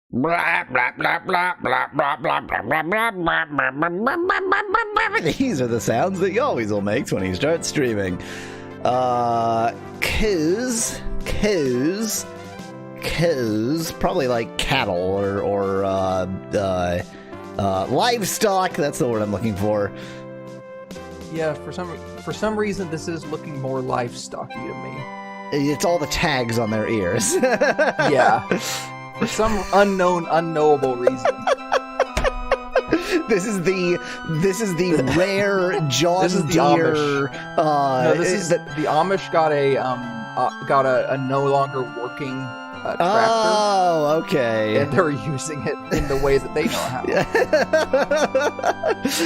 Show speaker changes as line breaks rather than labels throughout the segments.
Blah, blah, blah, blah, blah, blah, blah, blah, blah, blah, blah, blah, blah, blah, blah, blah. These are the sounds that Yalways makes when he starts streaming. Coos, probably like cattle or livestock. That's the word I'm looking for.
Yeah, for some reason this is looking more livestocky to me.
It's all the tags on their ears.
Yeah. For some unknowable reason.
This is the rare John Deere.
The Amish got a no longer working tractor.
Oh, okay.
And they're using it in the way that they know how.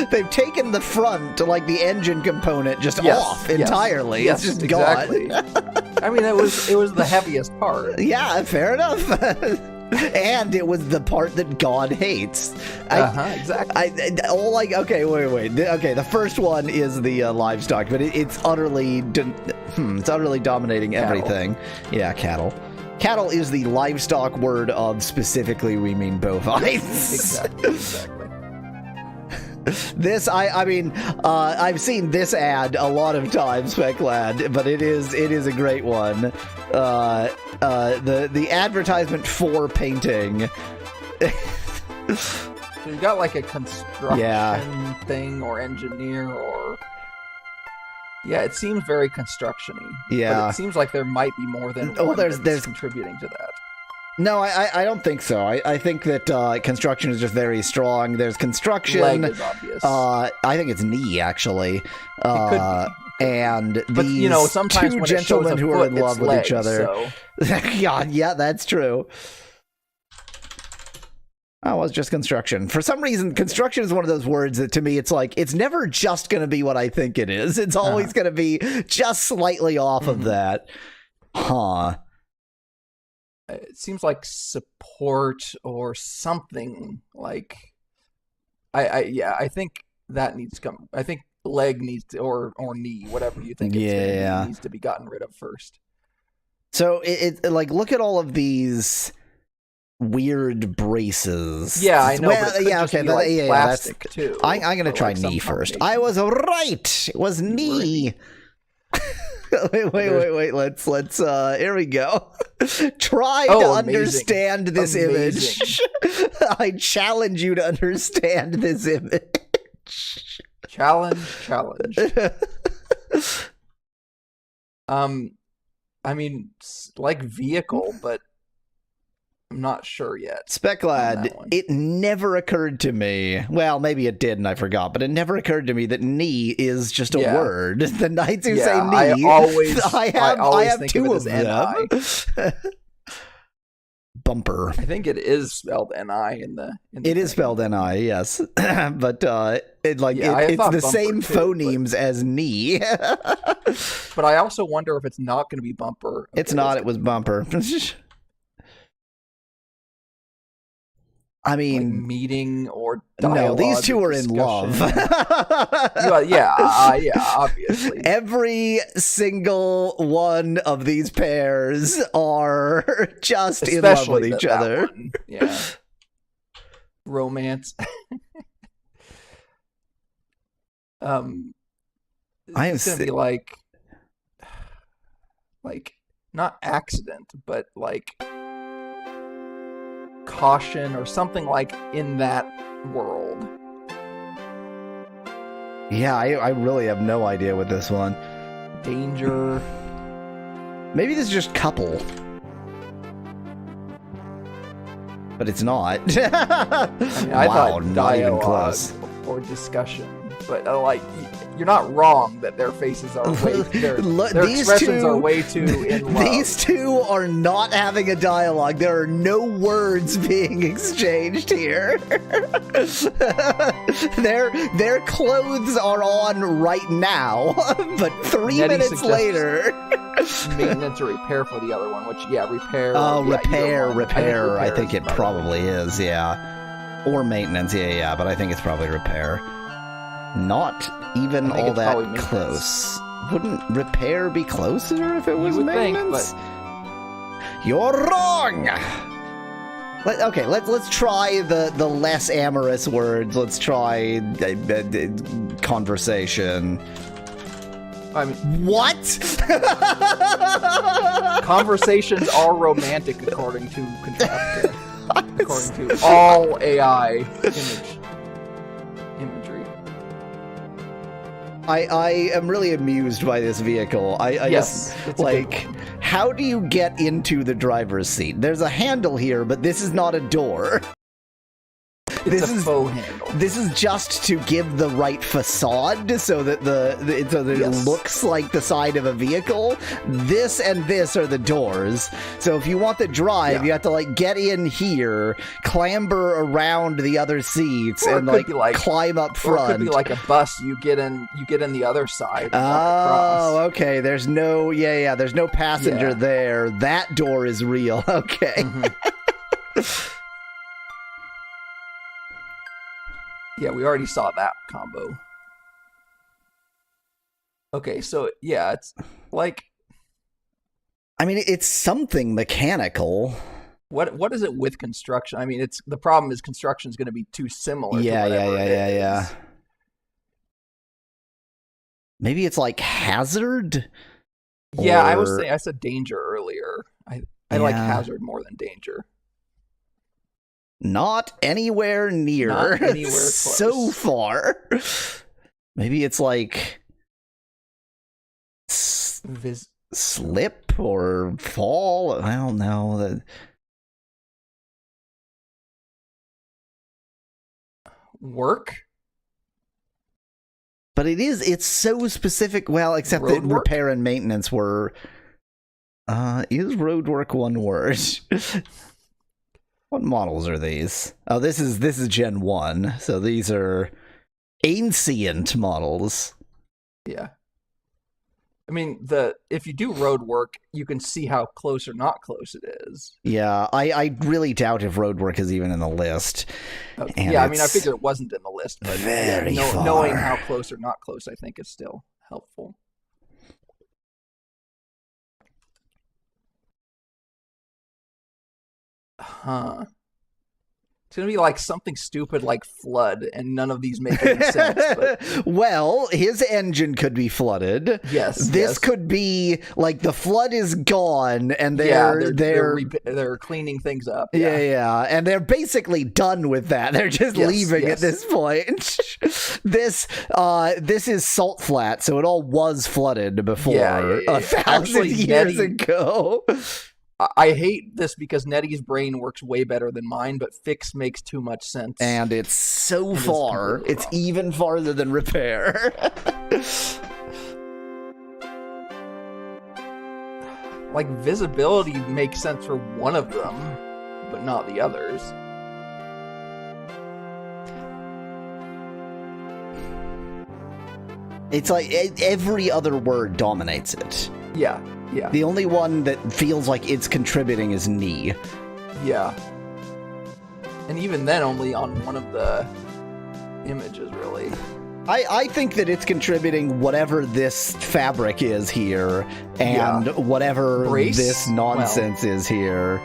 They've taken the front, like the engine component, just off entirely.
Yes,
it's just
exactly.
gone.
I mean, it was the heaviest part.
Yeah, fair enough. And it was the part that God hates.
Exactly.
Okay, wait. Okay, the first one is the livestock, but it's utterly dominating everything. Yeah, cattle. Cattle is the livestock word of specifically we mean bovines.
Exactly.
This, I've seen this ad a lot of times, Speclad, but it is a great one. The advertisement for painting.
So you've got like a construction thing or engineer or... Yeah, it seems very construction-y.
Yeah.
But it seems like there might be more than one
there's
contributing to that.
No, I don't think so. I think that construction is just very strong. There's construction.
Leg is obvious.
I think it's knee, actually.
It could be.
And
but,
these
sometimes
two gentlemen who are in love with each other.
So.
yeah, that's true. Oh, it's just construction. For some reason, construction is one of those words that to me, it's like, it's never just going to be what I think it is. It's always going to be just slightly off of that. Huh.
It seems like support or something like... I think that needs to come... I think leg needs to, or knee, whatever you think it's going to be, needs to be gotten rid of first.
So, it like, look at all of these... weird braces.
Yeah, I know.
Well,
but it could just be plastic too.
I'm gonna try knee first. I was right. It was knee. wait. Let's. Here we go. Try to understand this image. I challenge you to understand this image.
Challenge. I mean, like vehicle, but. I'm not sure yet.
Speclad, it never occurred to me. Well, maybe it did and I forgot, but it never occurred to me that knee is just a word. The knights who say knee, I have two of them. Bumper.
I think it is spelled N-I in the
It is spelled N-I, yes. But it's the same phonemes as knee.
But I also wonder if it's not going to be bumper.
It's not, it was bumper. I mean,
like meeting or dialogue.
No, these two are in love.
yeah, obviously.
Every single one of these pairs are just in love with each other.
Yeah. Romance. It's gonna be like not accident, but like caution or something like in that world.
Yeah, I really have no idea with this one.
Danger.
Maybe this is just couple. But it's not.
I thought not even close. Or discussion. But you're not wrong that their faces are way their expressions are way too in love.
These two are not having a dialogue. There are no words being exchanged here. Their clothes are on right now, but 3 minutes later.
Maintenance or repair for the other one, which repair.
Oh, repair. I think it probably is, yeah. Or maintenance, yeah, but I think it's probably repair. Not even all that close. Wouldn't repair be closer if it was maintenance?
But...
You're wrong! Let's try the less amorous words. Let's try conversation.
I mean,
what?
Conversations are romantic according to Contractor. According to all AI imagery.
I am really amused by this vehicle. I
yes,
just like, how do you get into the driver's seat? There's a handle here, but this is not a door.
It's a faux handle.
This is just to give the right facade so that it looks like the side of a vehicle. This and this are the doors. So if you want the drive, you have to like get in here, clamber around the other seats, and like climb up front.
Or it could be like a bus. You get in the other side. And
oh, okay. There's no there's no passenger there. That door is real. Okay.
Mm-hmm. Yeah, we already saw that combo. Okay, so yeah, it's like,
I mean, it's something mechanical.
What is it with construction? I mean, the problem is construction is going to be too similar.
Yeah. Maybe it's like hazard.
Yeah, I said danger earlier. I like hazard more than danger.
Not anywhere near.
Not anywhere close.
So far. Maybe it's like slip or fall. I don't know.
Work?
But it's so specific. Well, except that repair and maintenance were... is road work one word? What models are these? Oh, this is Gen 1, so these are ancient models.
Yeah. I mean, if you do road work, you can see how close or not close it is.
Yeah, I really doubt if road work is even in the list.
Okay. Yeah, I mean, I figure it wasn't in the list, but
very far.
Knowing how close or not close, I think is still helpful. Huh. It's going to be like something stupid like flood, and none of these make any sense. But...
Well, his engine could be flooded.
Yes.
This could be like the flood is gone, and they're
cleaning things up.
Yeah, and they're basically done with that. They're just leaving at this point. This is salt flat, so it all was flooded before 1,000 years ago.
I hate this because Nettie's brain works way better than mine, but fix makes too much sense.
And it's so far. It's even farther than repair.
Like, visibility makes sense for one of them, but not the others.
It's like every other word dominates it.
Yeah.
The only one that feels like it's contributing is knee.
Yeah. And even then, only on one of the images, really.
I think that it's contributing whatever this fabric is here, and whatever this nonsense is here,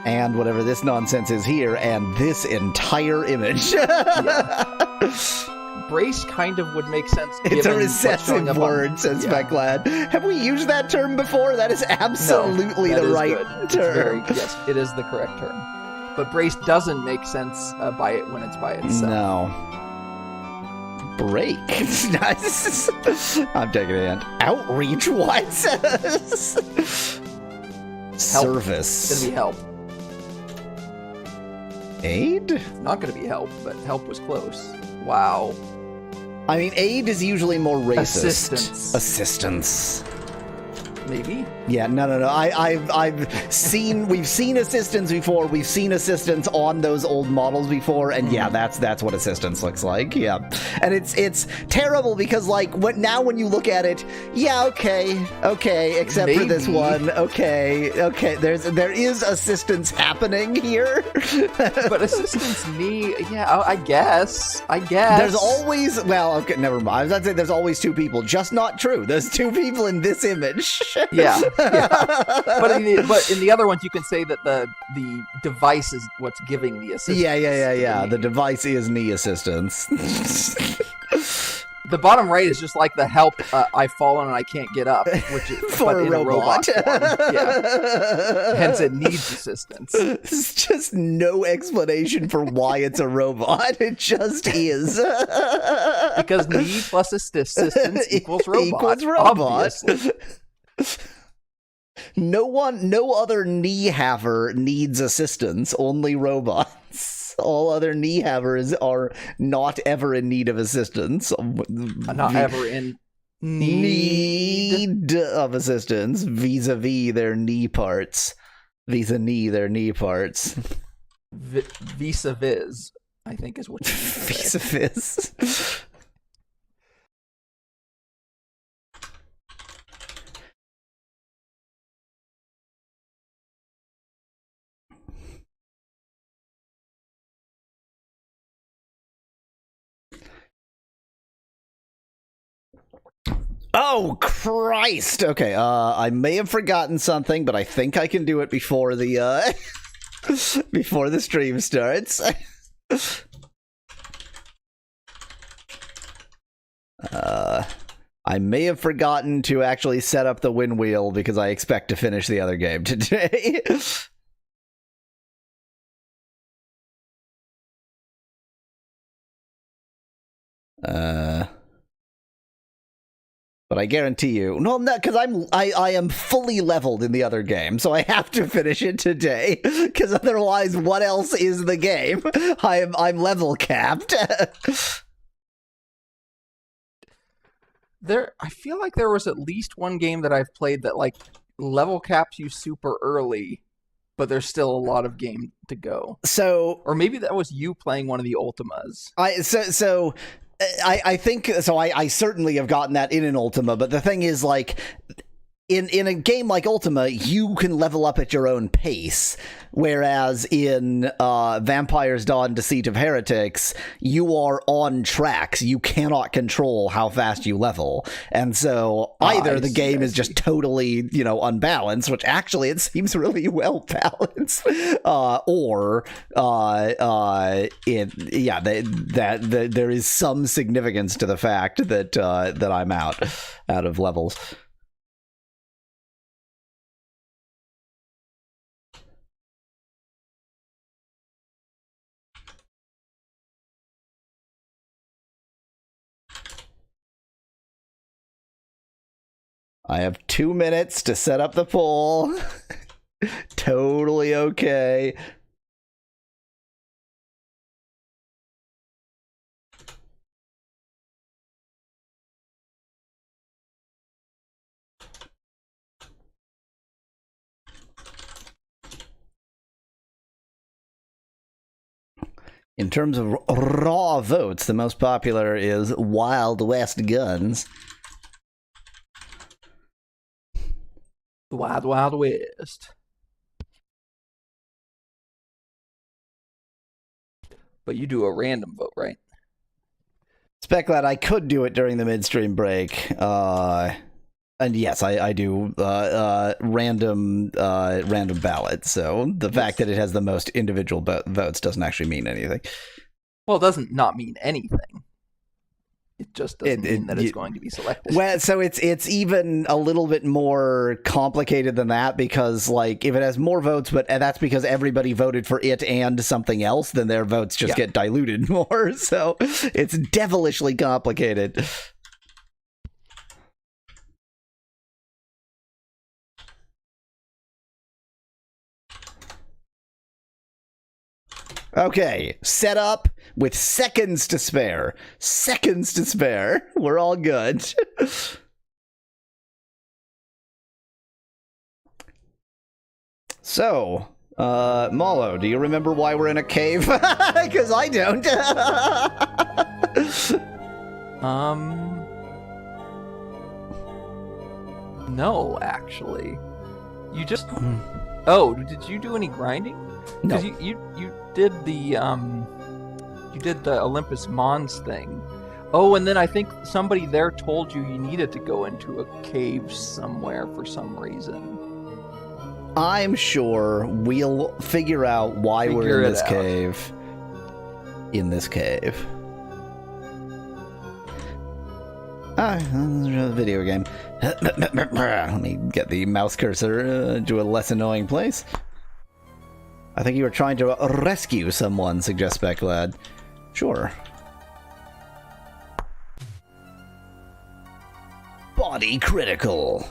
and whatever this nonsense is here, and this entire image.
Brace kind of would make sense.
It's a recessive word, says Specklad. Have we used that term before? That is absolutely the right term.
Yes, it is the correct term. But brace doesn't make sense when it's by itself.
No. Break. I'm taking a hint. Outreach? What? Service.
It's gonna be help.
Aid?
Not gonna be help, but help was close. Wow.
I mean, aid is usually more racist.
Assistance. Maybe?
Yeah, no. We've seen assistance before. We've seen assistance on those old models before, and that's what assistance looks like. Yeah, and it's terrible because now when you look at it, okay, except for this one, okay. There is assistance happening here,
but assistance I guess.
There's always never mind. I was about to say there's always two people. Just not true. There's two people in this image.
Yeah, yeah. But in the other ones, you can say that the device is what's giving the assistance.
Yeah. The device is knee assistance.
The bottom right is just like the help. I've fallen and I can't get up, which is
for a robot.
Form. Yeah. Hence, it needs assistance.
There's just no explanation for why it's a robot. It just is.
Because knee plus assistance equals robot.
Equals robot.
Obviously.
No other knee haver needs assistance. Only robots. All other knee havers are not ever in need of assistance.
Not ever in need
of assistance vis-a-vis their knee parts. Vis-a-vis their knee parts.
Vis-a-vis, I think is what you say.
Vis-a-vis. Oh, Christ! Okay, I may have forgotten something, but I think I can do it before the, before the stream starts. I may have forgotten to actually set up the win wheel because I expect to finish the other game today. But I guarantee you, no, because I am fully leveled in the other game, so I have to finish it today. Because otherwise, what else is the game? I'm level capped.
I feel like there was at least one game that I've played that like level caps you super early, but there's still a lot of game to go.
So,
or maybe that was you playing one of the Ultimas.
I think so. I certainly have gotten that in an Ultima, but the thing is, like, in a game like Ultima, you can level up at your own pace, whereas in Vampire's Dawn, Deceit of Heretics, you are on tracks. You cannot control how fast you level, and so either the game is just totally, unbalanced, which actually it seems really well balanced, or there is some significance to the fact that I'm out of levels. I have 2 minutes to set up the poll. Totally okay. In terms of raw votes, the most popular is Wild West Guns.
The Wild Wild West. But you do a random vote, right?
Speclat, I could do it during the midstream break. And yes, I do random ballots. So the fact that it has the most individual votes doesn't actually mean anything.
Well, it doesn't not mean anything. It just doesn't mean that it's going to be selected.
Well, so it's even a little bit more complicated than that, because like if it has more votes, and that's because everybody voted for it and something else, then their votes just get diluted more. So it's devilishly complicated. Okay, set up with seconds to spare. Seconds to spare. We're all good. So, Malo, do you remember why we're in a cave? Because I don't.
No, actually. You just... Oh, did you do any grinding?
No.
You did the Olympus Mons thing. Oh, and then I think somebody there told you needed to go into a cave somewhere for some reason.
I'm sure we'll figure out why we're in this cave. In this cave. Video game. Let me get the mouse cursor to a less annoying place. I think you were trying to rescue someone, suggests Becklad. Sure. Body critical.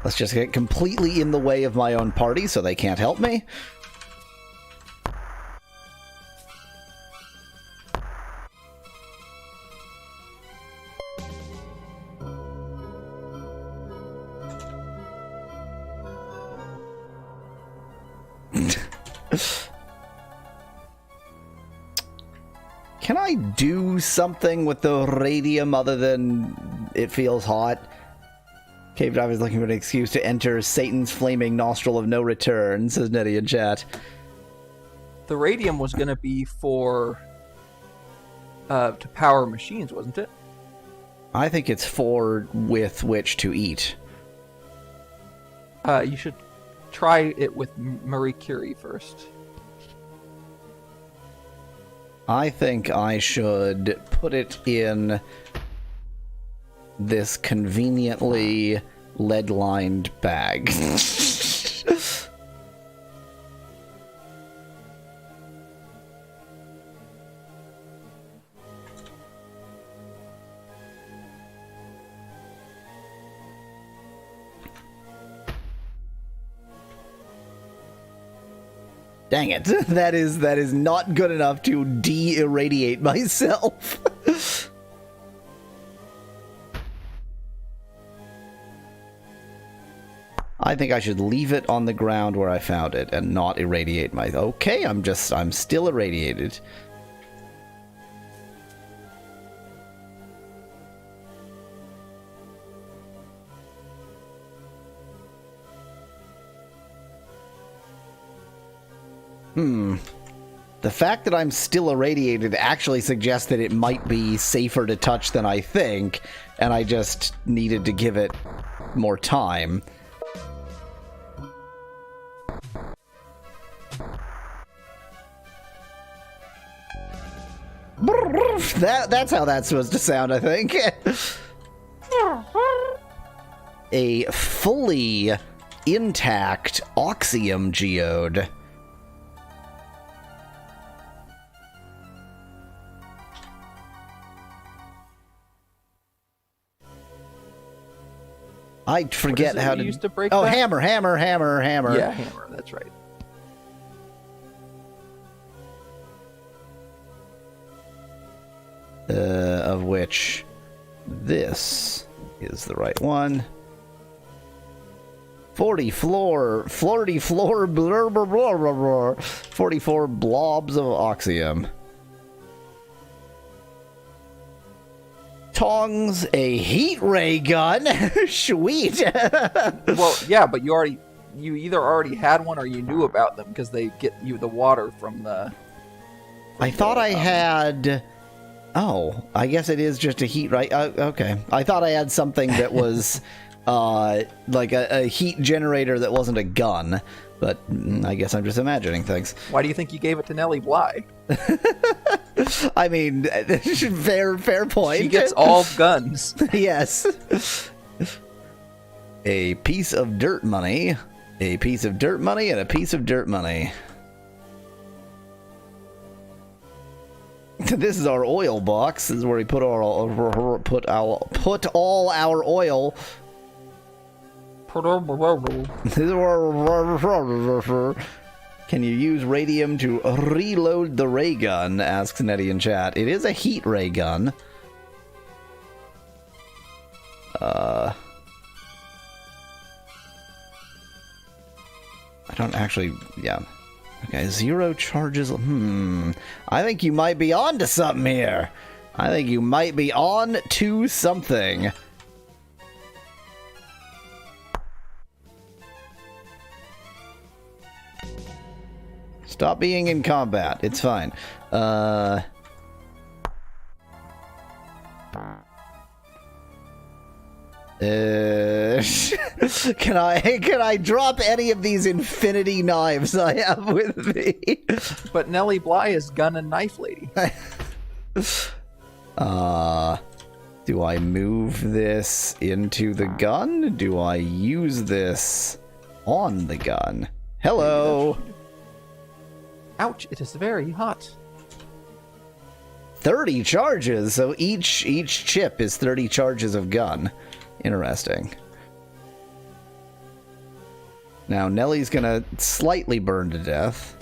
Let's just get completely in the way of my own party so they can't help me. Can I do something with the radium other than it feels hot? Cave diver is looking for an excuse to enter Satan's flaming nostril of no return, says Nettie in chat.
The radium was going to be for to power machines, wasn't it?
I think it's for with which to eat.
You should try it with Marie Curie first.
I think I should put it in this conveniently lead-lined bag. Dang it. That is not good enough to de-irradiate myself. I think I should leave it on the ground where I found it and not irradiate my... Okay, I'm still irradiated. The fact that I'm still irradiated actually suggests that it might be safer to touch than I think, and I just needed to give it more time. That's how that's supposed to sound, I think. A fully intact Oxium geode. I forget how to...
Used to break
oh,
that?
hammer.
Yeah, hammer, that's right.
Of which this is the right one. 44 blur, blur, blur, blur, blur, 44 blobs of Oxium. Tongs, a heat ray gun. Sweet.
Well, yeah, but you either already had one or you knew about them because they get you the water from the...
I thought I had... Oh, I guess it is just a heat ray. Okay. I thought I had something that was like a heat generator that wasn't a gun, but I guess I'm just imagining things.
Why do you think you gave it to Nellie Bly?
I mean, fair point.
She gets all guns.
Yes. A piece of dirt money, a piece of dirt money, and a piece of dirt money. This is our oil box. This is where we put all our oil. Can you use radium to reload the ray gun? Asks Nettie in chat. It is a heat ray gun. I don't actually... Yeah. Okay, 0 charges. I think you might be on to something here. I think you might be on to something. Stop being in combat. It's fine. Can I drop any of these infinity knives I have with me?
But Nellie Bly is gun and knife lady.
Do I move this into the gun? Do I use this on the gun? Hello.
Ouch! It is very hot.
30 charges. So each chip is 30 charges of gun. Interesting. Now Nellie's gonna slightly burn to death.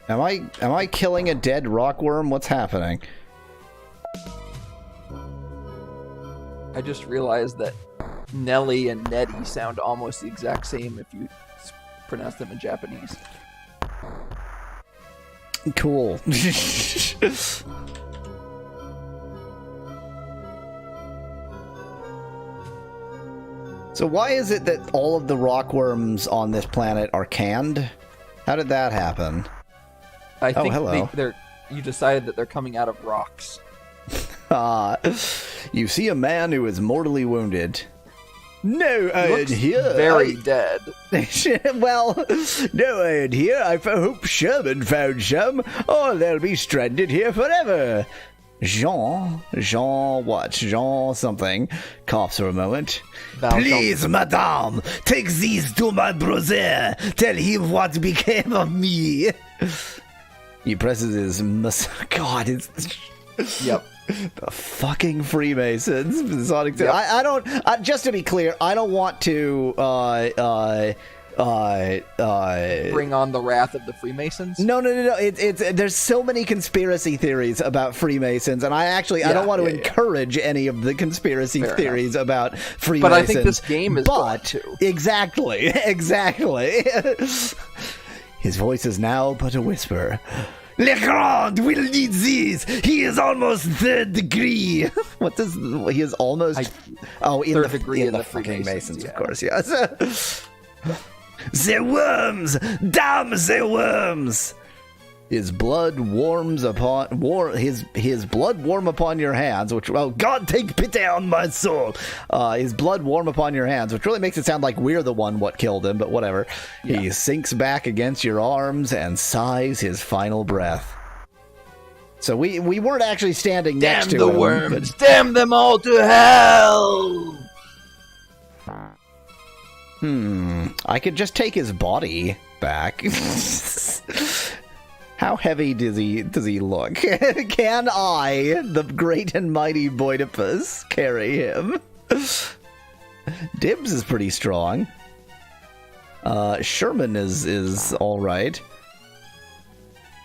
Am I killing a dead rockworm? What's happening?
I just realized that Nelly and Nettie sound almost the exact same if you pronounce them in Japanese.
Cool. So why is it that all of the rockworms on this planet are canned? How did that happen?
I think
hello.
you decided that they're coming out of rocks.
You see a man who is mortally wounded. No iron here.
Very dead.
Well, no iron here. I hope Sherman found some, or they'll be stranded here forever. Jean what? Jean something coughs for a moment. Please, madame, take these to my brother. Tell him what became of me. He presses his God, it's...
Yep.
The fucking Freemasons. Sonic.
Yep.
I don't. Just to be clear, I don't want to.
Bring on the wrath of the Freemasons.
No. It's there's so many conspiracy theories about Freemasons, and I don't want to encourage any of the conspiracy theories about Freemasons.
But I think this game is going to.
Exactly. His voice is now but a whisper. Le Grand will need these. He is almost third degree. What does he is almost? In
third degree
in
in
the
fucking
Masons, of course. Yes. The worms, damn the worms. His blood warms upon his blood warm upon your hands, which God take pity on my soul. His blood warm upon your hands, which really makes it sound like we're the one what killed him, but whatever. Yeah. He sinks back against your arms and sighs his final breath. So we weren't actually standing next to him.
Damn the worms! Damn them all to hell!
I could just take his body back. How heavy does he look? Can I, the great and mighty Boidipus, carry him? Dibs is pretty strong. Sherman is all right.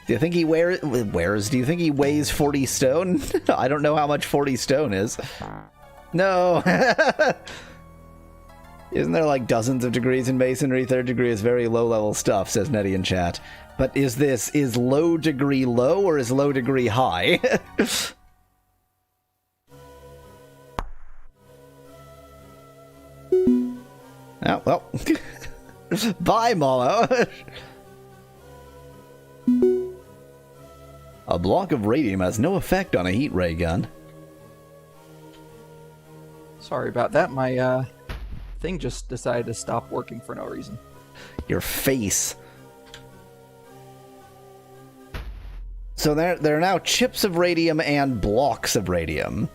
Do you think he Do you think he weighs 40 stone? I don't know how much 40 stone is. No. Isn't there like dozens of degrees in masonry? Third degree is very low level stuff, says Nettie in chat. But is low degree low or is low degree high? Oh, well. Bye, Molo. A block of radium has no effect on a heat ray gun.
Sorry about that. My thing just decided to stop working for no reason.
Your face. So there are now chips of radium and blocks of radium.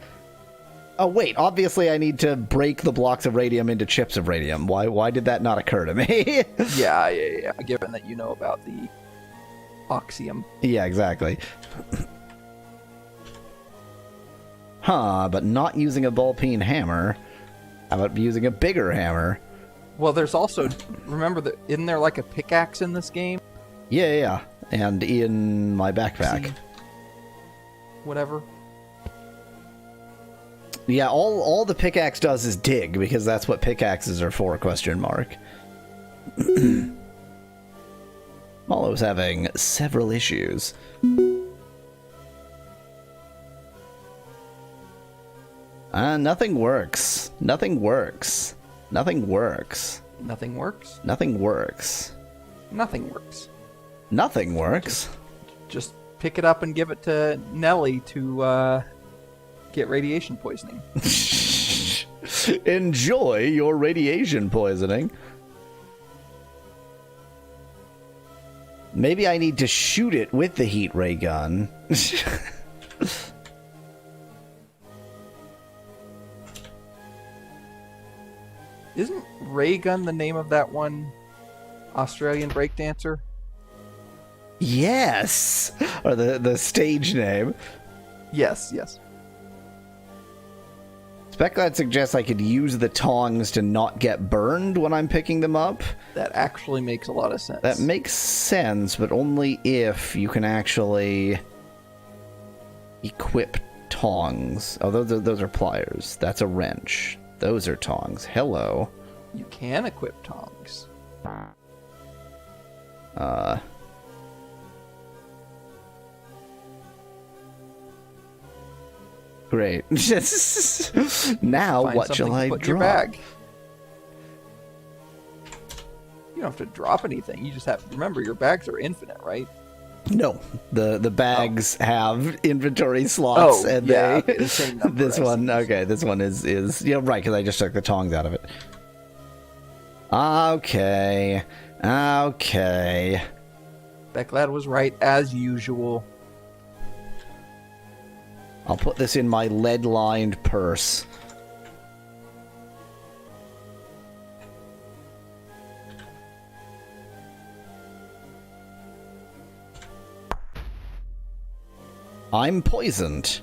Oh wait, obviously I need to break the blocks of radium into chips of radium. Why did that not occur to me?
Yeah. Given that you know about the oxium.
Yeah, exactly. But not using a ball-peen hammer. How about using a bigger hammer?
Well, there's also, remember that, isn't there like a pickaxe in this game?
Yeah. And in my backpack.
Whatever.
Yeah, all the pickaxe does is dig, because that's what pickaxes are for, question mark. Molo's having several issues. Nothing works. Nothing works. Nothing works.
Nothing works?
Nothing works.
Nothing works.
Nothing works.
Just pick it up and give it to Nelly to get radiation poisoning.
Enjoy your radiation poisoning. Maybe I need to shoot it with the heat ray gun.
Isn't Ray Gun the name of that one Australian breakdancer?
Yes! Or the stage name.
Yes, yes.
Specklad suggests I could use the tongs to not get burned when I'm picking them up.
That actually makes a lot of sense.
That makes sense, but only if you can actually equip tongs. Oh, those are pliers. That's a wrench. Those are tongs. Hello.
You can equip tongs.
Great. Now,
Find
what shall
something
I
to put in
drop?
your bag. You don't have to drop anything. You just have to remember your bags are infinite, right?
No, the bags have inventory slots, and
yeah,
they.
okay, the same number,
This one, okay, this one is right because I just took the tongs out of it. Okay.
Becklad was right as usual.
I'll put this in my lead-lined purse. I'm poisoned.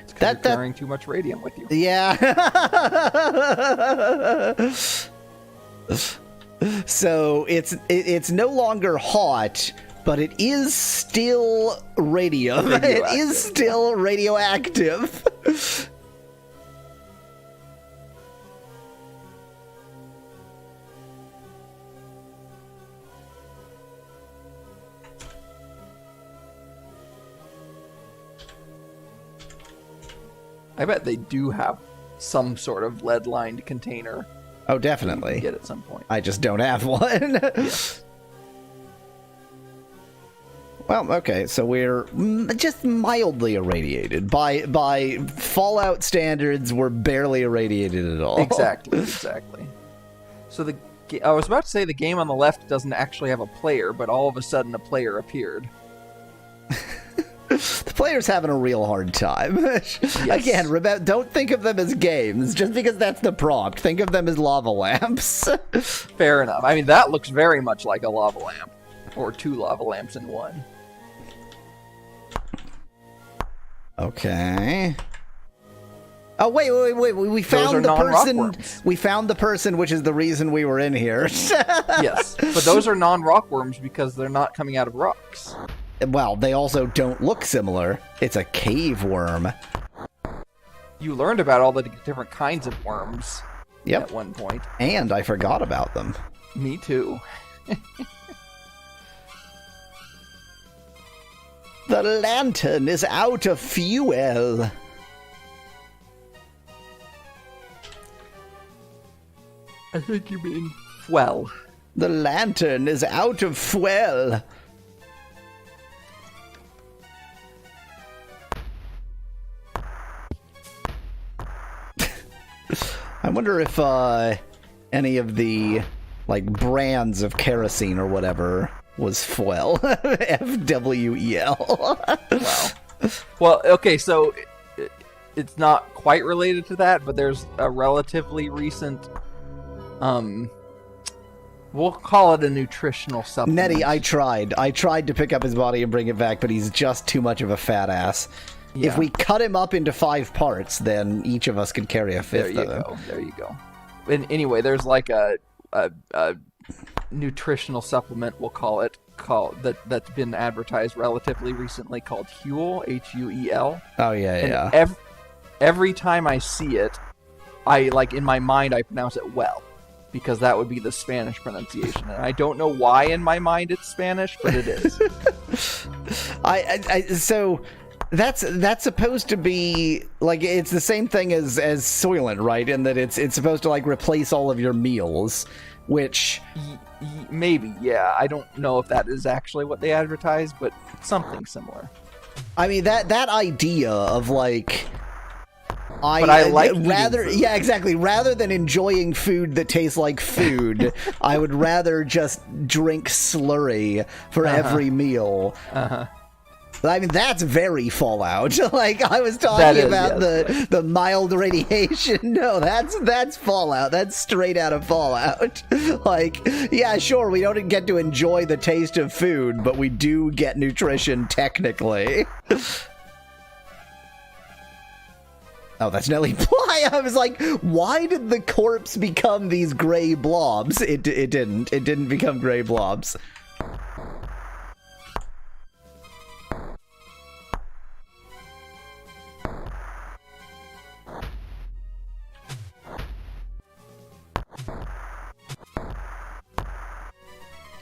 It's 'cause you're carrying too much radium with you.
Yeah. So it's no longer hot, but it is still radium. It is still radioactive.
I bet they do have some sort of lead-lined container.
Oh, definitely.
You can get at some point.
I just don't have one.
Yes.
Well, okay, so we're just mildly irradiated. By Fallout standards, we're barely irradiated at all.
Exactly. So I was about to say the game on the left doesn't actually have a player, but all of a sudden a player appeared.
The player's having a real hard time.
Yes.
Again, don't think of them as games, just because that's the prompt. Think of them as lava lamps.
Fair enough. I mean, that looks very much like a lava lamp. Or two lava lamps in one.
Okay. Oh, wait. We found the person.
worms.
We found the person, which is the reason we were in here.
Yes, but those are non-rock worms because they're not coming out of rocks.
Well, they also don't look similar. It's a cave worm.
You learned about all the different kinds of worms
Yep.
at one point.
And I forgot about them.
Me too.
The lantern is out of fuel.
I think you mean well.
The lantern is out of fuel. I wonder if any of the brands of kerosene or whatever was Fwell. F-W-E-L.
Wow. Well, okay, so it's not quite related to that, but there's a relatively recent, we'll call it a nutritional supplement.
Nettie, I tried to pick up his body and bring it back, but he's just too much of a fat ass. Yeah. If we cut him up into 5 parts, then each of us could carry a fifth of him.
There you go. And anyway, there's like a nutritional supplement, we'll call it, that's been advertised relatively recently called Huel, H-U-E-L.
Oh, yeah.
Every time I see it, in my mind, I pronounce it well, because that would be the Spanish pronunciation. And I don't know why in my mind it's Spanish, but it is.
So That's supposed to be like it's the same thing as Soylent, right? In that it's supposed to like replace all of your meals, which
maybe, yeah. I don't know if that is actually what they advertise, but something similar.
I mean that idea of like
I like
rather
food.
Yeah, exactly. Rather than enjoying food that tastes like food, I would rather just drink slurry for every meal. I mean, that's very Fallout. Like, I was talking about the mild radiation. No, that's Fallout. That's straight out of Fallout. Like, yeah, sure, we don't get to enjoy the taste of food, but we do get nutrition, technically. Oh, that's Nelly Bly. I was like, why did the corpse become these gray blobs? It didn't. It didn't become gray blobs.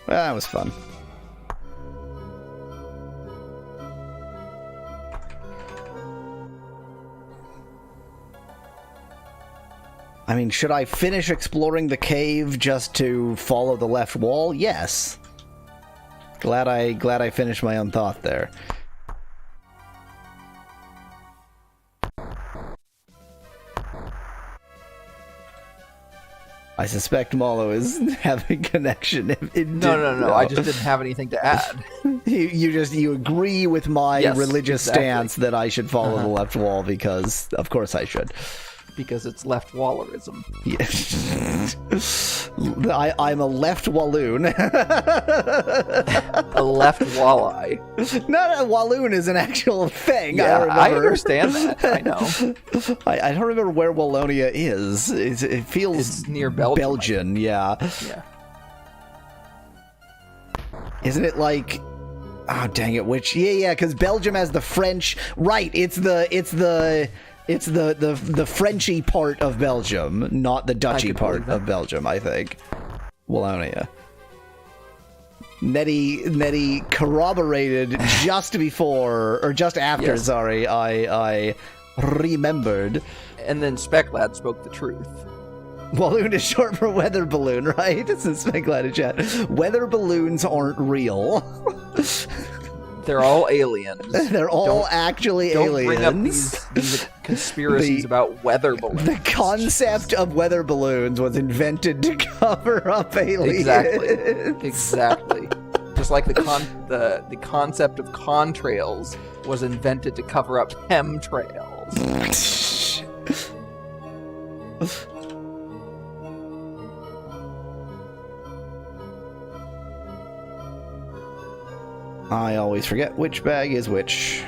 Well, that was fun. I mean, should I finish exploring the cave just to follow the left wall? Yes. Glad I finished my own thought there. I suspect Malo is having connection.
No. I just didn't have anything to add.
You agree with my religious stance that I should follow the left wall because, of course, I should.
Because it's left wallerism.
Yeah. I'm a left walloon.
A left walleye.
No, walloon is an actual thing.
Yeah, I understand that. I know.
I don't remember where Wallonia is. It feels
it's near Belgium.
Belgian, yeah.
Yeah.
Isn't it like? Oh, dang it! Which? Yeah, because Belgium has the French. Right. It's the Frenchy part of Belgium, not the Dutchy part of Belgium, I think. Wallonia. Nettie corroborated just before, or just after, sorry, I remembered.
And then Specklad spoke the truth.
Walloon is short for weather balloon, right? Since Specklad in chat. Weather balloons aren't real.
They're all aliens.
They're all actually aliens.
Don't bring up these conspiracies about weather balloons.
The concept of weather balloons was invented to cover up aliens.
Exactly. Just like the concept of contrails was invented to cover up chemtrails.
I always forget which bag is which.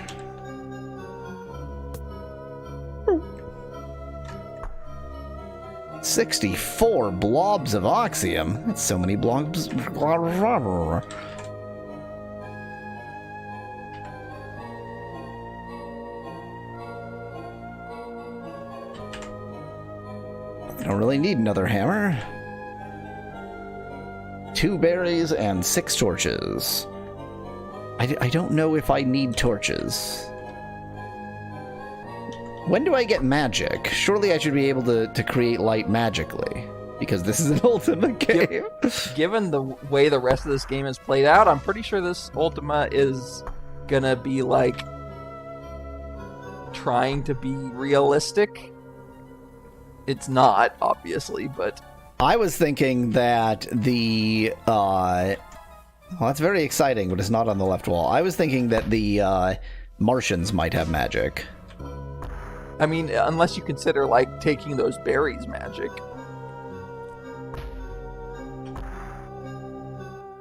$64 blobs of oxium. That's so many blobs. I don't really need another hammer. 2 berries and 6 torches. I don't know if I need torches. When do I get magic? Surely I should be able to create light magically. Because this is an Ultima game.
Given the way the rest of this game is played out, I'm pretty sure this Ultima is gonna be, like, trying to be realistic. It's not, obviously, but...
I was thinking that the... Well, that's very exciting, but it's not on the left wall. I was thinking that the Martians might have magic.
I mean, unless you consider, like, taking those berries magic.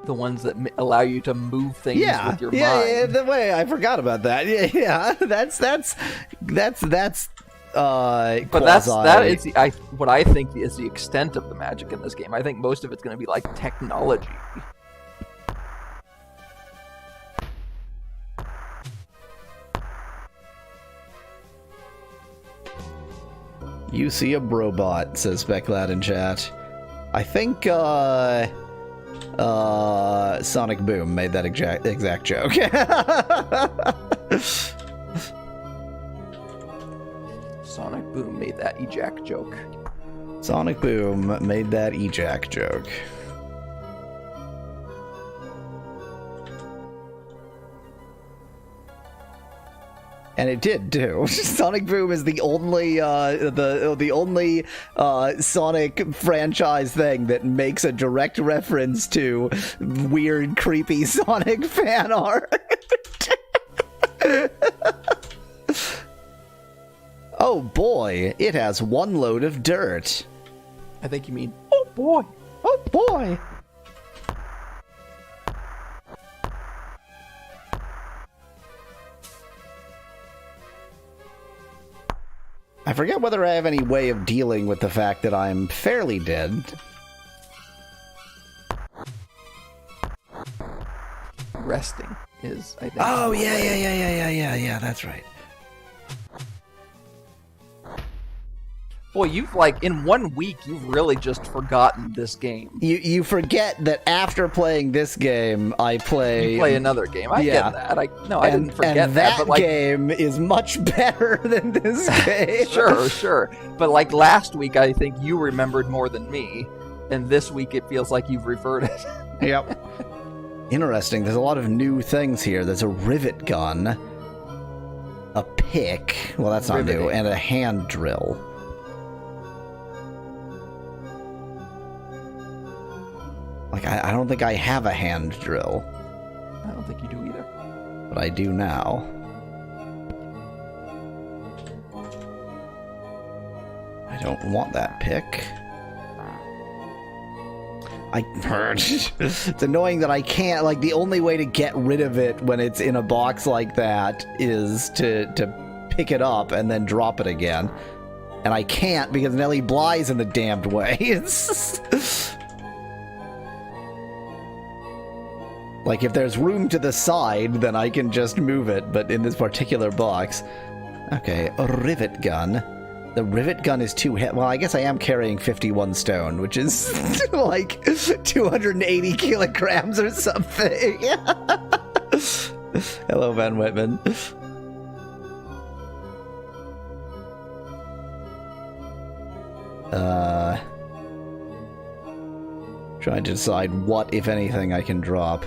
The ones that allow you to move things with your mind.
Yeah, the way I forgot about that. Yeah, that's
but that is what I think is the extent of the magic in this game. I think most of it's going to be like technology.
You see a brobot, says Specklad in chat. I think Sonic Boom made that exact joke.
Boom made that ejac joke.
Sonic Boom made that ejac joke. And it did too. Sonic Boom is the only Sonic franchise thing that makes a direct reference to weird, creepy Sonic fan art. Oh boy, it has one load of dirt.
I think you mean, oh boy.
Oh boy. I forget whether I have any way of dealing with the fact that I'm fairly dead.
Resting is, I think.
Oh, yeah, that's right.
Boy, you've in 1 week, you've really just forgotten this game.
You forget that after playing this game, I play...
You play another game. I get that. I didn't forget
and that.
But
game is much better than this game.
Sure. But last week, I think you remembered more than me. And this week, it feels like you've reverted.
Yep. Interesting. There's a lot of new things here. There's a rivet gun, a pick. Well, that's not new. And a hand drill. I don't think I have a hand drill.
I don't think you do either.
But I do now. I don't want that pick. It's annoying that I can't, the only way to get rid of it when it's in a box like that is to pick it up and then drop it again. And I can't because Nellie Bly's in the damned way. If there's room to the side, then I can just move it, but in this particular box... Okay, a rivet gun. The rivet gun is too heavy. Well, I guess I am carrying 51 stone, which is 280 kilograms or something. Hello, Van Whitman. Trying to decide what, if anything, I can drop.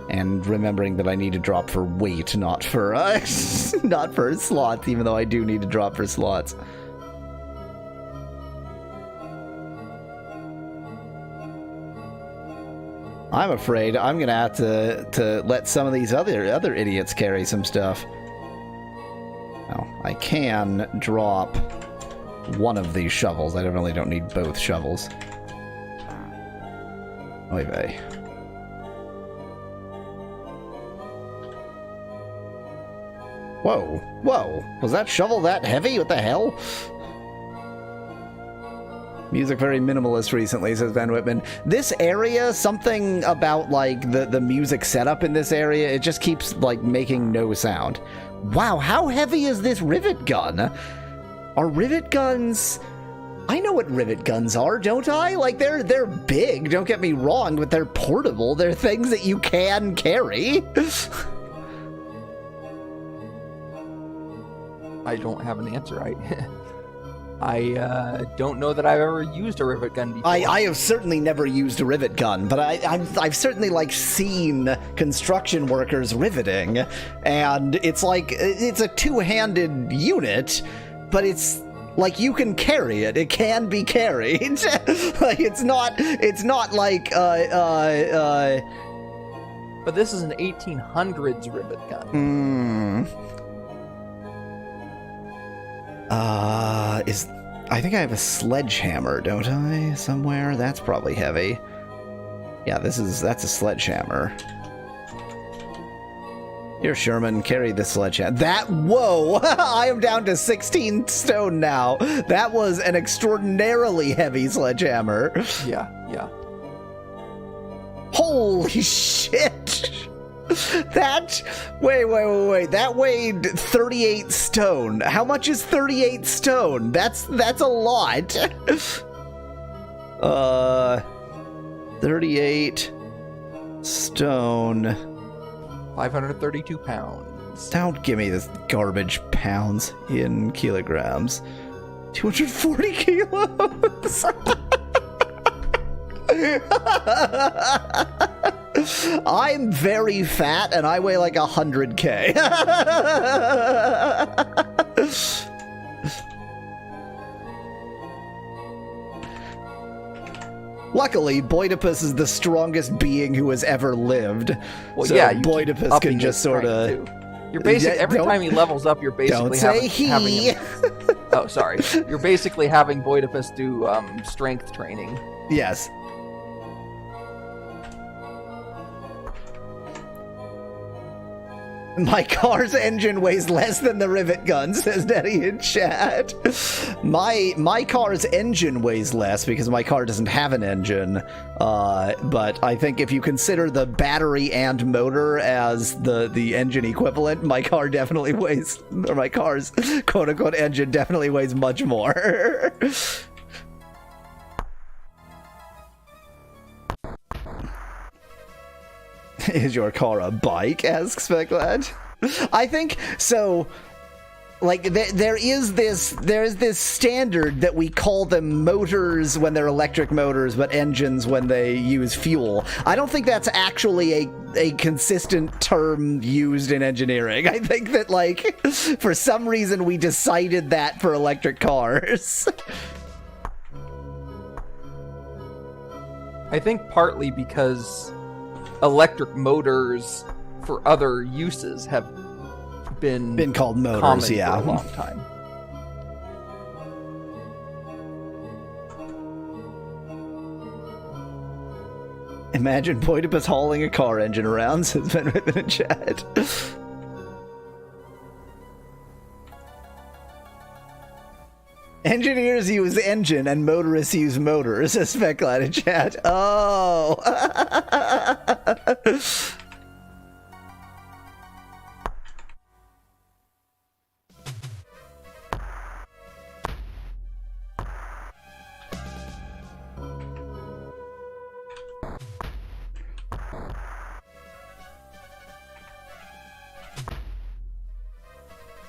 And remembering that I need to drop for weight, not for not for slots, even though I do need to drop for slots. I'm afraid I'm gonna have to let some of these other idiots carry some stuff. Now, I can drop one of these shovels. I really don't need both shovels. Oy vey. Whoa. Was that shovel that heavy? What the hell? Music very minimalist recently, says Van Whitman. This area, something about, the music setup in this area, it just keeps, making no sound. Wow, how heavy is this rivet gun? Are rivet guns... I know what rivet guns are, don't I? They're big, don't get me wrong, but they're portable. They're things that you can carry.
I don't have an answer. I don't know that I've ever used a rivet gun before.
I have certainly never used a rivet gun, but I've certainly seen construction workers riveting, and it's it's a two-handed unit, but it's you can carry it. It can be carried. It's not
But this is an 1800s rivet gun.
I think I have a sledgehammer, don't I? Somewhere? That's probably heavy. Yeah, that's a sledgehammer. Here, Sherman, carry the sledgehammer. Whoa! I am down to 16 stone now. That was an extraordinarily heavy sledgehammer.
Yeah.
Holy shit! Wait. That weighed 38 stone. How much is 38 stone? That's a lot. 38 stone.
532 pounds. pounds.
Don't give me this garbage pounds in kilograms. 240 kilos. I'm very fat and I weigh like 100K. Luckily, Boidipus is the strongest being who has ever lived.
Well,
so
yeah, you
Boidipus can just sort of.
You're basically every time he levels up, you're basically having him. Oh, sorry. You're basically having Boidipus do strength training.
Yes. My car's engine weighs less than the rivet gun, says Daddy in chat. My car's engine weighs less because my car doesn't have an engine. But I think if you consider the battery and motor as the engine equivalent, my car definitely weighs, or my car's quote-unquote engine definitely weighs much more. Is your car a bike? Asks Speclad. I think so. Like there is this standard that we call them motors when they're electric motors, but engines when they use fuel. I don't think that's actually a consistent term used in engineering. I think that like for some reason we decided that for electric cars.
I think partly because electric motors for other uses have been
called motors, yeah,
for a long time.
Imagine Boidipus hauling a car engine around, says Ben Ribbon in chat. Engineers use engine and motorists use motors, says Speclad in chat. Oh!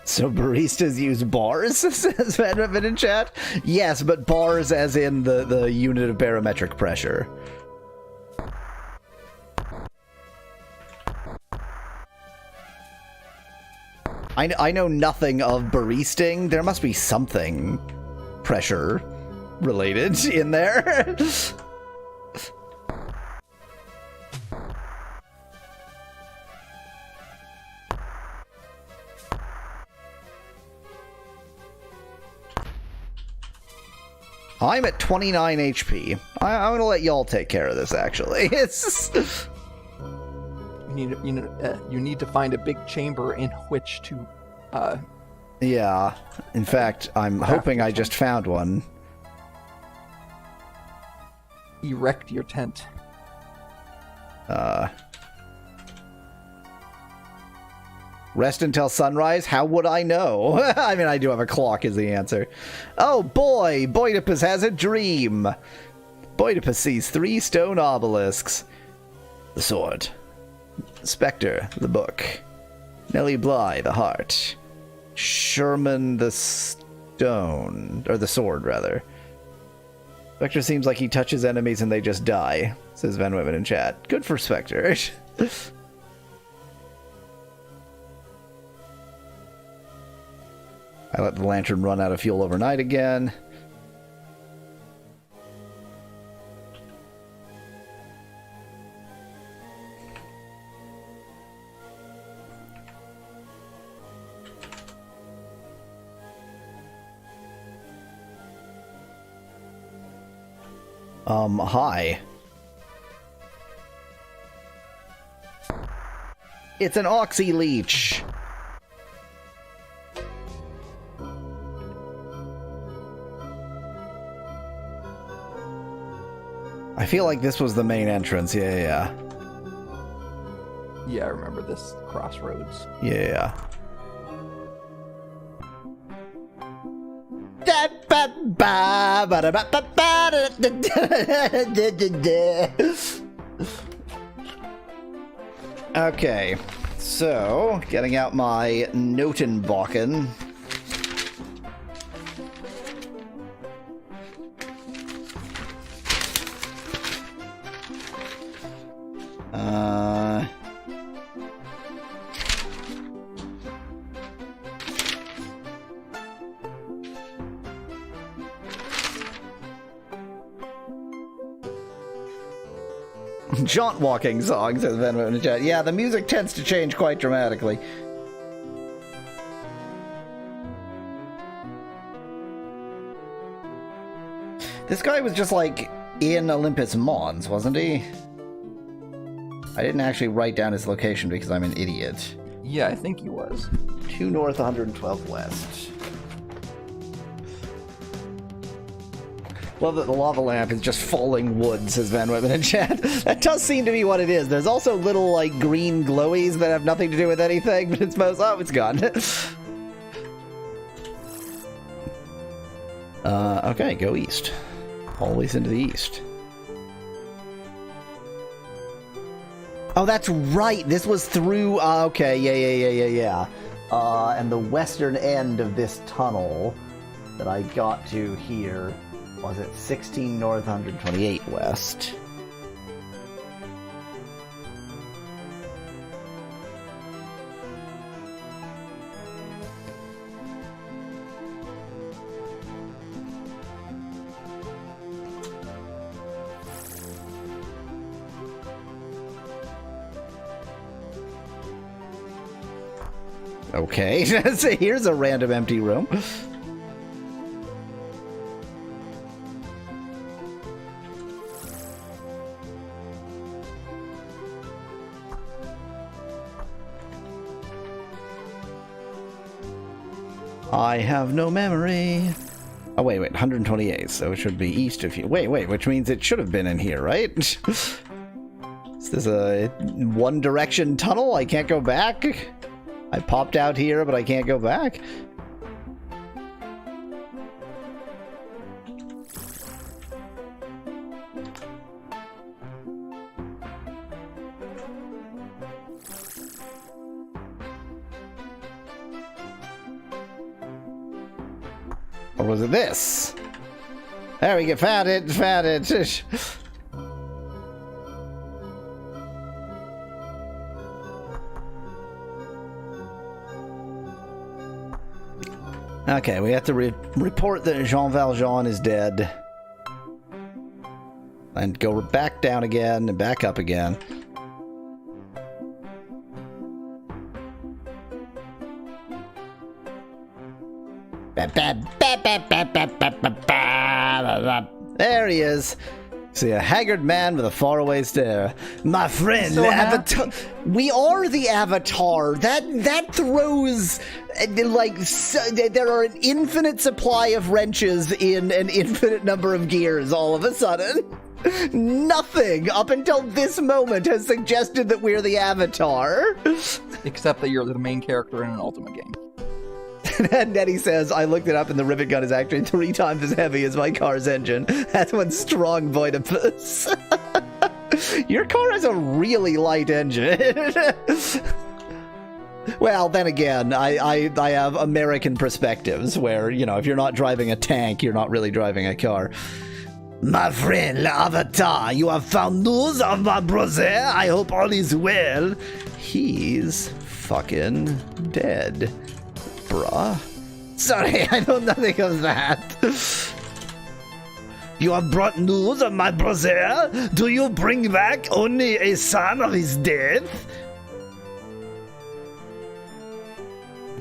So baristas use bars, says Van Ribbon in chat? Yes, but bars as in the unit of barometric pressure. I know nothing of baristing. There must be something pressure related in there. I'm at 29 HP. I'm gonna let y'all take care of this, actually. It's...
You need to find a big chamber in which to...
Yeah. In fact, I'm hoping I just found one.
Erect your tent.
Rest until sunrise? How would I know? I mean, I do have a clock is the answer. Oh boy! Boidipus has a dream! Boidipus sees 3 stone obelisks. The sword. Spectre, the book. Nellie Bly, the heart. Sherman, the stone. Or the sword, rather. Spectre seems like he touches enemies and they just die, says Van Wimmen in chat. Good for Spectre. I let the lantern run out of fuel overnight again. Hi. It's an oxy leech. I feel like this was the main entrance. Yeah.
Yeah, I remember this crossroads.
Yeah. Okay. So, getting out my Notenbakken. Jaunt walking song, says Venmo in the chat. Yeah, the music tends to change quite dramatically. This guy was just like in Olympus Mons, wasn't he? I didn't actually write down his location because I'm an idiot.
Yeah, I think he was.
2 north, 112 west. Love that the lava lamp is just falling wood, says Van Whitman in chat. That does seem to be what it is. There's also little, like, green glowies that have nothing to do with anything, but it's most... Oh, it's gone. Okay, go east. Always into the east. Oh, that's right! This was through... okay, yeah. And the western end of this tunnel that I got to here... was it 16 north, 128 west? Okay, so here's a random empty room. I have no memory. Oh, wait, 128, so it should be east of you. Wait, which means it should have been in here, right? Is this a one direction tunnel? I can't go back? I popped out here, but I can't go back? Or was it this? There we go, found it. Okay, we have to report that Jean Valjean is dead. And go back down again and back up again. There he is. See a haggard man with a faraway stare. My friend,
so
Avatar. We are the Avatar. That throws like there are an infinite supply of wrenches in an infinite number of gears. All of a sudden, nothing up until this moment has suggested that we're the Avatar.
Except that you're the main character in an Ultima game.
And Nettie says, I looked it up and the rivet gun is actually 3 times as heavy as my car's engine. That's one strong Boidipus. Your car has a really light engine. Well, then again, I have American perspectives where, you know, if you're not driving a tank, you're not really driving a car. My friend, Avatar, you have found news of my brother? I hope all is well. He's fucking dead. Bruh. Sorry, I know nothing of that. You have brought news of my brother? Do you bring back only a son of his death?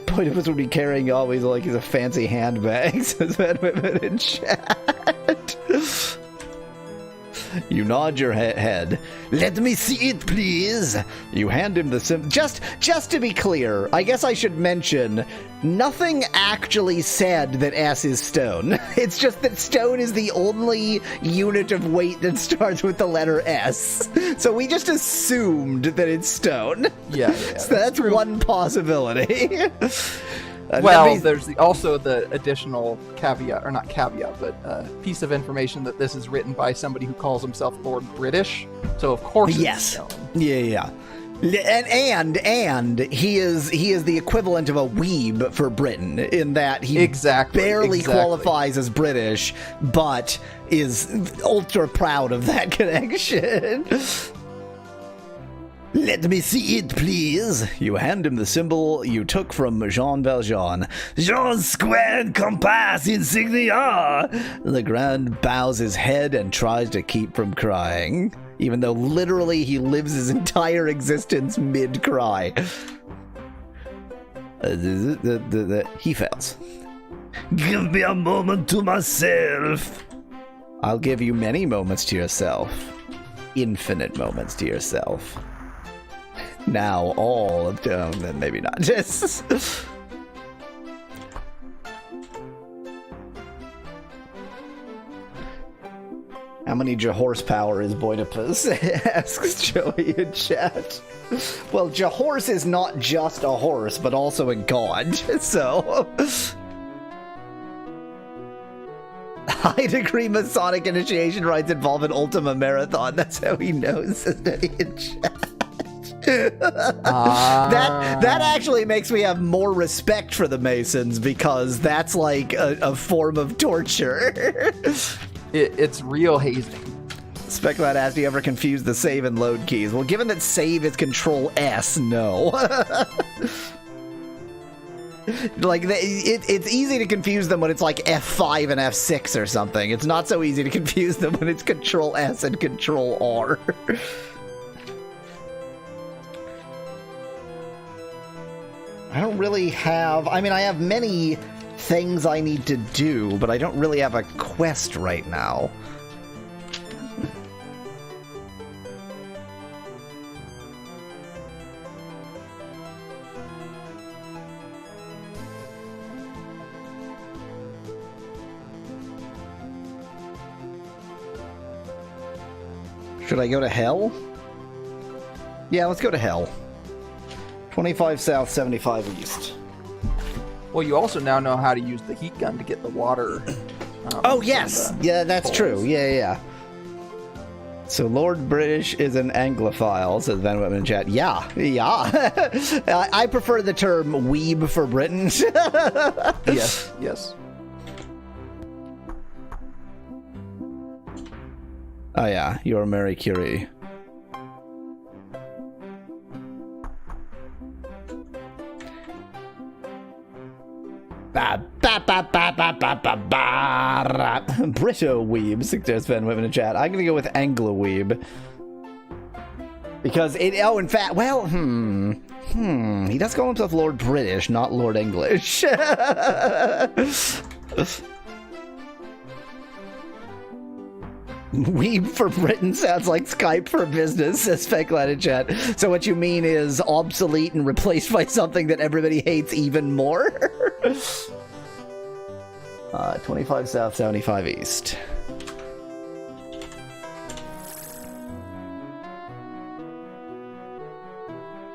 Boidipus would be carrying always like he's a fancy handbag, says that women in chat. You nod your head. Let me see it, please. You hand him the just to be clear, I guess I should mention, nothing actually said that S is stone. It's just that stone is the only unit of weight that starts with the letter S. So we just assumed that it's stone.
Yeah.
So that's one possibility.
Well, there's also the additional caveat, or not caveat, but piece of information that this is written by somebody who calls himself Lord British. So, of course, it's
yes.
stone.
Yeah. And he is the equivalent of a weeb for Britain in that he barely qualifies as British, but is ultra proud of that connection. Let me see it, please. You hand him the symbol you took from Jean Valjean. Jean's square compass insignia. Legrand bows his head and tries to keep from crying, even though literally he lives his entire existence mid-cry. He fails. Give me a moment to myself. I'll give you many moments to yourself. Infinite moments to yourself. Now all of them, maybe not. Just how many horsepower is Boidipus? Asks Joey in chat. Well, Jahorse is not just a horse, but also a god. So high degree Masonic initiation rites involve an Ultima Marathon. That's how he knows, isn't he, in chat? That actually makes me have more respect for the Masons, because that's like a form of torture.
It's real hazing.
Speculate asked, do you ever confuse the save and load keys? Well, given that save is Control S, no. Like, it's easy to confuse them when it's like F5 and F6 or something. It's not so easy to confuse them when it's Control S and Control R. I don't really have... I mean, I have many things I need to do, but I don't really have a quest right now. Should I go to hell? Yeah, let's go to hell. 25 south, 75 east.
Well, you also now know how to use the heat gun to get the water.
Oh, yes! Yeah, that's
poles.
true. Yeah. So Lord British is an Anglophile, says Van Whitman in chat. Yeah. I prefer the term weeb for Britons.
Yes.
Oh, yeah, you're Marie Curie. Brito weeb, suggests Ben Whitman in chat. I'm gonna go with Anglo weeb. Because it, in fact, well, he does call himself Lord British, not Lord English. Weeb for Britain sounds like Skype for business, says Speculate in chat. So what you mean is obsolete and replaced by something that everybody hates even more? 25 south, 75 east.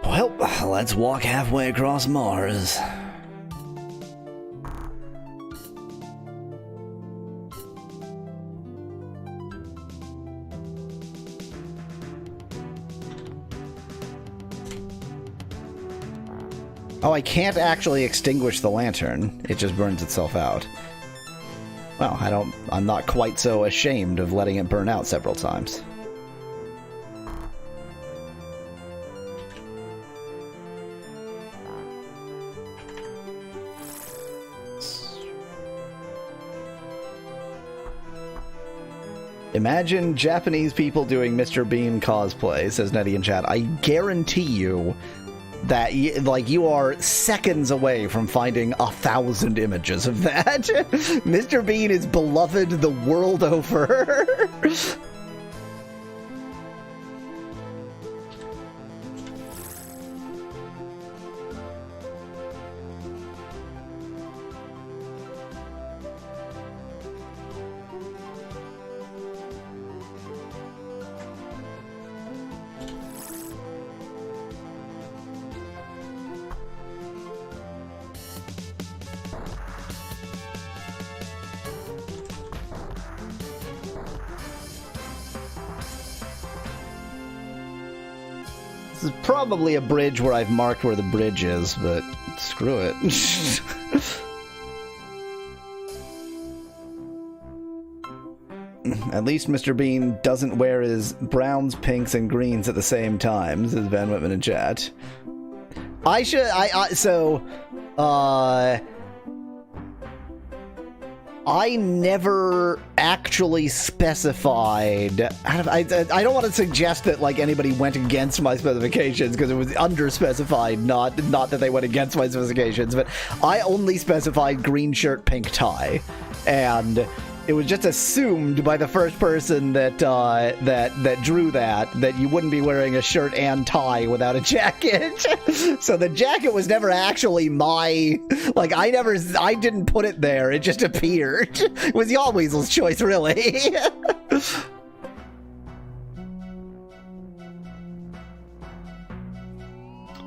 Well, let's walk halfway across Mars. Oh, I can't actually extinguish the lantern. It just burns itself out. Well, I'm not quite so ashamed of letting it burn out several times. Imagine Japanese people doing Mr. Bean cosplay, says Nettie in chat. I guarantee you that you are seconds away from finding 1,000 images of that. Mr. Bean is beloved the world over. is probably a bridge where I've marked where the bridge is, but screw it. At least Mr. Bean doesn't wear his browns, pinks, and greens at the same time, says Van Whitman in chat. I never actually specified. I don't want to suggest that like anybody went against my specifications because it was under-specified, not that they went against my specifications, but I only specified green shirt, pink tie, and it was just assumed by the first person that drew that you wouldn't be wearing a shirt and tie without a jacket. So the jacket was never actually my, like, I didn't put it there. It just appeared. It was Yaw Weasel's choice, really.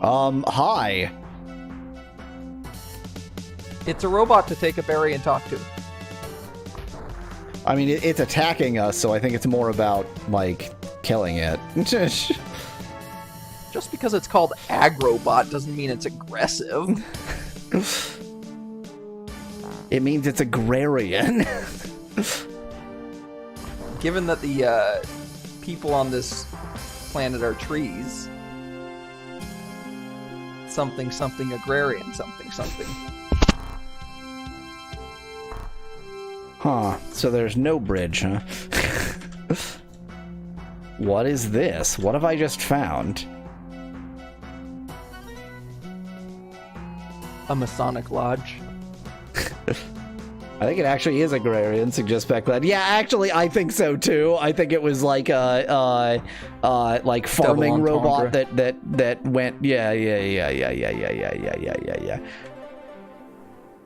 Hi.
It's a robot to take a berry and talk to.
I mean, it's attacking us, so I think it's more about, like, killing it.
Just because it's called Agrobot doesn't mean it's aggressive.
It means it's agrarian.
Given that the people on this planet are trees, something agrarian, something.
Huh, so there's no bridge, huh? What is this? What have I just found?
A Masonic Lodge.
I think it actually is agrarian, suggests Becklad. Yeah, actually, I think so too. I think it was like a farming robot that went. Yeah.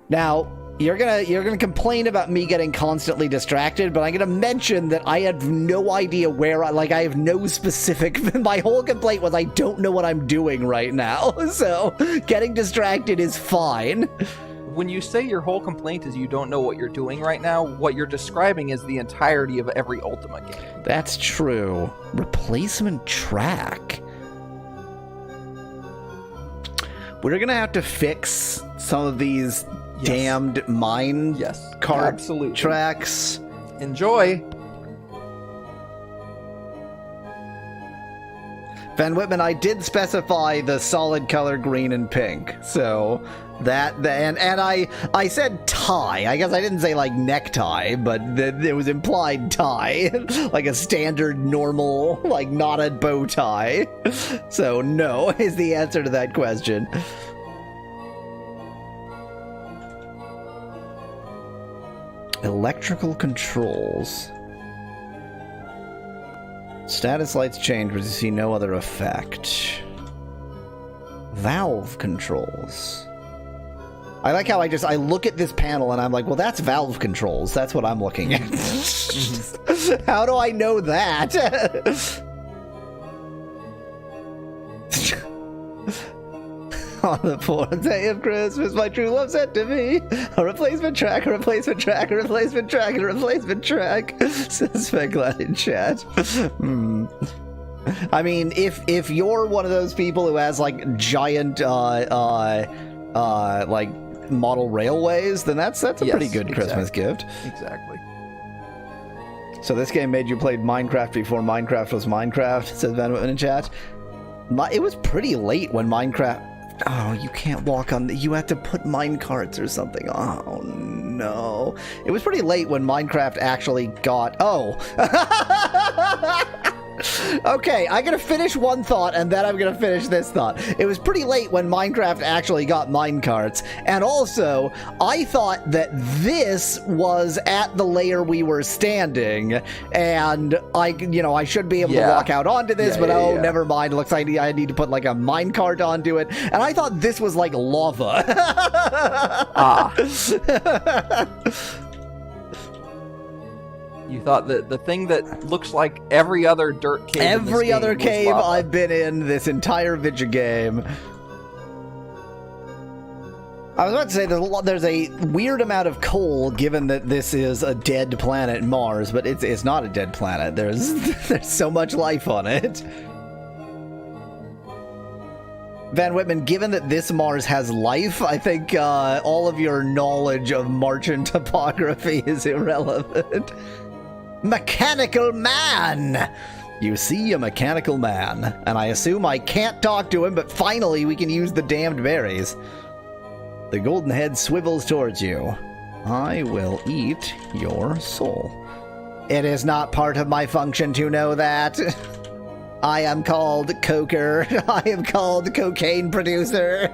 Now, you're gonna complain about me getting constantly distracted, but I'm gonna mention that I have no idea where I have no specific. My whole complaint was I don't know what I'm doing right now, so getting distracted is fine.
When you say your whole complaint is you don't know what you're doing right now, what you're describing is the entirety of every Ultima game.
That's true. Replacement track. We're gonna have to fix some of these damned mine cart tracks.
Enjoy.
Van Whitman, I did specify the solid color green and pink, so and I said tie. I guess I didn't say like necktie, but it was implied tie, like a standard normal like knotted bow tie. So no is the answer to that question. Electrical controls. Status lights change, but you see no other effect. Valve controls. I like how I look at this panel and I'm like, well, that's valve controls. That's what I'm looking at. How do I know that? On the fourth day of Christmas, my true love sent to me a replacement track, a replacement track, a replacement track, and a replacement track, says Speglad in chat. I mean, if you're one of those people who has like giant like model railways, then that's a pretty good Christmas gift.
Exactly.
So this game made you play Minecraft before Minecraft was Minecraft, says Van Whitman in chat. It was pretty late when Minecraft. Oh, you can't walk on. You have to put mine carts or something. Oh no! It was pretty late when Minecraft actually got. Oh. Okay, I'm gonna finish one thought and then I'm gonna finish this thought. It was pretty late when Minecraft actually got minecarts, and also I thought that this was at the layer we were standing, and I should be able to walk out onto this, but never mind. It looks like I need to put like a minecart onto it, and I thought this was like lava.
You thought that the thing that looks like every other dirt cave
every other cave I've been in this entire video game. I was about to say there's a weird amount of coal given that this is a dead planet, Mars, but it's not a dead planet. There's so much life on it. Van Whitman, given that this Mars has life, I think all of your knowledge of Martian topography is irrelevant. Mechanical man! You see a mechanical man, and I assume I can't talk to him, but finally we can use the damned berries. The golden head swivels towards you. I will eat your soul. It is not part of my function to know that. I am called Coker. I am called Cocaine Producer.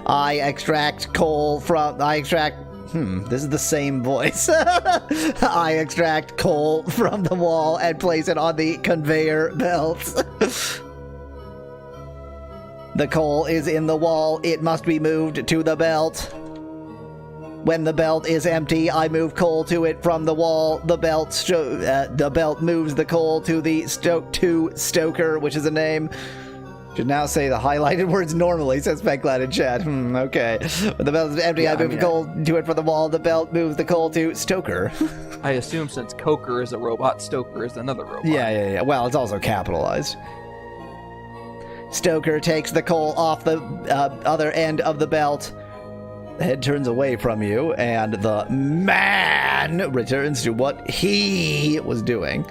I extract coal from... this is the same voice. I extract coal from the wall and place it on the conveyor belts. The coal is in the wall. It must be moved to the belt. When the belt is empty, I move coal to it from the wall. The belt moves the coal to the stoker, which is a name. Should now say the highlighted words normally, says Specklad in chat. Okay. When the belt is empty, I move coal to it from the wall. The belt moves the coal to stoker.
I assume since Coker is a robot, Stoker is another robot.
Yeah. Well, it's also capitalized. Stoker takes the coal off the other end of the belt. The head turns away from you, and the man returns to what he was doing.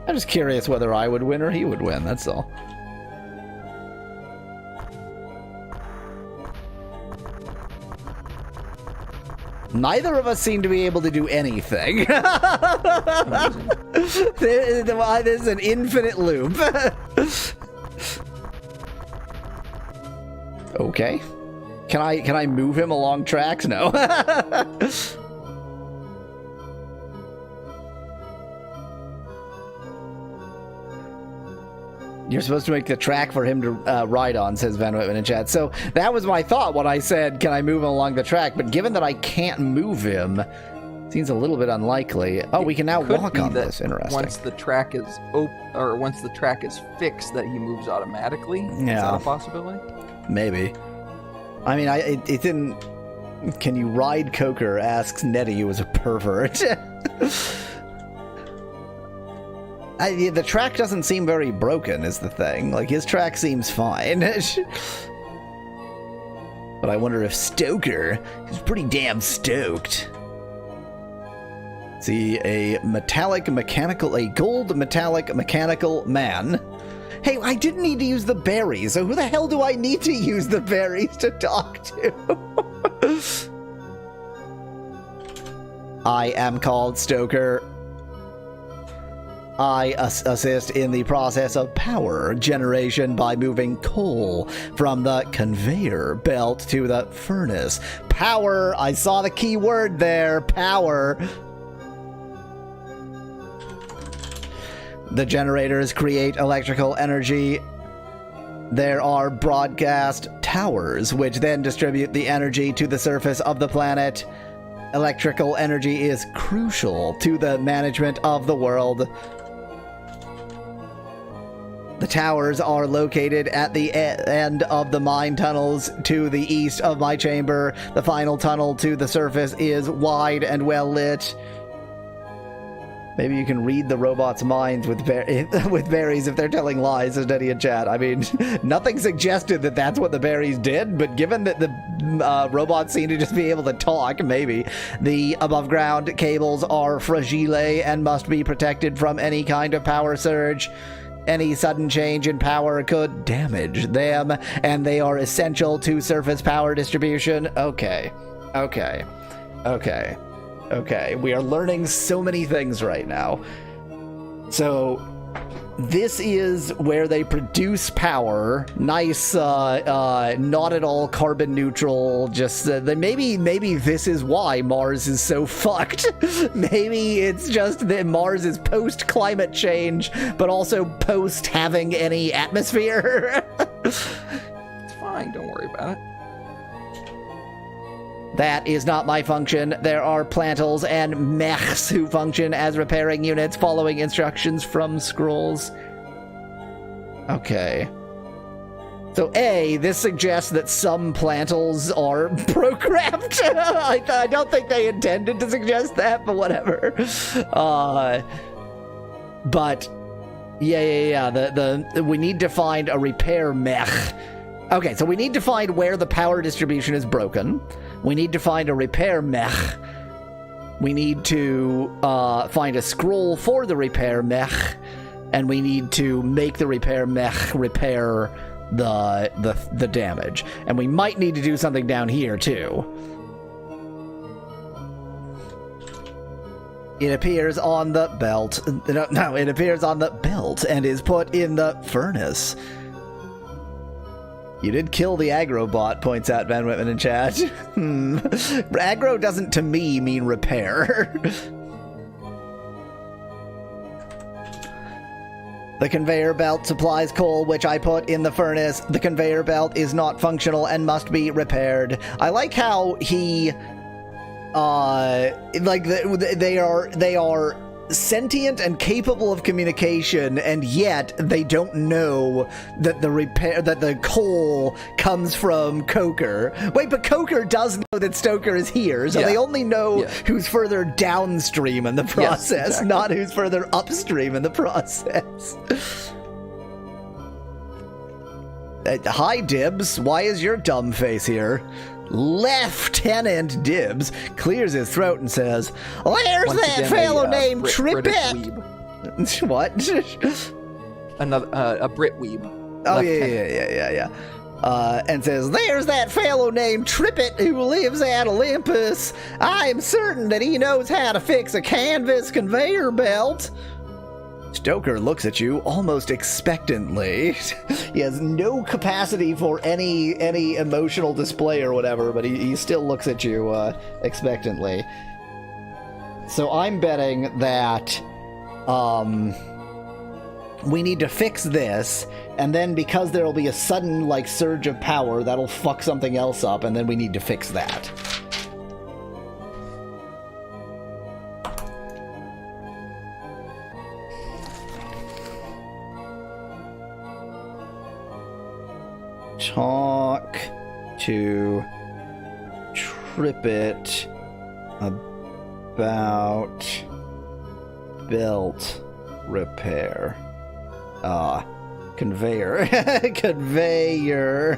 I'm just curious whether I would win or he would win, that's all. Neither of us seem to be able to do anything. This is an infinite loop. Okay. Can I move him along tracks? No. You're supposed to make the track for him to ride on, says Van Whitman in chat. So that was my thought when I said, can I move him along the track? But given that I can't move him, seems a little bit unlikely. Oh, we can now walk on this. Interesting.
Once the track is once the track is fixed, that he moves automatically. Yeah. Is that a possibility?
Maybe. I mean, it didn't... Can you ride Coker? Asks Nettie, who is a pervert. The track doesn't seem very broken, is the thing. Like, his track seems fine. But I wonder if Stoker is pretty damn stoked. See, a gold metallic mechanical man. Hey, I didn't need to use the berries, so who the hell do I need to use the berries to talk to? I am called Stoker. I assist in the process of power generation by moving coal from the conveyor belt to the furnace. Power! I saw the key word there. Power. The generators create electrical energy. There are broadcast towers, which then distribute the energy to the surface of the planet. Electrical energy is crucial to the management of the world. The towers are located at the end of the mine tunnels to the east of my chamber. The final tunnel to the surface is wide and well lit. Maybe you can read the robot's minds with berries if they're telling lies, as Nettie in chat. I mean, nothing suggested that that's what the berries did, but given that the robots seem to just be able to talk, maybe. The above-ground cables are fragile and must be protected from any kind of power surge. Any sudden change in power could damage them, and they are essential to surface power distribution. Okay. We are learning so many things right now. So, this is where they produce power. Nice, not at all carbon neutral. Just maybe this is why Mars is so fucked. Maybe it's just that Mars is post climate change, but also post having any atmosphere.
It's fine. Don't worry about it.
That is not my function. There are plantals and mechs who function as repairing units following instructions from scrolls. Okay. So A, this suggests that some plantals are programmed. I don't think they intended to suggest that, but whatever. But yeah. We need to find a repair mech. Okay, so we need to find where the power distribution is broken. We need to find a repair mech. We need to find a scroll for the repair mech, and we need to make the repair mech repair the damage. And we might need to do something down here too. It appears on the belt. No, it appears on the belt and is put in the furnace. You did kill the aggro bot, points out Van Whitman in chat. Aggro doesn't, to me, mean repair. The conveyor belt supplies coal, which I put in the furnace. The conveyor belt is not functional and must be repaired. I like how he, they are sentient and capable of communication, and yet they don't know that the coal comes from Coker. Wait, but Coker does know that Stoker is here, so they only know who's further downstream in the process, exactly. Not who's further upstream in the process. Hi, Dibs. Why is your dumb face here? Lieutenant Dibs clears his throat and says, "There's that fellow named Trippett." What?
A Brit weeb.
Oh, yeah. And says, "There's that fellow named Trippett who lives at Olympus. I am certain that he knows how to fix a canvas conveyor belt." Stoker looks at you almost expectantly. He has no capacity for any emotional display or whatever, but he still looks at you expectantly. So I'm betting that we need to fix this, and then because there will be a sudden surge of power, that'll fuck something else up, and then we need to fix that. Talk to Trippett about belt repair. Conveyor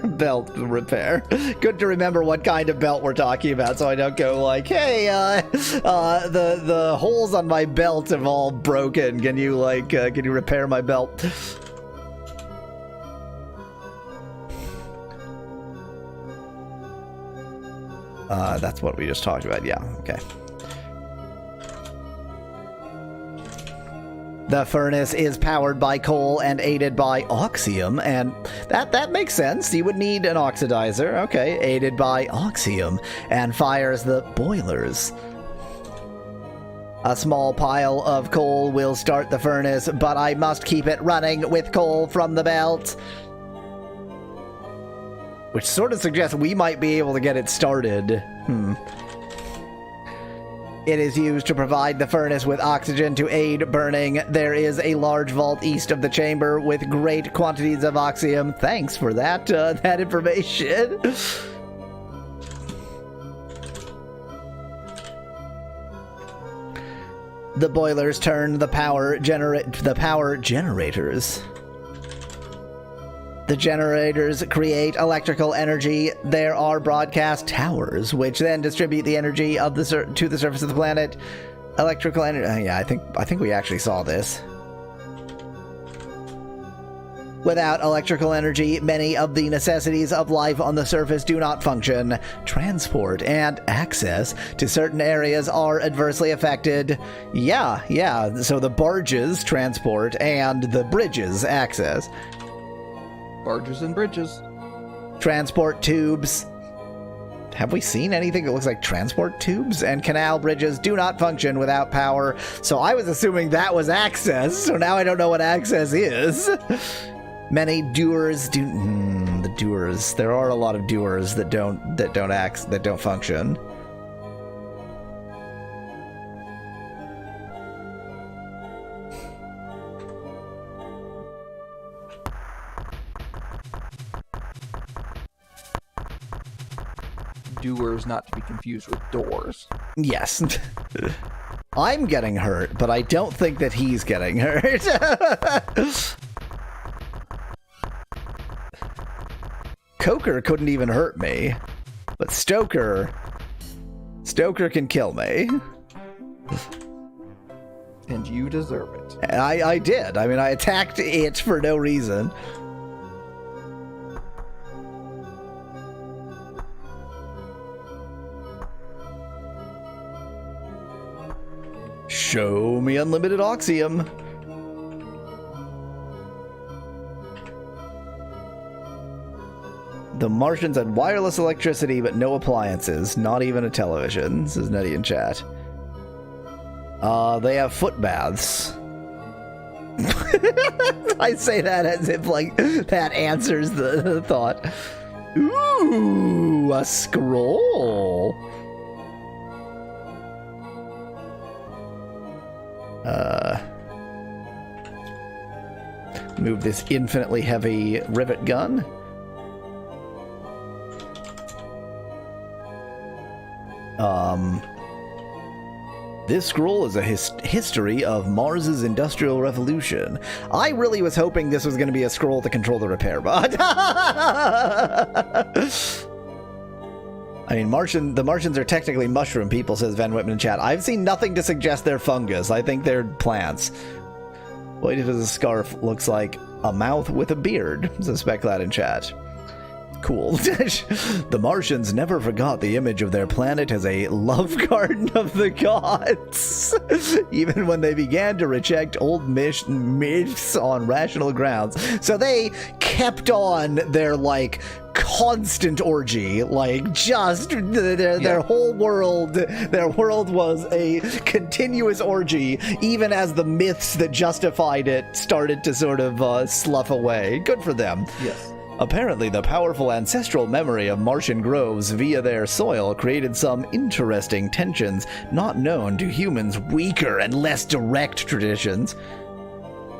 belt repair. Good to remember what kind of belt we're talking about, so I don't go hey, the holes on my belt have all broken. Can you repair my belt? That's what we just talked about. Yeah, okay. The furnace is powered by coal and aided by oxium, and that makes sense. You would need an oxidizer. Okay, aided by oxium, and fires the boilers. A small pile of coal will start the furnace, but I must keep it running with coal from the belt. Which sort of suggests we might be able to get it started. It is used to provide the furnace with oxygen to aid burning. There is a large vault east of the chamber with great quantities of oxium. Thanks for that information. The boilers turn the power generators. The generators create electrical energy. There are broadcast towers, which then distribute the energy to the surface of the planet. Electrical energy. Yeah, I think we actually saw this. Without electrical energy, many of the necessities of life on the surface do not function. Transport and access to certain areas are adversely affected. Yeah. So the barges transport and the bridges access.
Barges and bridges.
Transport tubes. Have we seen anything that looks like transport tubes? And canal bridges do not function without power. So I was assuming that was access. So now I don't know what access is. Many dewars do. The dewars. There are a lot of dewars that don't function.
doers, not to be confused with doors.
Yes. I'm getting hurt, but I don't think that he's getting hurt. Coker couldn't even hurt me, but Stoker can kill me.
And you deserve it.
And I did. I mean, I attacked it for no reason. Show me unlimited oxium. The Martians had wireless electricity, but no appliances. Not even a television, says Nettie in chat. They have foot baths. I say that as if, like, that answers the thought. Ooh, a scroll. Move this infinitely heavy rivet gun. This scroll is a history of Mars's Industrial Revolution. I really was hoping this was going to be a scroll to control the repair bot. I mean, the Martians are technically mushroom people, says Van Whitman in chat. I've seen nothing to suggest they're fungus. I think they're plants. Boidipus' scarf looks like a mouth with a beard, says Specklad in chat. Cool. The Martians never forgot the image of their planet as a love garden of the gods. Even when they began to reject old myths on rational grounds. So they kept on their, like, constant orgy. Like, just their whole world, their world was a continuous orgy, even as the myths that justified it started to sort of slough away. Good for them.
Yes.
Apparently, the powerful ancestral memory of Martian groves via their soil created some interesting tensions not known to humans' weaker and less direct traditions.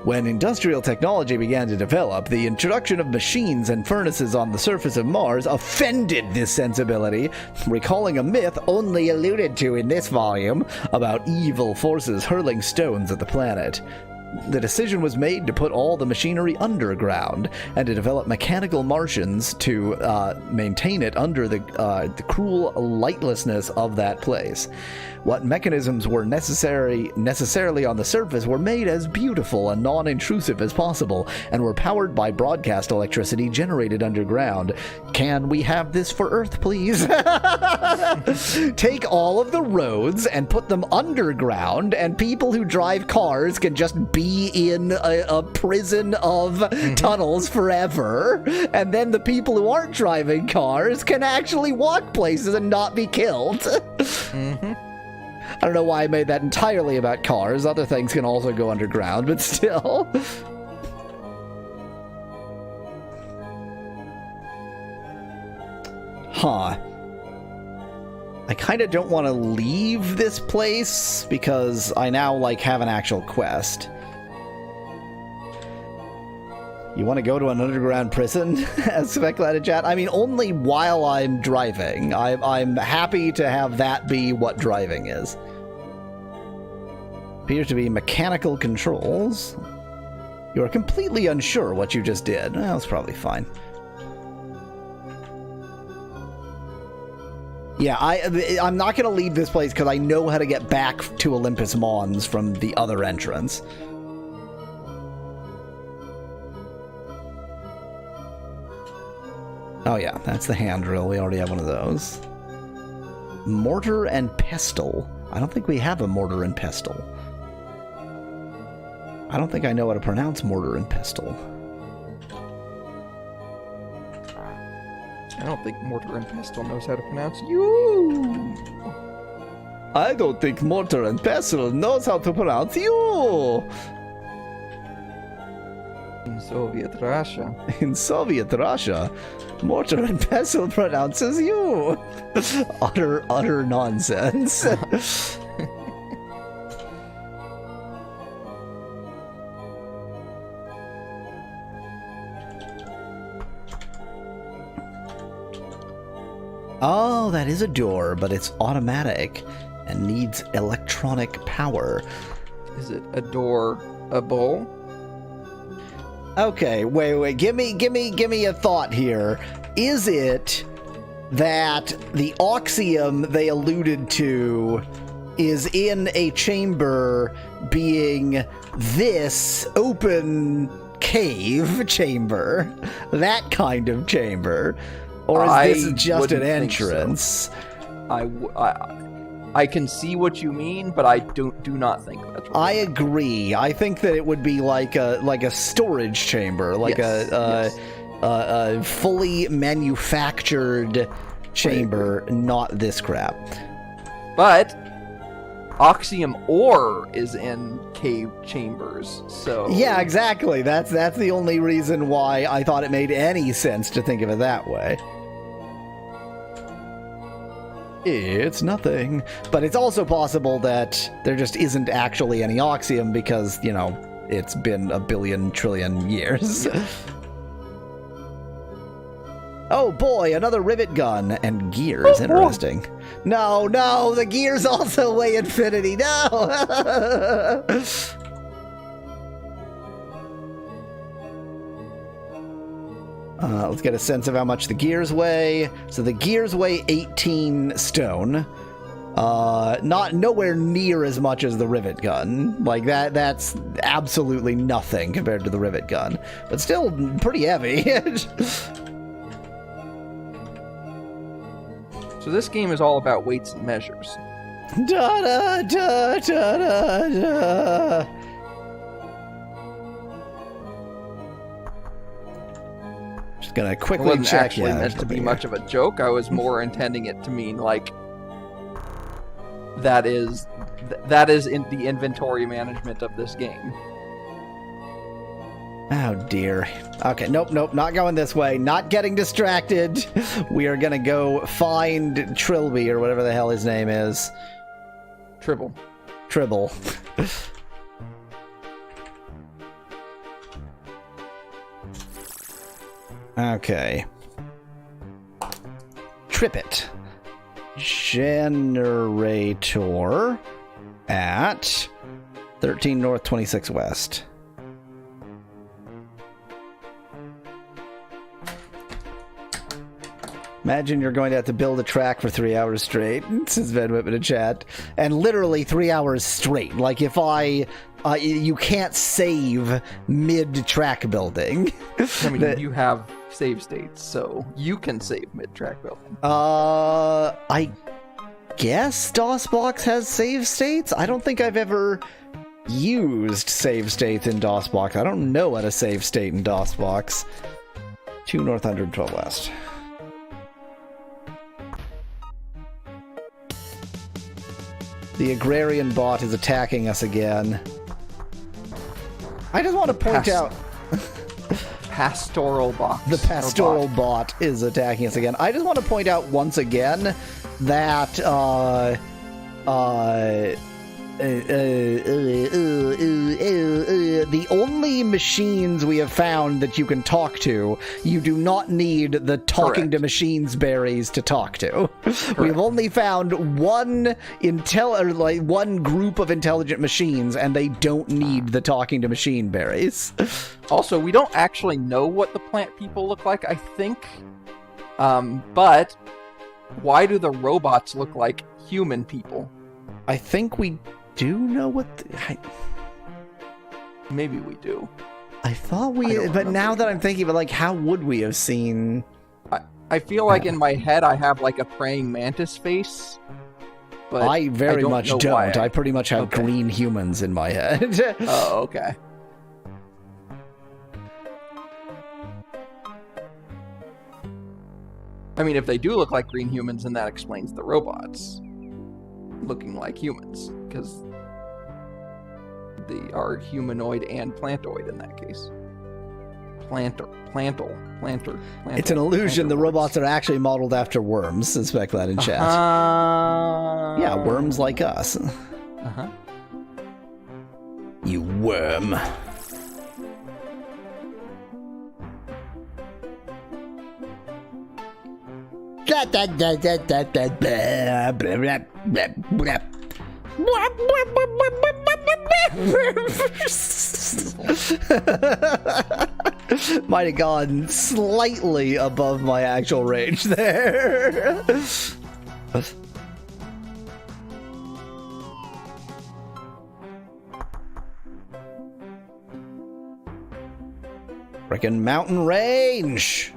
When industrial technology began to develop, the introduction of machines and furnaces on the surface of Mars offended this sensibility, recalling a myth only alluded to in this volume about evil forces hurling stones at the planet. The decision was made to put all the machinery underground and to develop mechanical Martians to maintain it under the cruel lightlessness of that place. What mechanisms were necessarily on the surface were made as beautiful and non-intrusive as possible and were powered by broadcast electricity generated underground. Can we have this for Earth, please? Take all of the roads and put them underground, and people who drive cars can just be in a prison of tunnels forever, and then the people who aren't driving cars can actually walk places and not be killed. I don't know why I made that entirely about cars. Other things can also go underground, but still. Huh. I kind of don't want to leave this place because I now, like, have an actual quest. You want to go to an underground prison? As Speculated Chat? I mean, only while I'm driving. I'm happy to have that be what driving is. Appears to be mechanical controls. You are completely unsure what you just did. Well, that's probably fine. Yeah, I'm not going to leave this place because I know how to get back to Olympus Mons from the other entrance. Oh yeah, that's the hand drill. We already have one of those. Mortar and pestle. I don't think we have a mortar and pestle. I don't think I know how to pronounce mortar and pestle.
I don't think mortar and pestle knows how to pronounce you.
I don't think mortar and pestle knows how to pronounce you.
In Soviet Russia.
In Soviet Russia, mortar and pestle pronounces you. utter nonsense. Oh, that is a door, but it's automatic and needs electronic power.
Is it a door, a bowl?
Okay, wait. Give me a thought here. Is it that the Oxium they alluded to is in a chamber being this open cave chamber? That kind of chamber? Or is this just an entrance?
So. I can see what you mean, but I do not think that's what
I agree. I think that it would be like a storage chamber, like a fully manufactured chamber, not this crap.
But Oxium ore is in cave chambers, so...
Yeah, exactly. That's the only reason why I thought it made any sense to think of it that way. It's nothing. But it's also possible that there just isn't actually any Oxium because, you know, it's been a billion trillion years. Oh boy, another rivet gun and gears. Interesting. No, the gears also weigh infinity. No! Let's get a sense of how much the gears weigh. So the gears weigh 18 stone. Nowhere near as much as the rivet gun. Like that's absolutely nothing compared to the rivet gun. But still pretty heavy.
So this game is all about weights and measures.
Da da da da da da. Just gonna quickly
wasn't
check.
Actually meant to be much of a joke. I was more intending it to mean like that is in the inventory management of this game.
Oh dear. Okay, nope, not going this way. Not getting distracted. We are gonna go find Trilby or whatever the hell his name is.
Tribble.
Okay. Trip it. Generator at 13 North, 26 West. Imagine you're going to have to build a track for 3 hours straight, says Van Whitman in chat. And literally 3 hours straight. Like if you can't save mid-track building.
I mean, you have save states, so you can save mid-track building.
I guess DOSBox has save states? I don't think I've ever used save states in DOSBox. I don't know how to save state in DOSBox. 2 North, 112 West. The agrarian bot is attacking us again. I just want to point out...
Pastoral bot.
The pastoral bot is attacking us again. I just want to point out once again that the only machines we have found that you can talk to, you do not need the talking to machines berries to talk to. We've only found one group of intelligent machines, and they don't need the talking to machine berries.
Also, we don't actually know what the plant people look like, I think. But why do the robots look like human people?
I think we do know what...
Maybe we do.
I thought we... But now that I'm thinking about, like, how would we have seen...
I feel like in my head I have, like, a praying mantis face. But
I very much don't. I pretty much have green humans in my head.
Oh, okay. I mean, if they do look like green humans, then that explains the robots looking like humans, because they are humanoid and plantoid in that case. Planter. It's an illusion.
The robots are actually modeled after worms. Suspect that in chat. Yeah, worms like us. You worm. Might have gone slightly above my actual range there. Frickin' mountain range.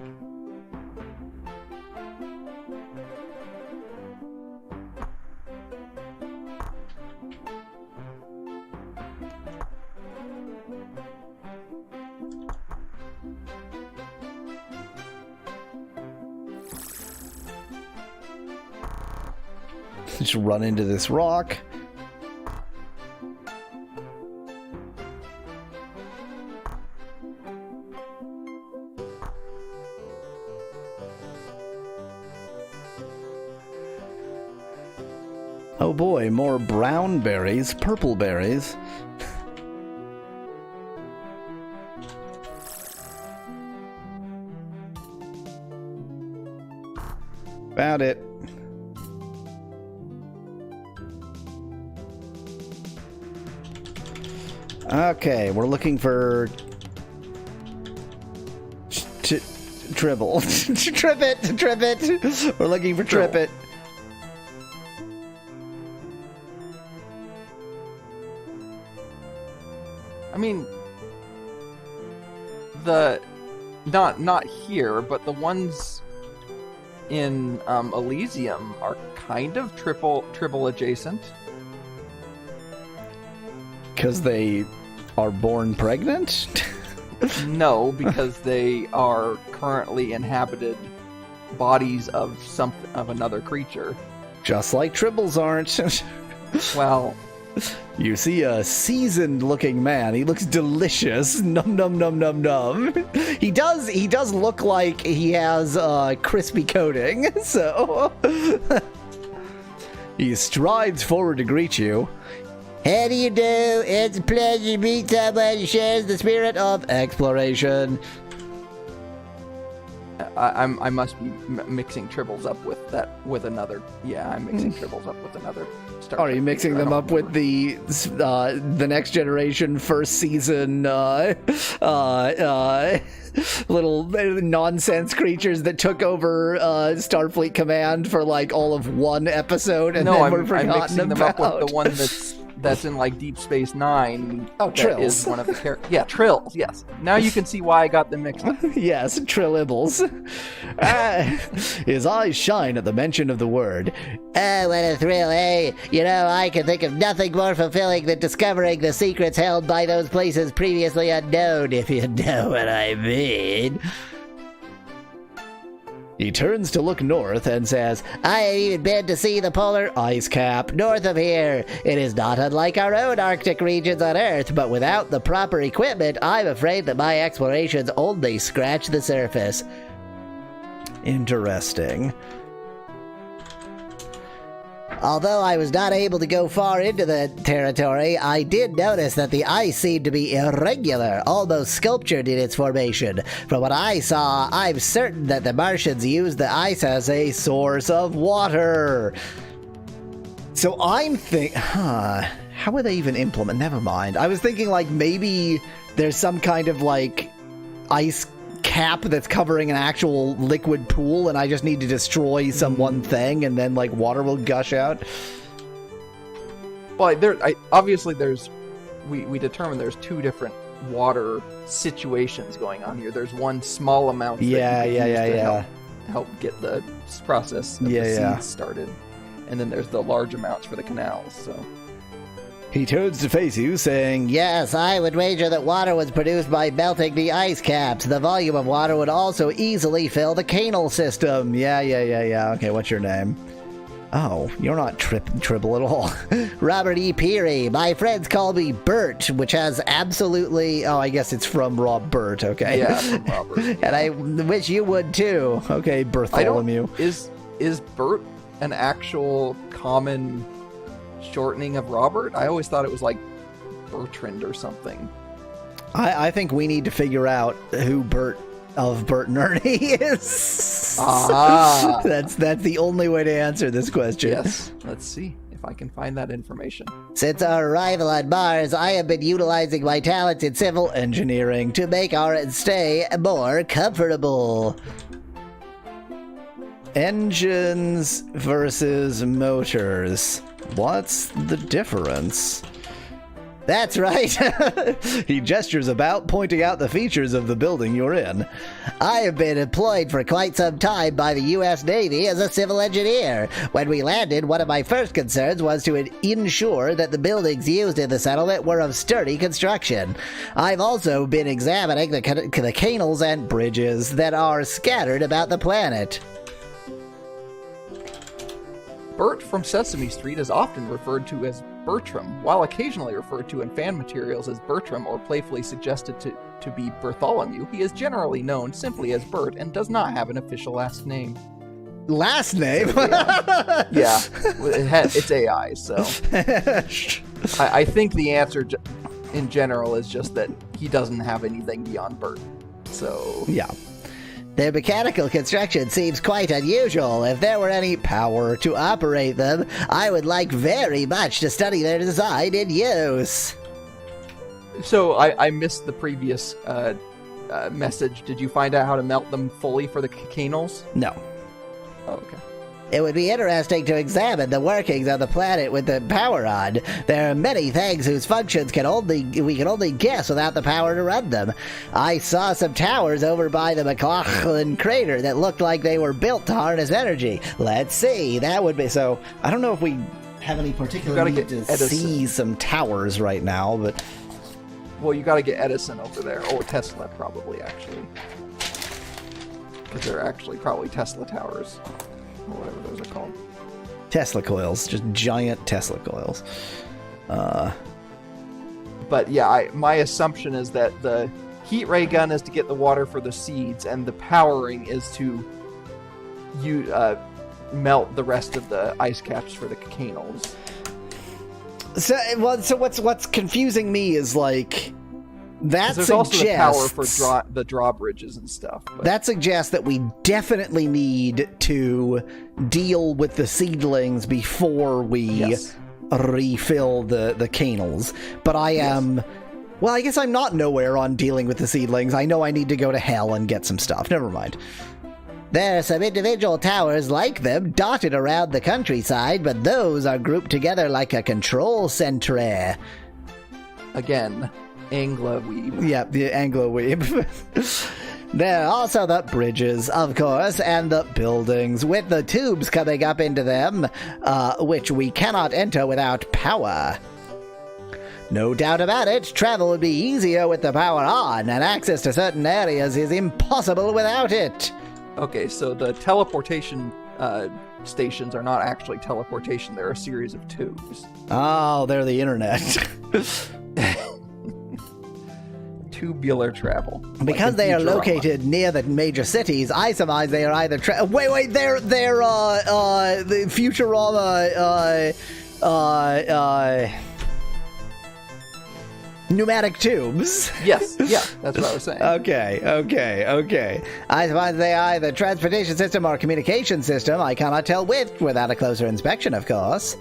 Just run into this rock. Oh boy, more brown berries, purple berries. Found it. Okay, we're looking for Tribble. Trippet! We're looking for Trippet.
I mean, not here, but the ones in Elysium are kind of Tribble adjacent.
Because they are born pregnant?
No, because they are currently inhabited bodies of another creature.
Just like Tribbles aren't.
Well,
you see a seasoned-looking man. He looks delicious. Num num num num num. He does look like he has crispy coating. So he strides forward to greet you. How do you do? It's a pleasure to meet someone who shares the spirit of exploration.
I must be mixing Tribbles up with another. Yeah, I'm mixing Tribbles up with another.
Are you mixing them up with the next generation first season little nonsense creatures that took over Starfleet Command for like all of one episode and then were forgotten
I'm mixing them
about?
up with the one that's in like Deep Space Nine.
Oh, Trills.
Is one of the characters. Yeah, Trills. Yes. Now you can see why I got them mixed up.
Yes, Trillibbles. His eyes shine at the mention of the word. Oh, what a thrill, eh? You know, I can think of nothing more fulfilling than discovering the secrets held by those places previously unknown, if you know what I mean. He turns to look north and says, I have even been to see the polar ice cap north of here. It is not unlike our own Arctic regions on Earth, but without the proper equipment, I'm afraid that my explorations only scratch the surface. Interesting. Although I was not able to go far into the territory, I did notice that the ice seemed to be irregular, almost sculptured in its formation. From what I saw, I'm certain that the Martians used the ice as a source of water. So I'm how would they even implement? Never mind. I was thinking like maybe there's some kind of like ice cap that's covering an actual liquid pool and I just need to destroy some one thing and then like water will gush out.
Well, obviously we determined there's two different water situations going on here. There's one small amount that help get the process of the seeds started, and then there's the large amounts for the canals. So he turns to face you, saying, yes, I would wager that water was produced by melting the ice caps. The volume of water would also easily fill the canal system. Yeah. Okay, what's your name? Oh, you're not Tribble at all. Robert E. Peary. My friends call me Bert, which has absolutely... Oh, I guess it's from Rob Burt, okay. Yeah, from Robert.
And I wish you would, too. Okay, Bartholomew.
Is Bert an actual common shortening of Robert? I always thought it was like Bertrand or something.
I think we need to figure out who Bert of Bert and Ernie is. That's the only way to answer this question.
Yes. Let's see if I can find that information.
Since our arrival on Mars, I have been utilizing my talents in civil engineering to make our stay more comfortable. Engines versus motors. What's the difference? That's right. He gestures about, pointing out the features of the building you're in. I have been employed for quite some time by the U.S. Navy as a civil engineer. When we landed, one of my first concerns was to ensure that the buildings used in the settlement were of sturdy construction. I've also been examining the canals and bridges that are scattered about the planet.
Bert from Sesame Street is often referred to as Bertram, while occasionally referred to in fan materials as Bertram or playfully suggested to be Bartholomew. He is generally known simply as Bert and does not have an official last name.
Last name?
Yeah, it's AI, so... I think the answer in general is just that he doesn't have anything beyond Bert, so...
Yeah. Their mechanical construction seems quite unusual. If there were any power to operate them, I would like very much to study their design and use.
So I missed the previous message. Did you find out how to melt them fully for the canals?
No.
Oh, okay.
It would be interesting to examine the workings of the planet with the power on. There are many things whose functions we can only guess without the power to run them. I saw some towers over by the McLaughlin crater that looked like they were built to harness energy. Let's see. That would be so. I don't know if we have any particular need to see some towers right now, but
well, you got to get Edison over there, or Tesla probably actually, because they're actually probably Tesla towers. Or whatever those are called.
Tesla coils, just giant Tesla coils.
But yeah, my assumption is that the heat ray gun is to get the water for the seeds, and the powering is to melt the rest of the ice caps for the canals.
So what's confusing me is like that
there's
suggests
also the power for the drawbridges and stuff. But.
That suggests that we definitely need to deal with the seedlings before we refill the canals. But I am... Well, I guess I'm not nowhere on dealing with the seedlings. I know I need to go to hell and get some stuff. Never mind. There are some individual towers like them dotted around the countryside, but those are grouped together like a control center.
Again... Anglo-weeb.
Yeah, the Anglo-weeb. There are also the bridges, of course, and the buildings, with the tubes coming up into them, which we cannot enter without power. No doubt about it, travel would be easier with the power on, and access to certain areas is impossible without it.
Okay, so the teleportation stations are not actually teleportation, they're a series of tubes.
Oh, they're the internet.
Tubular travel.
Because they are located near the major cities, I surmise they are either they're the Futurama pneumatic tubes.
Yes, yeah, that's what I was saying.
Okay. I suppose they are either transportation system or communication system. I cannot tell which without a closer inspection, of course.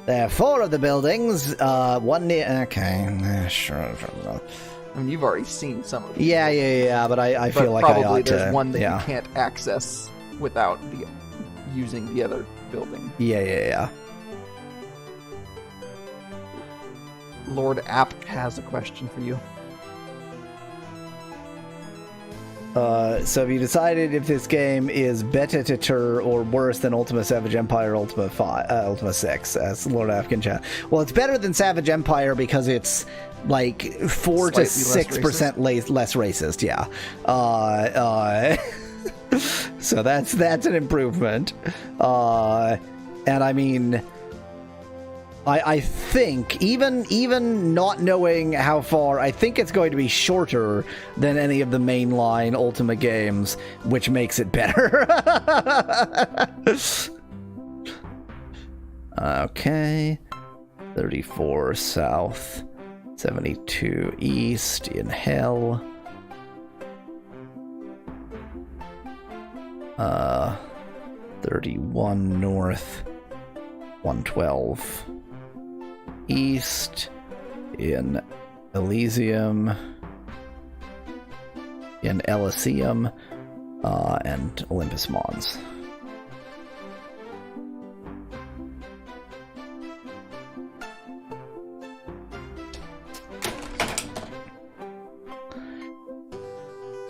There are 4 of the buildings, one near... Okay, sure.
I mean, you've already seen some of them.
Yeah, but I feel like I ought to...
Probably there's one that you can't access without using the other building.
Yeah.
Lord App has a question for you.
So have you decided if this game is better or worse than Ultima Savage Empire Ultima 6? As Lord Afghan chat. Well, it's better than Savage Empire because it's like 4 to 6% less racist. Yeah. So that's an improvement. And I mean, I think, even not knowing how far, I think it's going to be shorter than any of the mainline Ultima games, which makes it better. Okay. 34 south, 72 east in hell. 31 north, 112 east, in Elysium, in Elysium, and Olympus Mons.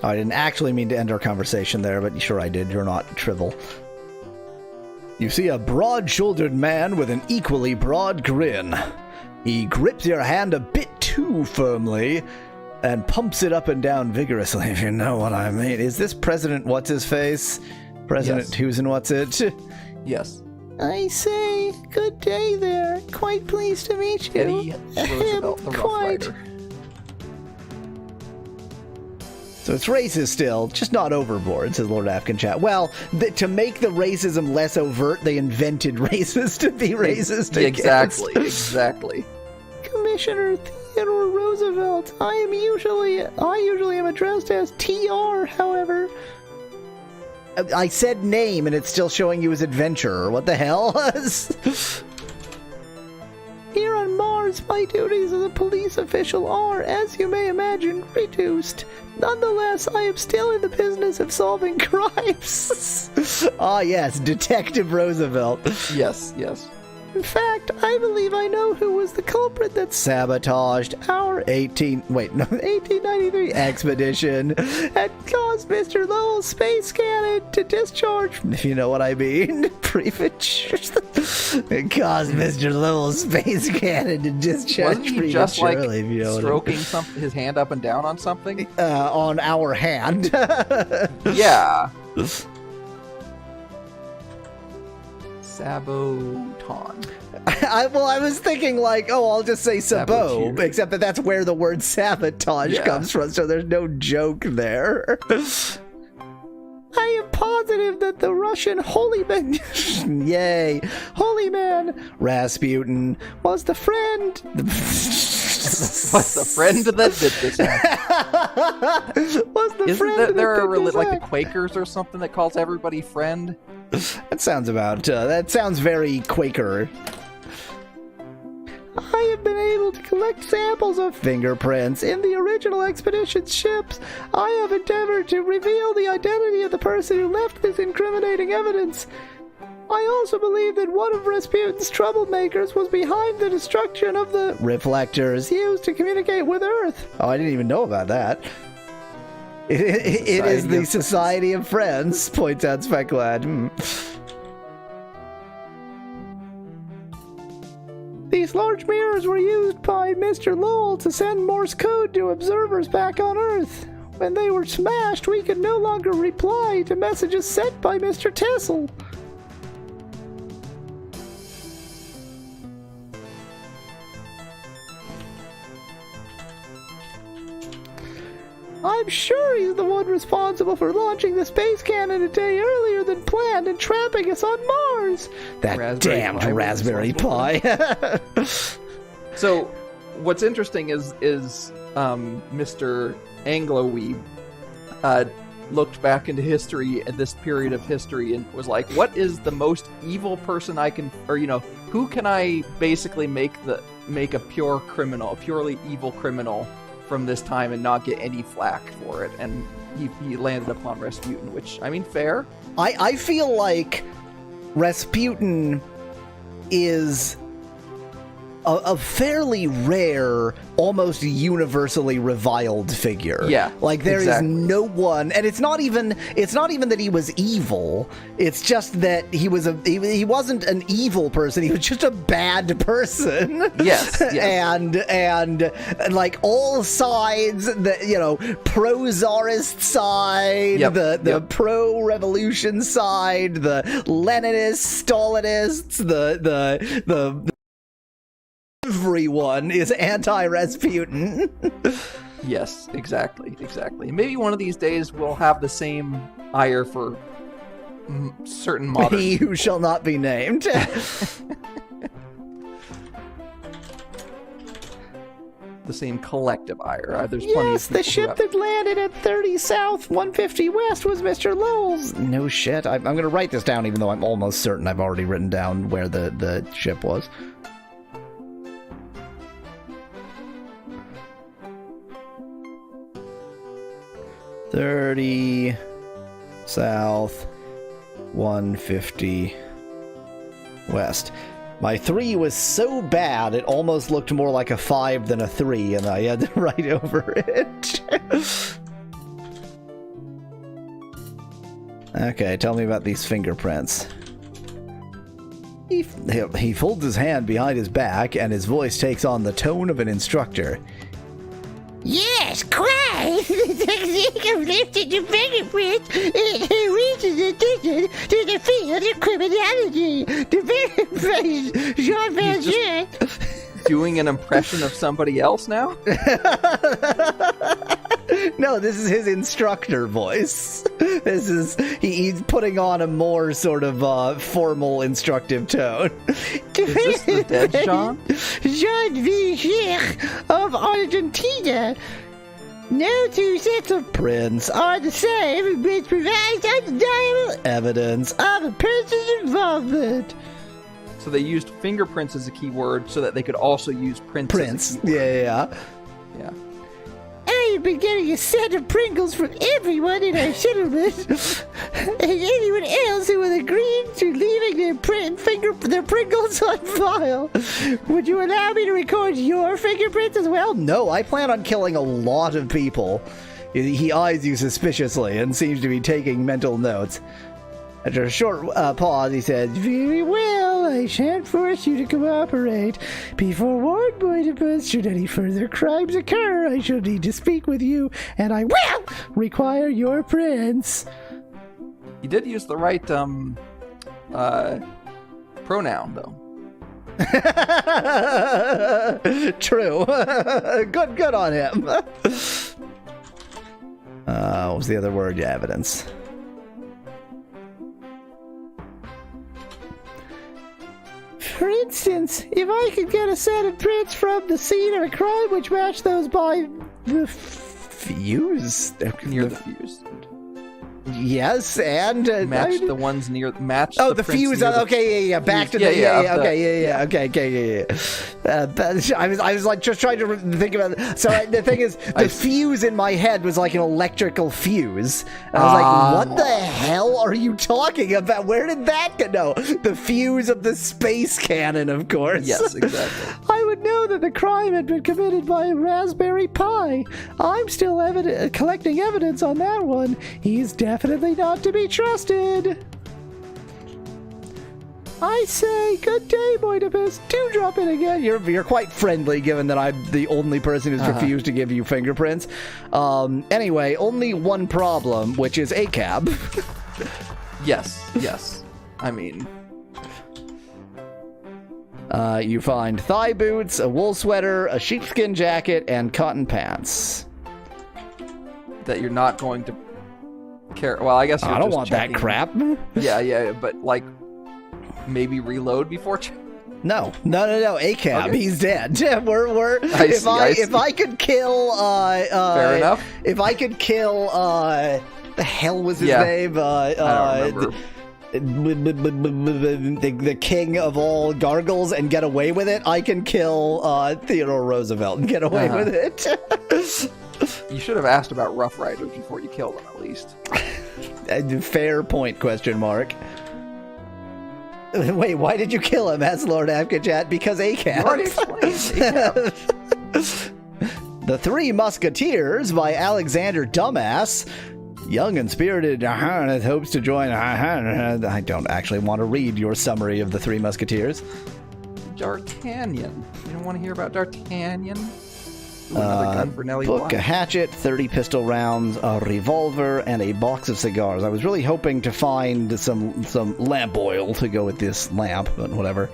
I didn't actually mean to end our conversation there, but sure I did. You're not trivial. You see a broad-shouldered man with an equally broad grin. He grips your hand a bit too firmly and pumps it up and down vigorously, if you know what I mean. Is this President What's-His-Face? President
Yes.
Who's and What's It?
Yes.
I say, good day there. Quite pleased to meet you.
Teddy Roosevelt, the Rough Rider.
So it's racist still, just not overboard, says Lord Afghan-Chat. Well, to make the racism less overt, they invented racist to be racist against.
Exactly.
Commissioner Theodore Roosevelt. I usually am addressed as TR, however. I said name, and it's still showing you as adventurer. What the hell? Here on Mars, my duties as a police official are, as you may imagine, reduced. Nonetheless, I am still in the business of solving crimes. Ah, yes, Detective Roosevelt.
Yes, yes.
In fact, I believe I know who was the culprit that sabotaged our 1893 expedition and caused Mr. Lowell's space cannon to discharge, if you know what I mean, premature. It caused Mr. Lowell's space cannon to discharge
Wasn't he just like
prematurely, if you know
stroking his hand up and down on something?
on our hand.
Yeah. Saboton.
I was thinking like, oh, I'll just say Sabot,
Saboteur.
except that that's where the word sabotage
Yeah.
comes from, so there's no joke there. I am positive that the Russian holy man, yay, holy man, Rasputin, was the friend.
What's the friend that did this act?
Was the
Isn't
friend
there
that
a
did this
like the
act.
Quakers or something that calls everybody friend?
That sounds very Quaker. I have been able to collect samples of fingerprints in the original expedition's ships. I have endeavored to reveal the identity of the person who left this incriminating evidence. I also believe that one of Rasputin's troublemakers was behind the destruction of the reflectors used to communicate with Earth. Oh, I didn't even know about that. It is the Society of Friends, points out Specklad. These large mirrors were used by Mr. Lowell to send Morse code to observers back on Earth. When they were smashed, we could no longer reply to messages sent by Mr. Tessel. I'm sure he's the one responsible for launching the space cannon a day earlier than planned and trapping us on Mars. That
Raspberry
damned
Pi was
Raspberry Pi.
So, what's interesting is Mr. Anglo-Weeb looked back into history at this period of history and was like, what is the most evil person I can, or who can I basically make a pure criminal, a purely evil criminal from this time and not get any flack for it? And he landed upon Rasputin, which, I mean, fair.
I feel like Rasputin is a fairly rare, almost universally reviled figure.
Yeah,
like there
exactly.
is no one, and it's not even that he was evil. It's just that he wasn't an evil person. He was just a bad person.
Yes.
and like all sides, the pro-czarist side,
Yep,
the pro-revolution side, the Leninists, Stalinists, the everyone is anti-Rasputin.
Yes, exactly. Maybe one of these days we'll have the same ire for certain modern
He who shall not be named.
the the same collective ire. There's plenty
Yes,
of
the
people who
ship
have-
that landed at 30 South, 150 West was Mr. Lowell's. No shit. I'm going to write this down, even though I'm almost certain I've already written down where the ship was. $30 South, 150 West. My 3 was so bad, it almost looked more like a 5 than a 3, and I had to write over it. Okay, tell me about these fingerprints. He folds his hand behind his back, and his voice takes on the tone of an instructor.
Yes, quite! The technique of lifting your fingerprints reaches attention to the field of criminality. The very Jean Valjean.
doing an impression of somebody else now?
No, this is his instructor voice. He's putting on a more sort of formal instructive tone.
Is this the dead Jean?
Jean Valjean of Argentina. No two sets of
Prince
are the same, which provides undeniable
evidence.
of a person's involvement.
So they used fingerprints as a keyword so that they could also use prints.
Prince.
As a keyword.
Yeah.
I've been getting a set of Pringles from everyone in our settlement, and anyone else who will agree to leaving their Pringles on file. Would you allow me to record your fingerprints as well?
No, I plan on killing a lot of people. He eyes you suspiciously and seems to be taking mental notes. After a short pause, he says, "Very well, I shan't force you to cooperate. Be forewarned, Boidipus, should any further crimes occur, I shall need to speak with you, and I will require your prints."
You did use the right pronoun, though.
True. Good on him. What was the other word? Yeah, evidence.
For instance, if I could get a set of prints from the scene of a crime which match those by the
Fuse?
Near the fuse.
Yes, and
Match the ones near. Match.
Oh,
the
the
prints
fuse.
near the
Okay, yeah. Back to
fuse.
the.
Yeah,
Yeah,
of the-
okay, yeah. Okay, yeah. But I was like just trying to think about it. So the thing is, the fuse in my head was like an electrical fuse. And I was like, what the hell are you talking about? Where did that go? No, the fuse of the space cannon, of course.
Yes, exactly.
I would know that the crime had been committed by a Raspberry Pi. I'm still collecting evidence on that one. He's definitely not to be trusted. I say, good day, Boidipus. Do drop in again.
You're quite friendly, given that I'm the only person who's refused to give you fingerprints. Anyway, only one problem, which is a cab.
Yes. I mean,
You find thigh boots, a wool sweater, a sheepskin jacket, and cotton pants.
that you're not going to care. Well, I guess you're
I don't
just
want
checking.
that crap.
Yeah, but like maybe reload before.
No. A cab.
Okay.
He's dead. We're.
I see.
If I could kill.
Fair enough.
If I could kill. The hell was his
Yeah.
name?
I don't remember.
The king of all gargles and get away with it, I can kill Theodore Roosevelt and get away with it.
You should have asked about Rough Riders before you killed them, at least.
Fair point, question mark. Wait, why did you kill him? Asked Lord Apkajat. Because ACAB.
You already explained.
The Three Musketeers by Alexander Dumbass. Young and spirited hopes to join. I don't actually want to read your summary of the Three Musketeers.
D'Artagnan. You don't want to hear about D'Artagnan? Ooh, another gun for Nelly
Book,
Bly.
a hatchet, 30 pistol rounds, a revolver, and a box of cigars. I was really hoping to find some lamp oil to go with this lamp, but whatever.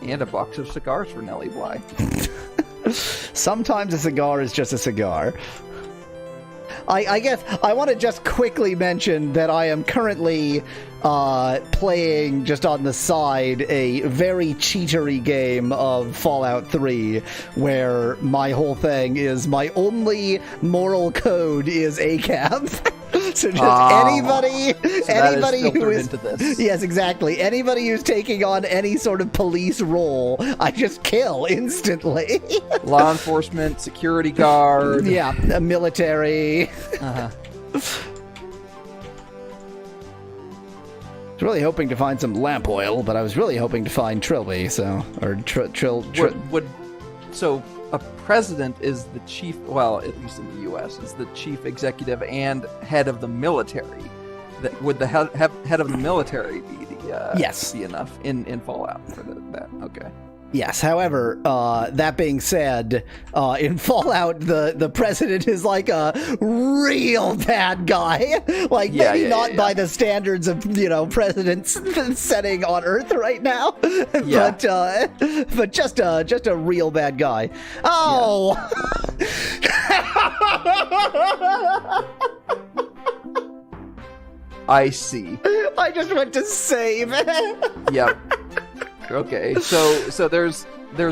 And a box of cigars for Nelly Bly.
Sometimes a cigar is just a cigar. I guess I want to just quickly mention that I am currently playing, just on the side, a very cheatery game of Fallout 3, where my whole thing is my only moral code is ACAB. So just anybody who is
into this.
Yes, exactly. Anybody who's taking on any sort of police role, I just kill instantly.
Law enforcement, security guard.
Yeah, military.
Uh-huh.
I was really hoping to find some lamp oil, but I was really hoping to find Trilby,
So a president is the chief, well, at least in the U.S., is the chief executive and head of the military. Would the head of the military be the
yes,
be enough in Fallout for that? Okay.
Yes, however, that being said, in Fallout, the president is like a real bad guy. Like, maybe not by the standards of, presidents setting on Earth right now, but just a real bad guy. Oh!
I see.
I just went to save.
Yep. Okay, so there's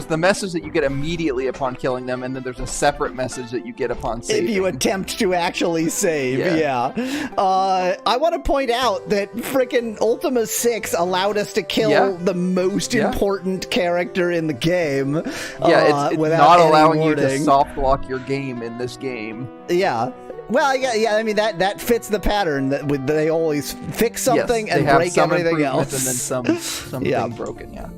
the message that you get immediately upon killing them, and then there's a separate message that you get upon saving.
If you attempt to actually save, yeah. I want to point out that frickin' Ultima 6 allowed us to kill the most important character in the game.
It's not allowing you to soft lock your game in this game.
Yeah. Well, yeah. I mean, that fits the pattern. That they always fix something and break everything else,
and then something broken. Yeah.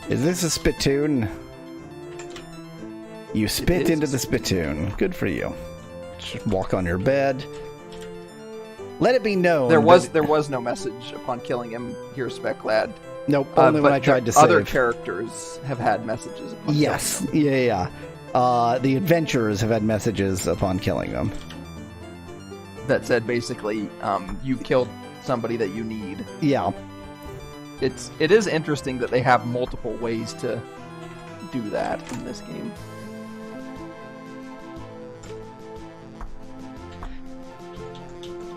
Is this a spittoon? You spit into the spittoon. Good for you. Just walk on your bed. Let it be known.
There was no message upon killing him here, Speclad.
Nope, only when I tried to save.
Other characters have had messages upon killing them.
Yeah. The adventurers have had messages upon killing them.
That said, basically, you've killed somebody that you need.
Yeah.
It is interesting that they have multiple ways to do that in this game.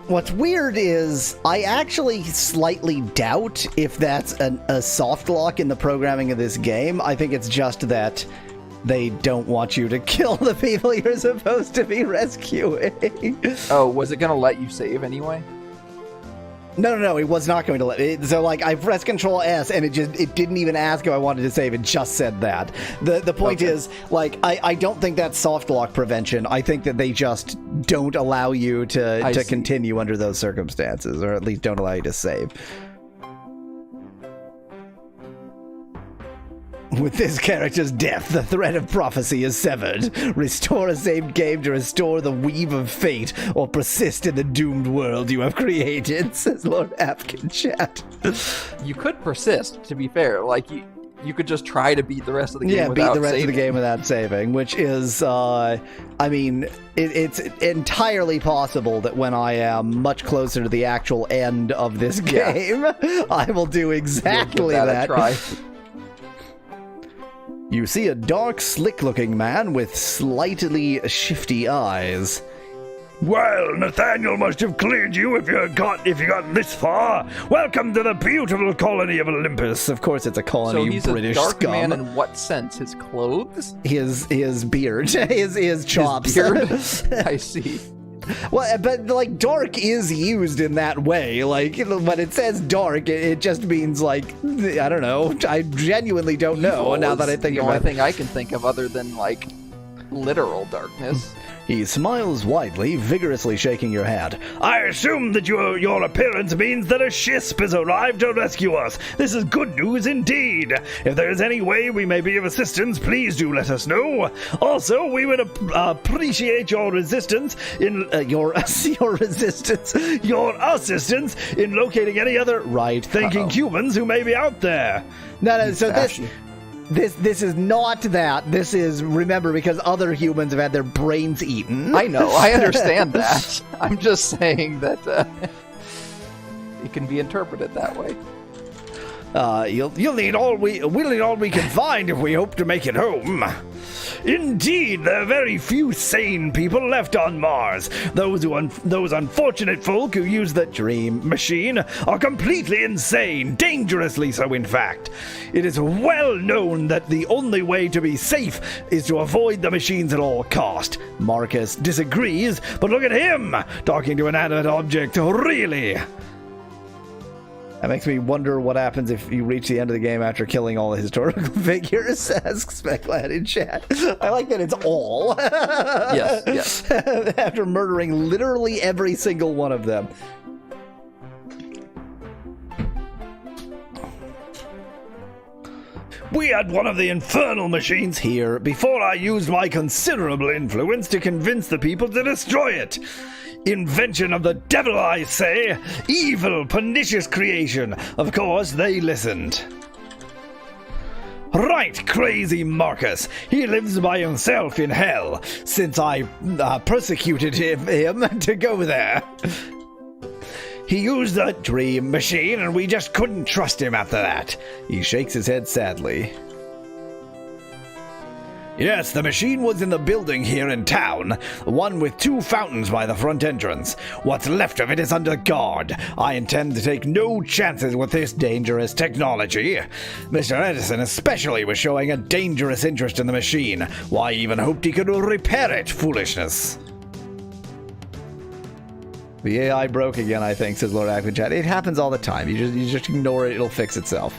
What's weird is I actually slightly doubt if that's a soft lock in the programming of this game. I think it's just that they don't want you to kill the people you're supposed to be rescuing.
Oh, was it going to let you save anyway?
No, it was not going to let it. So, I pressed Control S, and it didn't even ask if I wanted to save. It just said that. The point is, I don't think that's soft lock prevention. I think that they just don't allow you to continue under those circumstances, or at least don't allow you to save. With this character's death, the thread of prophecy is severed. Restore a saved game to restore the weave of fate, or persist in the doomed world you have created, says Lord Apkin chat.
You could persist, to be fair. You could just try to beat the rest of the game without
beat the rest
saving.
of the game without saving, which is, it's entirely possible that when I am much closer to the actual end of this game, I will do exactly that.
A try.
You see a dark, slick-looking man with slightly shifty eyes.
Well, Nathaniel must have cleared you if you got this far. Welcome to the beautiful colony of Olympus.
Of course it's a colony,
so he's
British
a dark
scum.
man in what sense? His clothes?
His beard. his chops.
His beard? I see.
Well, but dark is used in that way. When it says dark, it just means I don't know. I genuinely don't know. Now that I think about it,
the only thing I can think of other than literal darkness.
He smiles widely, vigorously shaking your hand.
I assume that your appearance means that a ship has arrived to rescue us. This is good news indeed. If there is any way we may be of assistance, please do let us know. Also, we would appreciate your assistance in your assistance in locating any other right-thinking humans who may be out there.
No. So This is not that. This is, remember, because other humans have had their brains eaten.
I know. I understand that. I'm just saying that it can be interpreted that way.
We'll need all we can find if we hope to make it home. Indeed, there are very few sane people left on Mars. Those unfortunate folk who use the Dream machine are completely insane, dangerously so in fact. It is well known that the only way to be safe is to avoid the machines at all cost. Marcus disagrees, but look at him, talking to an inanimate object, really.
That makes me wonder what happens if you reach the end of the game after killing all the historical figures, asks Specklad in chat. I like that it's all.
Yes.
After murdering literally every single one of them.
We had one of the infernal machines here before I used my considerable influence to convince the people to destroy it. Invention of the devil, I say. Evil, pernicious creation. Of course, they listened. Right, crazy Marcus. He lives by himself in hell, since I persecuted him to go there. He used the Dream machine, and we just couldn't trust him after that. He shakes his head sadly. Yes, the machine was in the building here in town, one with 2 fountains by the front entrance. What's left of it is under guard. I intend to take no chances with this dangerous technology. Mr. Edison especially was showing a dangerous interest in the machine. Why, even hoped he could repair it, foolishness.
The AI broke again, I think, says Lord Aquachat. It happens all the time. You just ignore it, it'll fix itself.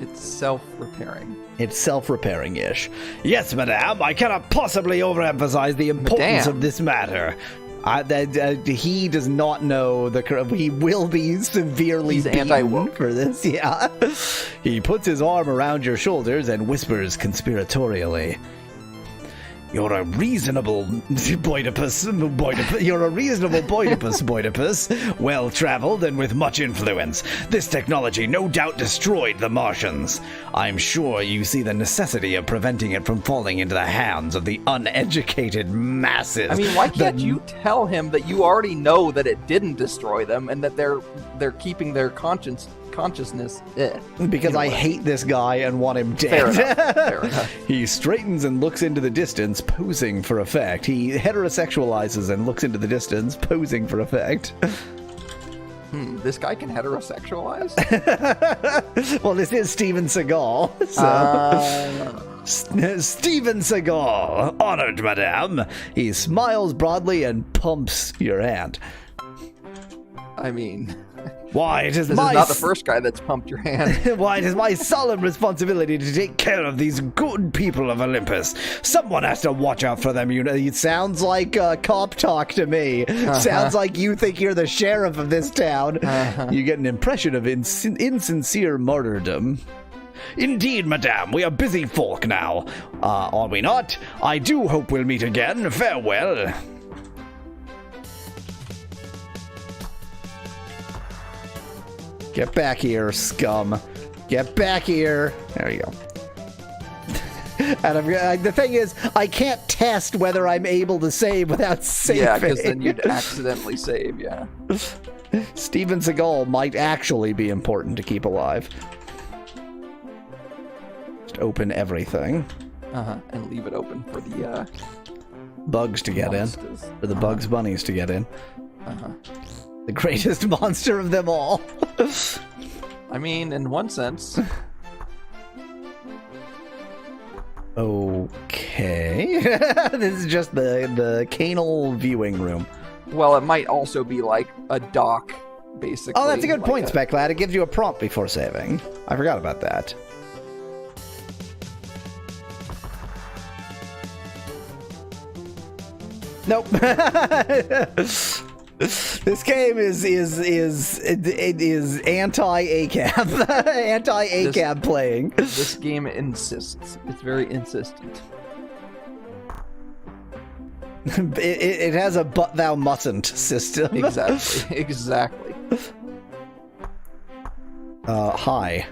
It's self-repairing.
It's self-repairing-ish.
Yes, madame, I cannot possibly overemphasize the importance of this matter.
He does not know he will be severely beaten for this, yeah. He puts his arm around your shoulders and whispers conspiratorially. You're a reasonable Boidipus. You're a reasonable Boidipus, well-traveled and with much influence. This technology no doubt destroyed the Martians. I'm sure you see the necessity of preventing it from falling into the hands of the uneducated masses.
I mean, why can't you tell him that you already know that it didn't destroy them and that they're keeping their consciousness?
Because I hate this guy and want him dead.
Fair enough.
He straightens and looks into the distance, posing for effect. He heterosexualizes and looks into the distance, posing for effect.
This guy can heterosexualize?
Well, this is Steven Seagal. Steven Seagal, honored, madame. He smiles broadly and pumps your hand.
I mean...
Why, it is
this
my...
is not the first guy that's pumped your hand.
Why, it is my solemn responsibility to take care of these good people of Olympus. Someone has to watch out for them, you know.
It sounds like cop talk to me. Sounds like you think you're the sheriff of this town. You get an impression of insincere martyrdom.
Indeed, madame, we are busy folk now. Are we not? I do hope we'll meet again. Farewell.
Get back here, scum. Get back here. There you go. And the thing is, I can't test whether I'm able to save without saving.
Yeah, because then you'd accidentally save, yeah.
Steven Seagal might actually be important to keep alive. Just open everything.
And leave it open for the,
bugs to get in. For the Bugs Bunnies to get in. The greatest monster of them all.
I mean, in one sense.
Okay. This is just the canal viewing room.
Well, it might also be like a dock, basically.
Oh, that's a good
like
point, Specklad. It gives you a prompt before saving. I forgot about that. Nope. This game is anti-ACAB. Anti-ACAB playing.
This game insists. It's very insistent.
It has a but thou mustn't system.
Exactly.
Hi.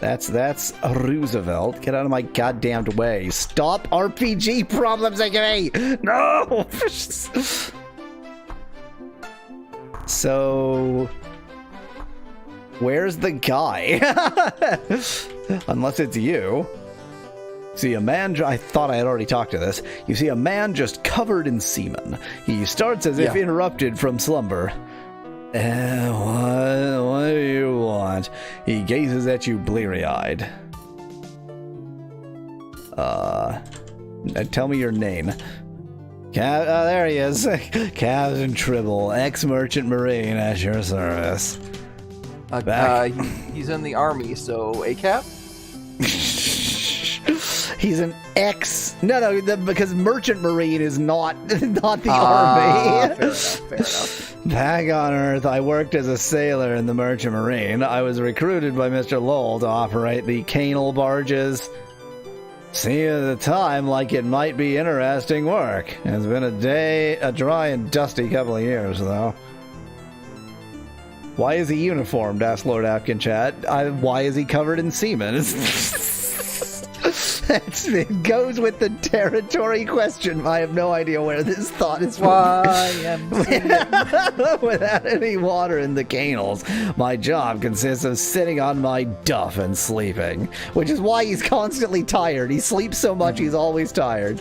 That's Roosevelt. Get out of my goddamn way. Stop RPG problems, me. No! So... where's the guy? Unless it's you. See a man, I thought I had already talked to this. You see a man just covered in semen. He starts as if interrupted from slumber. What do you want? He gazes at you bleary-eyed. Tell me your name. There he is. Captain Tribble, ex-merchant marine at your service.
He's in the army, so ACAP?
He's an because merchant marine is not the army.
Fair enough.
Back on Earth, I worked as a sailor in the merchant marine. I was recruited by Mr. Lowell to operate the canal barges. Seemed at the time like it might be interesting work. It's been a dry and dusty couple of years, though. Why is he uniformed? Asked Lord Apkinchat. Why is he covered in semen? It goes with the territory question. I have no idea where this thought is from. Without any water in the canals, my job consists of sitting on my duff and sleeping, which is why he's constantly tired. He sleeps so much he's always tired.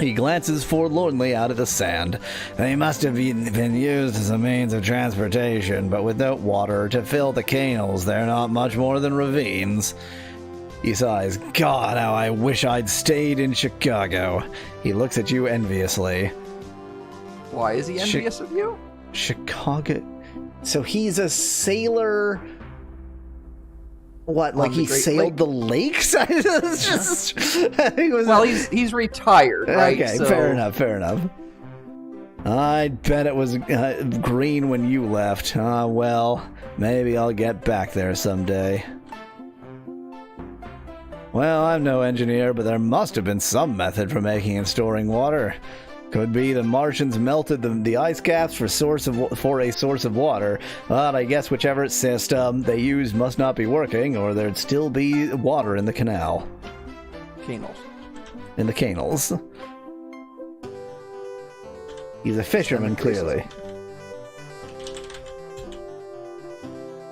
He glances forlornly out at the sand. They must have been used as a means of transportation, but without water to fill the canals, they're not much more than ravines. He sighs. God, how I wish I'd stayed in Chicago. He looks at you enviously.
Why is he envious of you?
Chicago. So he's a sailor. What? Like he sailed the lakes?
Well, he's retired, right?
Okay, so... fair enough. I bet it was green when you left. Well, maybe I'll get back there someday. Well, I'm no engineer, but there must have been some method for making and storing water. Could be the Martians melted the ice caps for a source of water, but I guess whichever system they used must not be working, or there'd still be water in the canal.
Canals.
In the canals. He's a fisherman, clearly.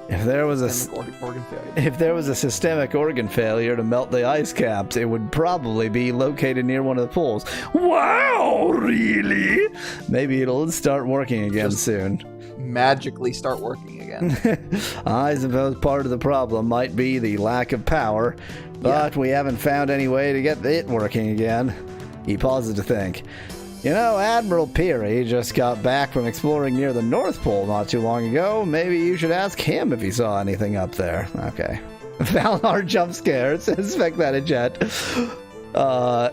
If there was a systemic organ failure to melt the ice caps, it would probably be located near one of the poles. Wow, really? Maybe it'll start working again soon.
Magically start working again.
I suppose part of the problem might be the lack of power, but we haven't found any way to get it working again. He pauses to think. You know, Admiral Peary just got back from exploring near the North Pole not too long ago. Maybe you should ask him if he saw anything up there. Okay. Valnar jump scare, says Specmanajet. All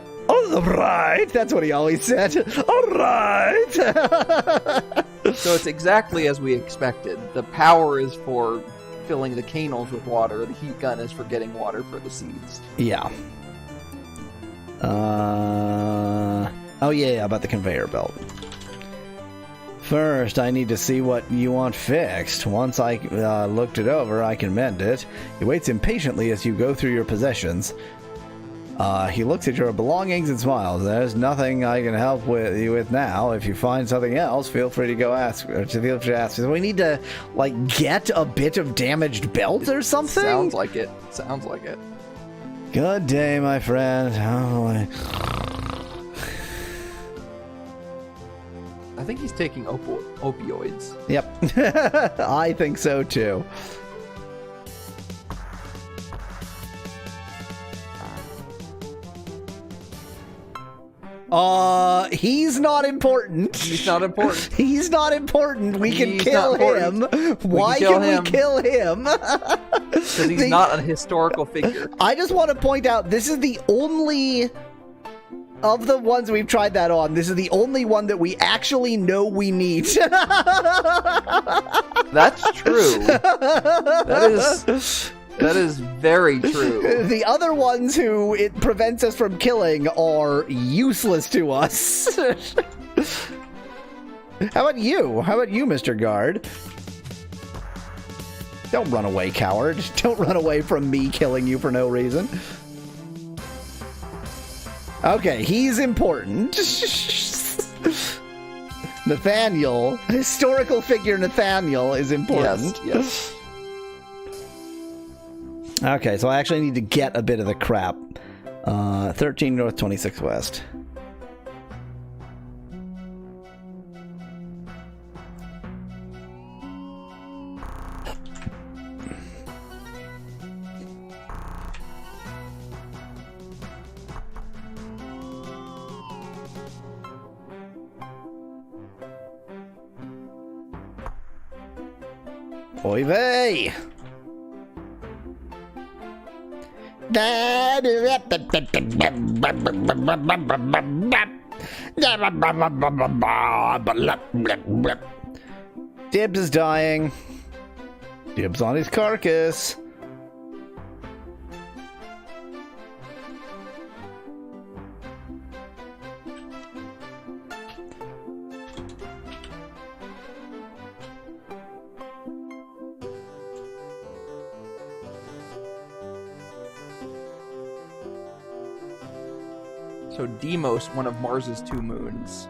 right. That's what he always said. All right.
So it's exactly as we expected. The power is for filling the canals with water. The heat gun is for getting water for the seeds.
Yeah. Oh yeah, about the conveyor belt. First, I need to see what you want fixed. Once I looked it over, I can mend it. He waits impatiently as you go through your possessions. He looks at your belongings and smiles. There's nothing I can help you with now. If you find something else, feel free to go ask. Or to feel free to ask. So we need to, like, get a bit of damaged belt or something?
Sounds like it.
Good day, my friend. Oh,
I think he's taking opioids.
Yep. I think so, too. He's not important.
He's not important.
He's not important. We can kill him. Why can we kill him?
Because he's not a historical figure.
I just want to point out, this is the only... Of the ones we've tried that on, this is the only one that we actually know we need.
That's true. That is very true.
The other ones who it prevents us from killing are useless to us. How about you? Mr. Guard? Don't run away, coward. Don't run away from me killing you for no reason. Okay, he's important. Nathaniel, historical figure Nathaniel is important.
Yes.
Okay, so I actually need to get a bit of the crap. 13 north, 26 west. Oy vey! Dibs is dying. Dibs on his carcass.
So Deimos, one of Mars's 2 moons,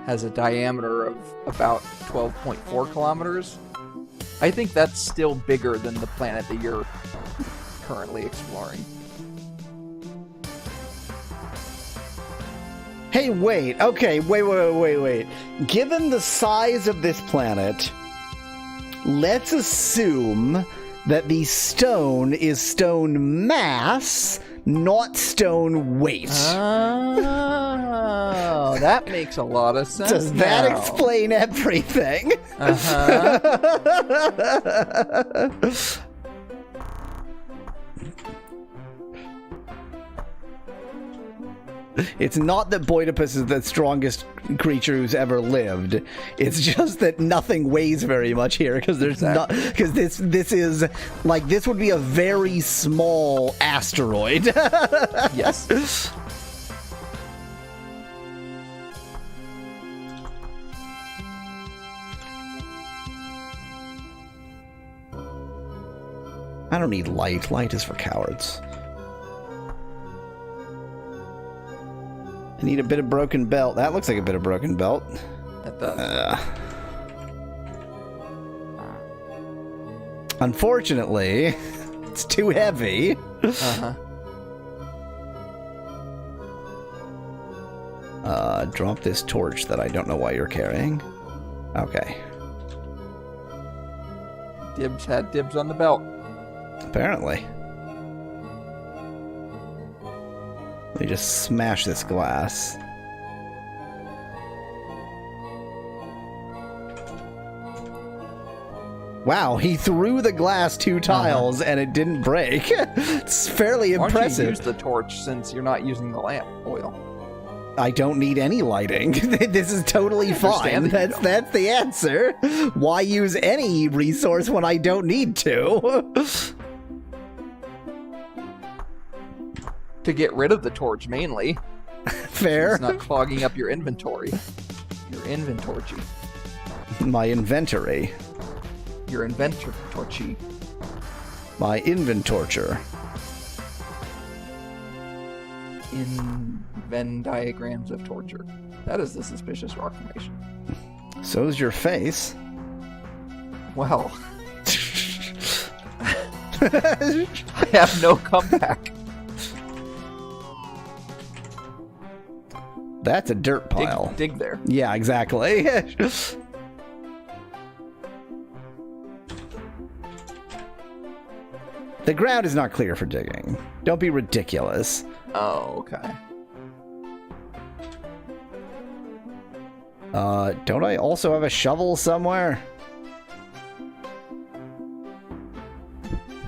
has a diameter of about 12.4 kilometers. I think that's still bigger than the planet that you're currently exploring.
Hey, wait. Okay, wait. Given the size of this planet, let's assume that the stone is stone mass, not stone weight.
Oh, that makes a lot of sense.
Does that explain everything? It's not that Boidipus is the strongest creature who's ever lived. It's just that nothing weighs very much here because there's not because this is like this would be a very small asteroid.
Yes.
I don't need light. Light is for cowards. I need a bit of broken belt. That looks like a bit of broken belt.
That does.
Unfortunately, it's too heavy. Drop this torch that I don't know why you're carrying. Okay.
Dibs had dibs on the belt.
Apparently. Let me just smash this glass. Wow, he threw the glass 2 tiles and it didn't break. It's fairly impressive.
Why don't you use the torch since you're not using the lamp oil?
I don't need any lighting. This is totally fine. That's the answer. Why use any resource when I don't need to?
To get rid of the torch, mainly.
Fair.
It's not clogging up your inventory. Your inventory.
My inventory.
Your inventory.
My inventorture.
In Venn diagrams of torture. That is the suspicious rock formation.
So's your face.
Well. I have no comeback.
That's a dirt pile.
Dig there.
Yeah, exactly. The ground is not clear for digging. Don't be ridiculous.
Oh, okay.
Don't I also have a shovel somewhere?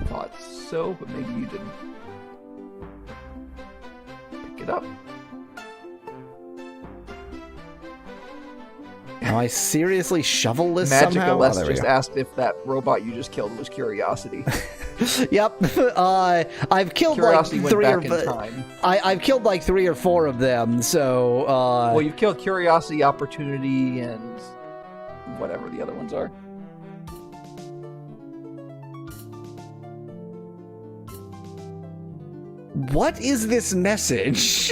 Thought so, but maybe you didn't. Pick it up.
Am I seriously shovel-less
Magic
somehow?
Aless
There we
just
go.
asked if that robot you just killed was Curiosity.
Yep. I've killed
Curiosity
like
went
3 or
back in time.
I've killed like 3 or 4 of them. So
Well, you've killed Curiosity, Opportunity, and whatever the other ones are.
What is this message?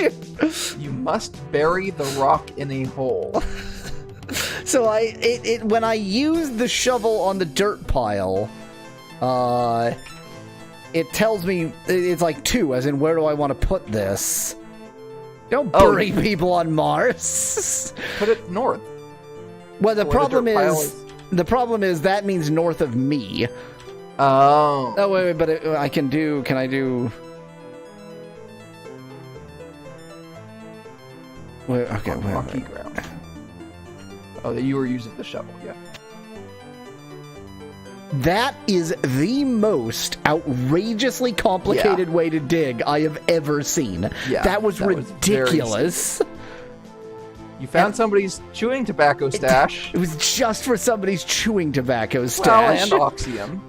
You must bury the rock in a hole.
So when I use the shovel on the dirt pile, it tells me it's like 2, as in where do I want to put this? Don't bury people on Mars.
Put it north.
Well, the problem
the
problem is that means north of me.
Oh.
Oh wait, but can I do? Wait, okay,
Rocky ground. Oh, you were using the shovel, yeah.
That is the most outrageously complicated way to dig I have ever seen.
Yeah,
that was ridiculous.
You found somebody's chewing tobacco stash.
It was just for somebody's chewing tobacco stash.
Well, and oxium.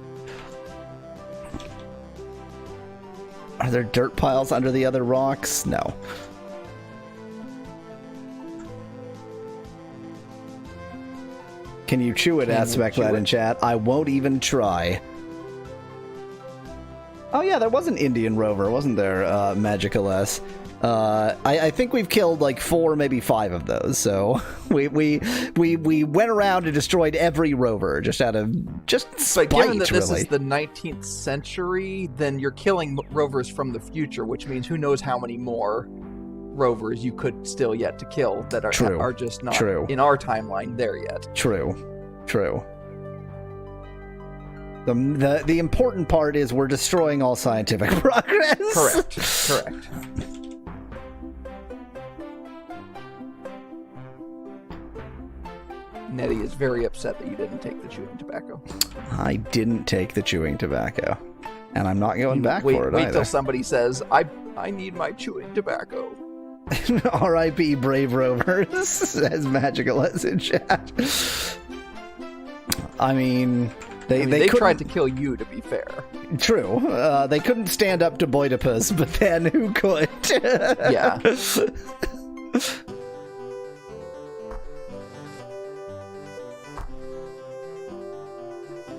Are there dirt piles under the other rocks? No. Can you chew it? Asked Specklad in chat. I won't even try. Oh yeah, there was an Indian rover, wasn't there, Magical S? I think we've killed like 4, maybe 5 of those. So we went around and destroyed every rover just out of spite.
But given that this
really.
is the 19th century, then you're killing rovers from the future, which means who knows how many more rovers you could still yet to kill that are just not in our timeline there yet. True.
The important part is we're destroying all scientific progress.
Correct. Nettie is very upset that you didn't take the chewing tobacco.
I didn't take the chewing tobacco, and I'm not going back for it either.
Wait till somebody says, I need my chewing tobacco.
R.I.P. Brave Rovers, says Magical S in chat. I mean, they
tried to kill you, to be fair.
True. They couldn't stand up to Boidipus, but then who could?
Yeah.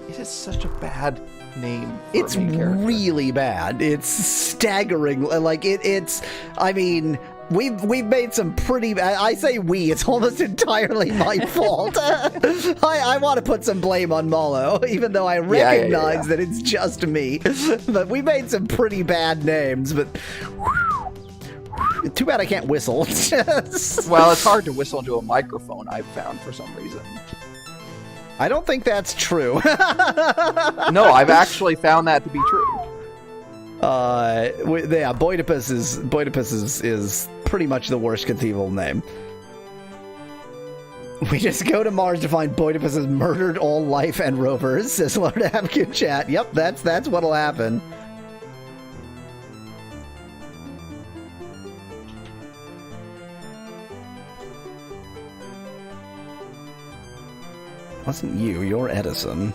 It is such a bad name for
it's
a main character.
Really bad. It's staggering. Like it's. I mean, we've made some pretty. I say we. It's almost entirely my fault. I want to put some blame on Molo, even though I recognize that it's just me. But we made some pretty bad names. But too bad I can't whistle.
Well, it's hard to whistle into a microphone. I've found for some reason.
I don't think that's true.
No, I've actually found that to be true.
Yeah, Boidipus is pretty much the worst conceivable name. We just go to Mars to find Boidipus has murdered all life and rovers, says Lord Abkin chat. Yep, that's what'll happen. Wasn't you're Edison.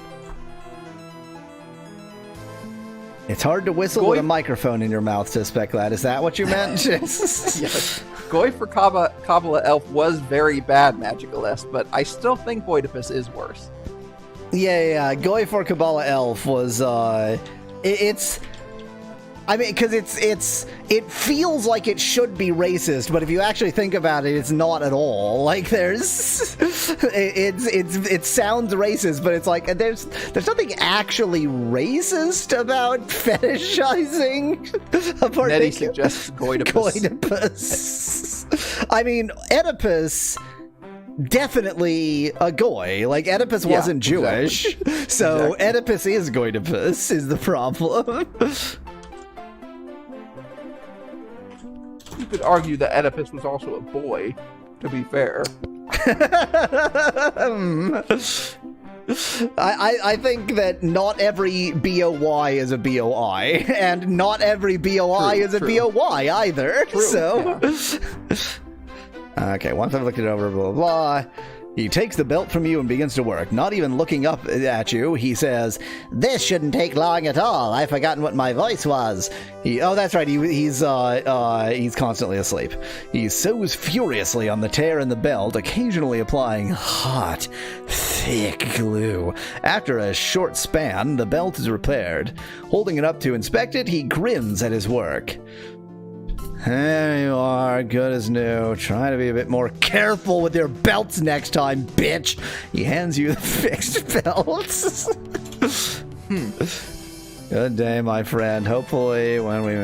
It's hard to whistle with a microphone in your mouth, says Specklad. Is that what you meant?
Yes. Goy for Kabbalah Elf was very bad, Magical S, but I still think Boidipus is worse.
Yeah. Goy for Kabbalah Elf was, it's... I mean, because it feels like it should be racist, but if you actually think about it, it's not at all. Like it sounds racist, but it's like there's nothing actually racist about fetishizing a particular.
Nettie suggests
Boidipus. I mean, Oedipus. Definitely a goy. Like Oedipus wasn't Jewish,
exactly.
So Oedipus is Goidipus is the problem.
You could argue that Oedipus was also a boy, to be fair.
I think that not every BOY is a BOI, and not every BOI is a BOY either.
True,
so, Okay, once I've looked it over, blah, blah, blah. He takes the belt from you and begins to work. Not even looking up at you, he says, "This shouldn't take long at all. I've forgotten what my voice was." Oh, that's right. He's constantly asleep. He sews furiously on the tear in the belt, occasionally applying hot, thick glue. After a short span, the belt is repaired. Holding it up to inspect it, he grins at his work. There you are, good as new. Try to be a bit more careful with your belts next time, bitch. He hands you the fixed belts. Good day, my friend. Hopefully, when we...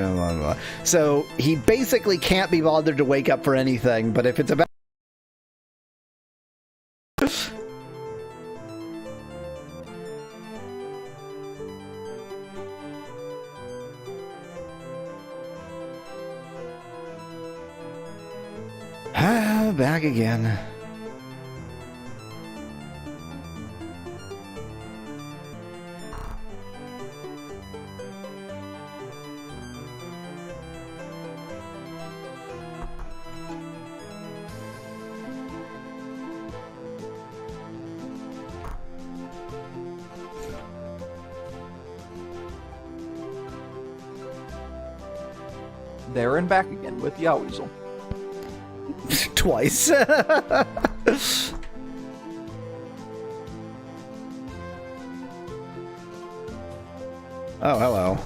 So, he basically can't be bothered to wake up for anything, but if it's about... Back again.
There and back again with Yaweasel.
Twice. Oh, hello.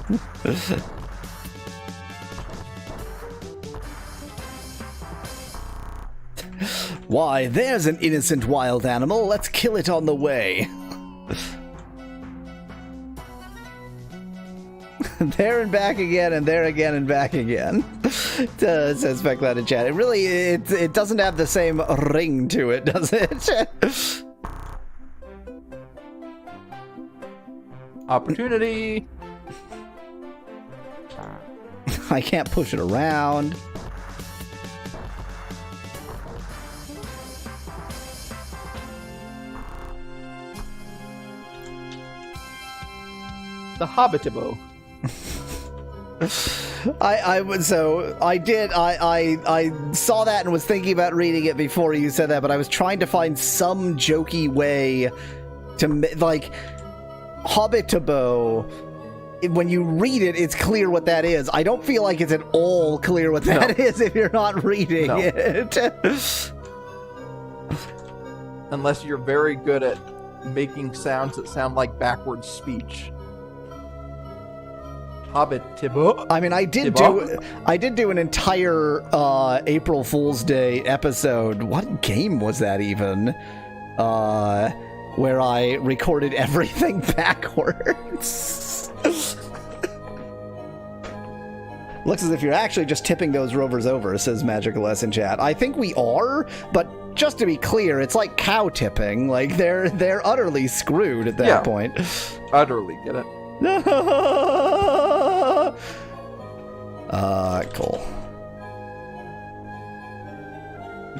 Why, there's an innocent wild animal. Let's kill it on the way. There and back again, and there again and back again. Says Speculated in chat. It really, it doesn't have the same ring to it, does it?
Opportunity.
I can't push it around.
The Hobbitibo.
I saw that and was thinking about reading it before you said that, but I was trying to find some jokey way to, like, Hobbitibo. When you read it, it's clear what that is. I don't feel like it's at all clear what that is if you're not reading it.
Unless you're very good at making sounds that sound like backwards speech. Hobbitibo.
I mean, I did do an entire April Fool's Day episode. What game was that even? Where I recorded everything backwards. Looks as if you're actually just tipping those rovers over, says Magical S in chat. I think we are, but just to be clear, it's like cow tipping. Like, they're utterly screwed at that point.
Utterly, get it?
Cool.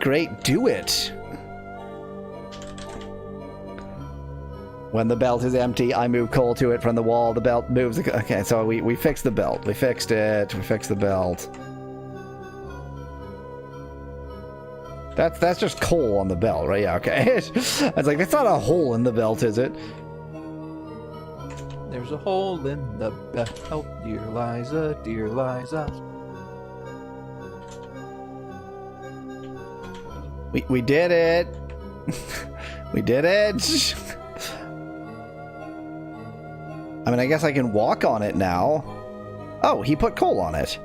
Great, do it. When the belt is empty, I move coal to it from the wall. The belt moves. Okay, so we fixed the belt. We fixed it. We fixed the belt. That's just coal on the belt, right? Yeah, okay. I was like, that's not a hole in the belt, is it?
There's a hole in the belt, dear Liza, dear Liza.
We did it. We did it. I mean, I guess I can walk on it now. Oh, he put coal on it.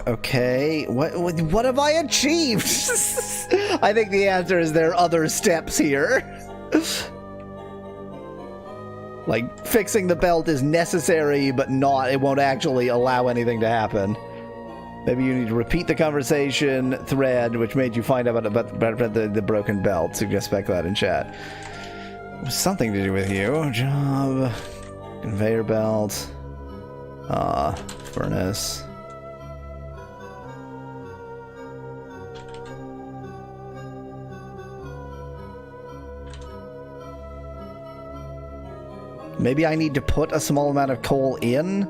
Okay, what have I achieved? I think the answer is there are other steps here. Like, fixing the belt is necessary, but it won't actually allow anything to happen. Maybe you need to repeat the conversation thread, which made you find out about the broken belt. Suggest Speculated in chat. Something to do with you. Job. Conveyor belt. Furnace. Maybe I need to put a small amount of coal in?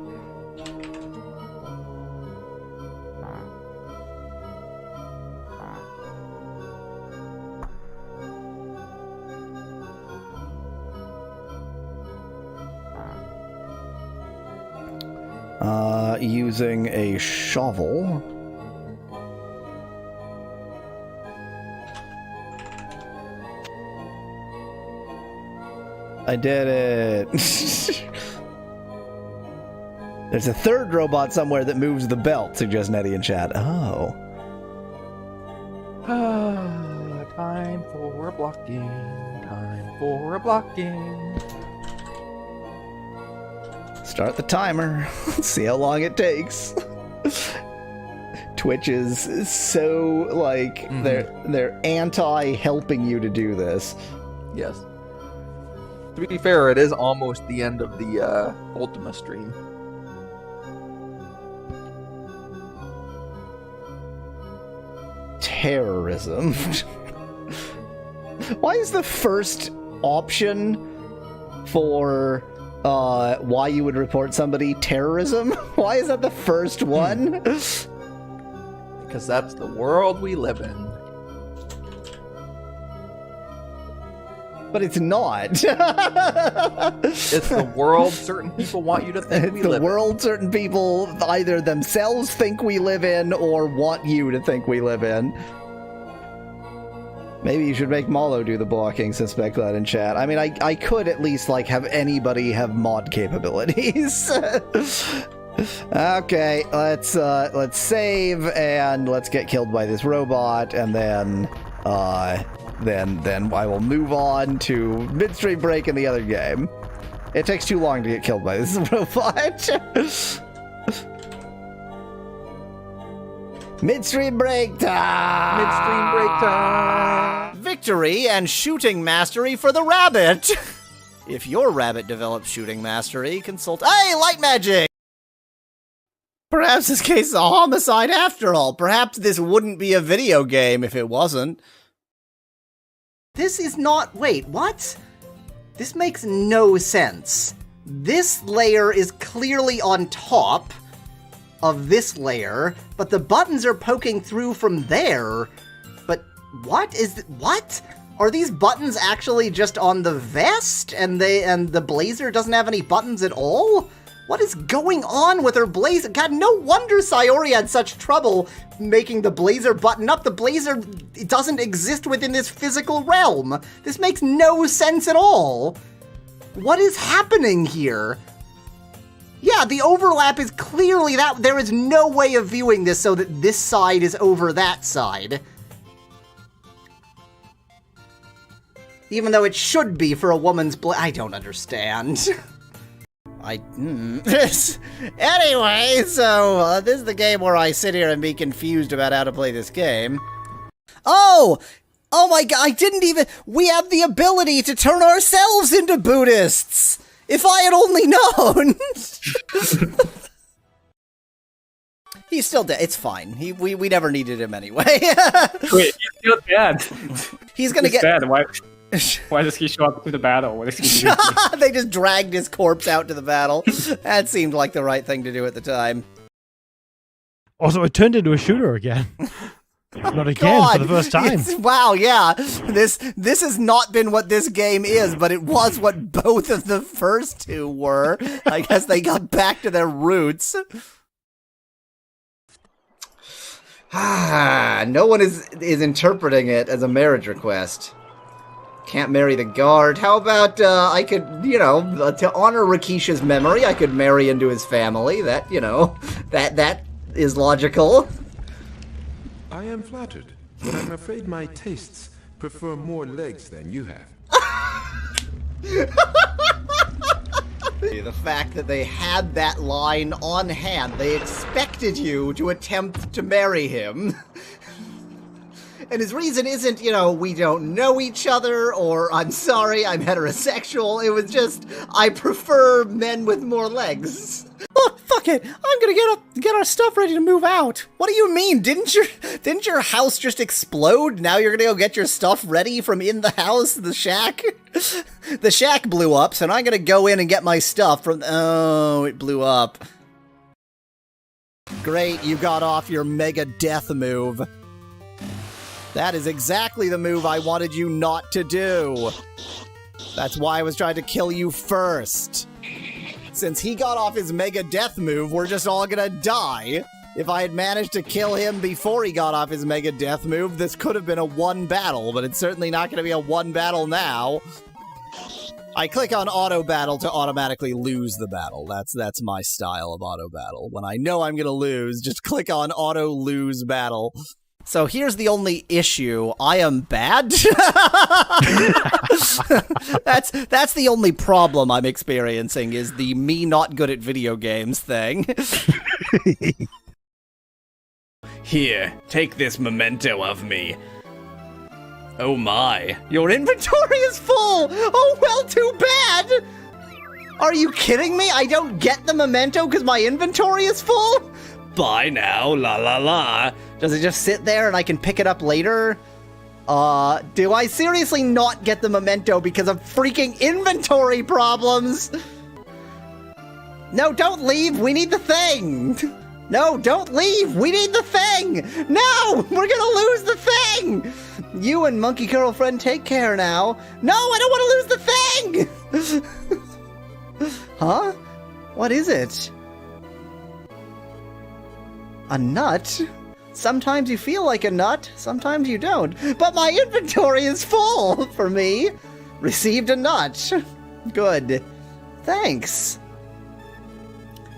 Using a shovel. I did it. There's a third robot somewhere that moves the belt, suggests Nettie in chat. Oh.
Time for blocking. Time for blocking.
Start the timer. See how long it takes. Twitch is so, like, they're anti-helping you to do this.
Yes. To be fair, it is almost the end of the Ultima stream.
Terrorism. Why is the first option for why you would report somebody terrorism? Why is that the first one?
Because that's the world we live in.
But it's not.
It's the world certain people want you to think we live in.
The world certain people either themselves think we live in or want you to think we live in. Maybe you should make Malo do the blocking, suspect that in chat. I mean, I could at least, like, have anybody have mod capabilities. Okay, let's save and let's get killed by this robot, and then I will move on to midstream break in the other game. It takes too long to get killed by this robot. Midstream break time!
Midstream break time!
Victory and shooting mastery for the rabbit! If your rabbit develops shooting mastery, consult... Hey, light magic! Perhaps this case is a homicide after all. Perhaps this wouldn't be a video game if it wasn't. This is not... Wait, what? This makes no sense. This layer is clearly on top of this layer, but the buttons are poking through from there. But what is... What? Are these buttons actually just on the vest, and the blazer doesn't have any buttons at all? What is going on with her blazer? God, no wonder Sayori had such trouble making the blazer button up. The blazer doesn't exist within this physical realm. This makes no sense at all. What is happening here? Yeah, the overlap is clearly that. There is no way of viewing this so that this side is over that side. Even though it should be for a woman's I don't understand. Anyway, so this is the game where I sit here and be confused about how to play this game. Oh my god, I didn't even... We have the ability to turn ourselves into Buddhists! If I had only known! He's still dead. It's fine. We never needed him anyway.
Wait, he's still dead.
He's gonna get...
Dead. Why does he show up to the battle? What is he doing?
They just dragged his corpse out to the battle. That seemed like the right thing to do at the time.
Also, it turned into a shooter again. Not again, for the first time.
Wow, yeah. This has not been what this game is, but it was what both of the first two were. I guess they got back to their roots. No one is interpreting it as a marriage request. Can't marry the guard. How about, I could, to honor Rakisha's memory, I could marry into his family. That, that is logical.
I am flattered, but I'm afraid my tastes prefer more legs than you have.
The fact that they had that line on hand, they expected you to attempt to marry him. And his reason isn't, we don't know each other, or I'm sorry, I'm heterosexual. It was just, I prefer men with more legs. Look, fuck it. I'm gonna get our stuff ready to move out. What do you mean? Didn't your house just explode? Now you're gonna go get your stuff ready from in the house, the shack? The shack blew up, so now I'm gonna go in and get my stuff from... Oh, it blew up. Great, you got off your mega death move. That is exactly the move I wanted you not to do. That's why I was trying to kill you first. Since he got off his mega death move, we're just all gonna die. If I had managed to kill him before he got off his mega death move, this could have been a one battle, but it's certainly not gonna be a one battle now. I click on auto battle to automatically lose the battle. That's my style of auto battle. When I know I'm gonna lose, just click on auto lose battle. So here's the only issue. I am bad. That's the only problem I'm experiencing, is the me not good at video games thing.
Here, take this memento of me. Oh my.
Your inventory is full! Oh, well, too bad! Are you kidding me? I don't get the memento because my inventory is full?
Bye now, la la la.
Does it just sit there and I can pick it up later? Do I seriously not get the memento because of freaking inventory problems? No, don't leave. We need the thing. No, don't leave. We need the thing. No, we're gonna lose the thing. You and Monkey Girlfriend take care now. No, I don't want to lose the thing. Huh? What is it? A nut? Sometimes you feel like a nut, sometimes you don't. But my inventory is full for me. Received a nut. Good. Thanks.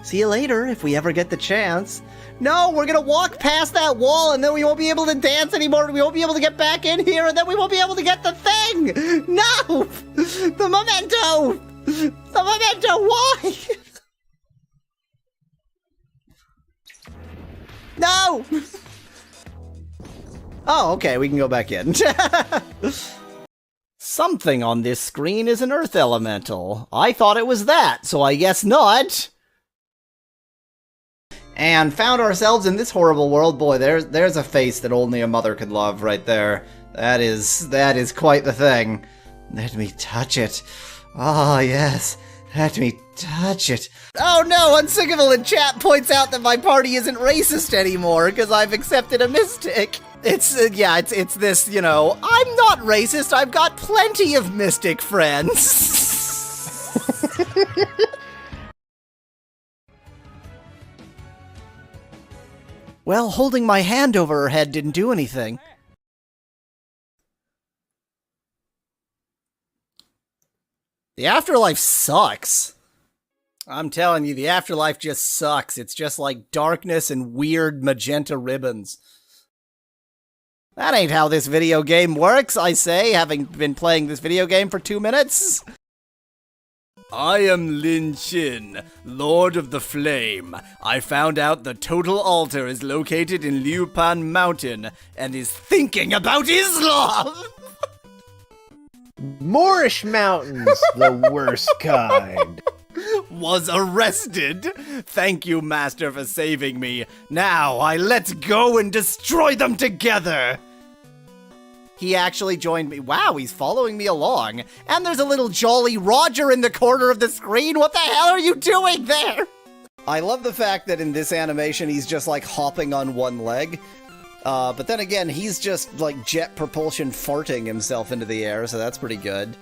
See you later if we ever get the chance. No, we're gonna walk past that wall and then we won't be able to dance anymore. We won't be able to get back in here and then we won't be able to get the thing. No! The memento! The memento, why? No! Oh, okay, we can go back in. Something on this screen is an earth elemental. I thought it was that, so I guess not. And found ourselves in this horrible world. Boy, there's a face that only a mother could love right there. That is quite the thing. Let me touch it. Ah, yes. Let me touch it. Oh no, Unsinkable in chat points out that my party isn't racist anymore because I've accepted a mystic. It's this, you know, I'm not racist, I've got plenty of mystic friends. Well, holding my hand over her head didn't do anything. The afterlife sucks. I'm telling you, the afterlife just sucks. It's just like darkness and weird magenta ribbons. That ain't how this video game works, I say, having been playing this video game for 2 minutes. I am Lin Chin, Lord of the Flame. I found out the total altar is located in Liupan Mountain and is thinking about Islam!
Moorish mountains, the worst kind.
Was arrested. Thank you, Master, for saving me. Now let's go and destroy them together. He actually joined me. Wow, he's following me along. And there's a little Jolly Roger in the corner of the screen. What the hell are you doing there? I love the fact that in this animation, he's just like hopping on one leg. But then again, he's just like jet propulsion farting himself into the air, so that's pretty good.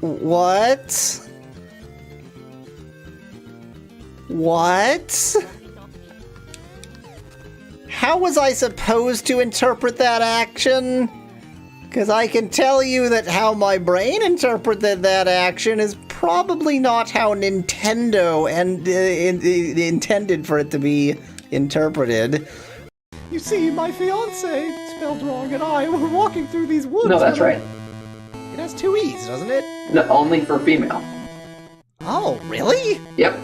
What? What? How was I supposed to interpret that action? Because I can tell you that how my brain interpreted that action is probably not how Nintendo intended for it to be interpreted. You see, my fiance spelled wrong and I were walking through these woods.
No, that's right.
It has 2 E's, doesn't it?
No, only for female.
Oh, really?
Yep.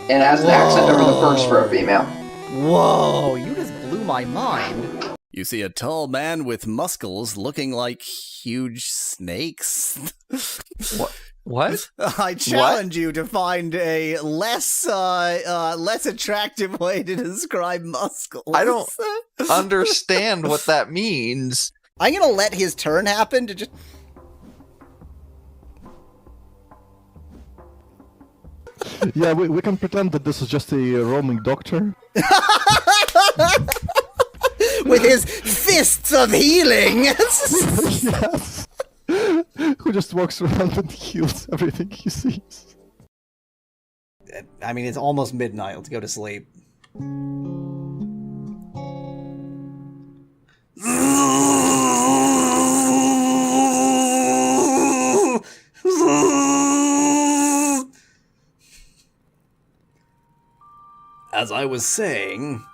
It has an accent over the first for a female.
Whoa, you just blew my mind. You see a tall man with muscles looking like huge snakes.
What?
I challenge you to find a less attractive way to describe muscles.
I don't understand what that means.
I'm gonna let his turn happen to just...
Yeah, we can pretend that this is just a roaming doctor.
With his fists of healing!
Yes. Who just walks around and heals everything he sees.
I mean, it's almost midnight. Let's go to sleep.
as I was saying...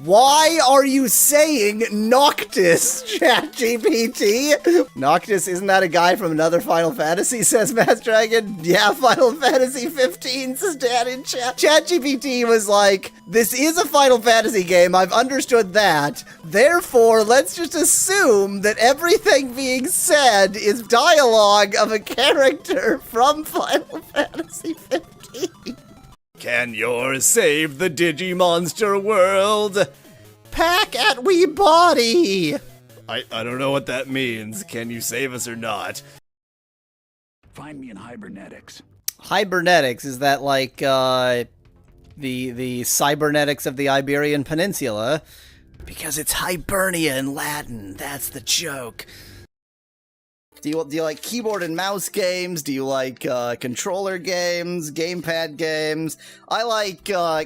Why are you saying Noctis, ChatGPT? Noctis, isn't that a guy from another Final Fantasy, says Mass Dragon? Yeah, Final Fantasy 15, says Dad in chat. ChatGPT was like, this is a Final Fantasy game, I've understood that. Therefore, let's just assume that everything being said is dialogue of a character from Final Fantasy 15.
Can yours save the Digimonster world?
Pack at wee body!
I don't know what that means. Can you save us or not?
Find me in Hibernetics.
Hibernetics, is that like, the cybernetics of the Iberian Peninsula? Because it's Hibernia in Latin, that's the joke. Do you like keyboard and mouse games? Do you like controller games, gamepad games? I like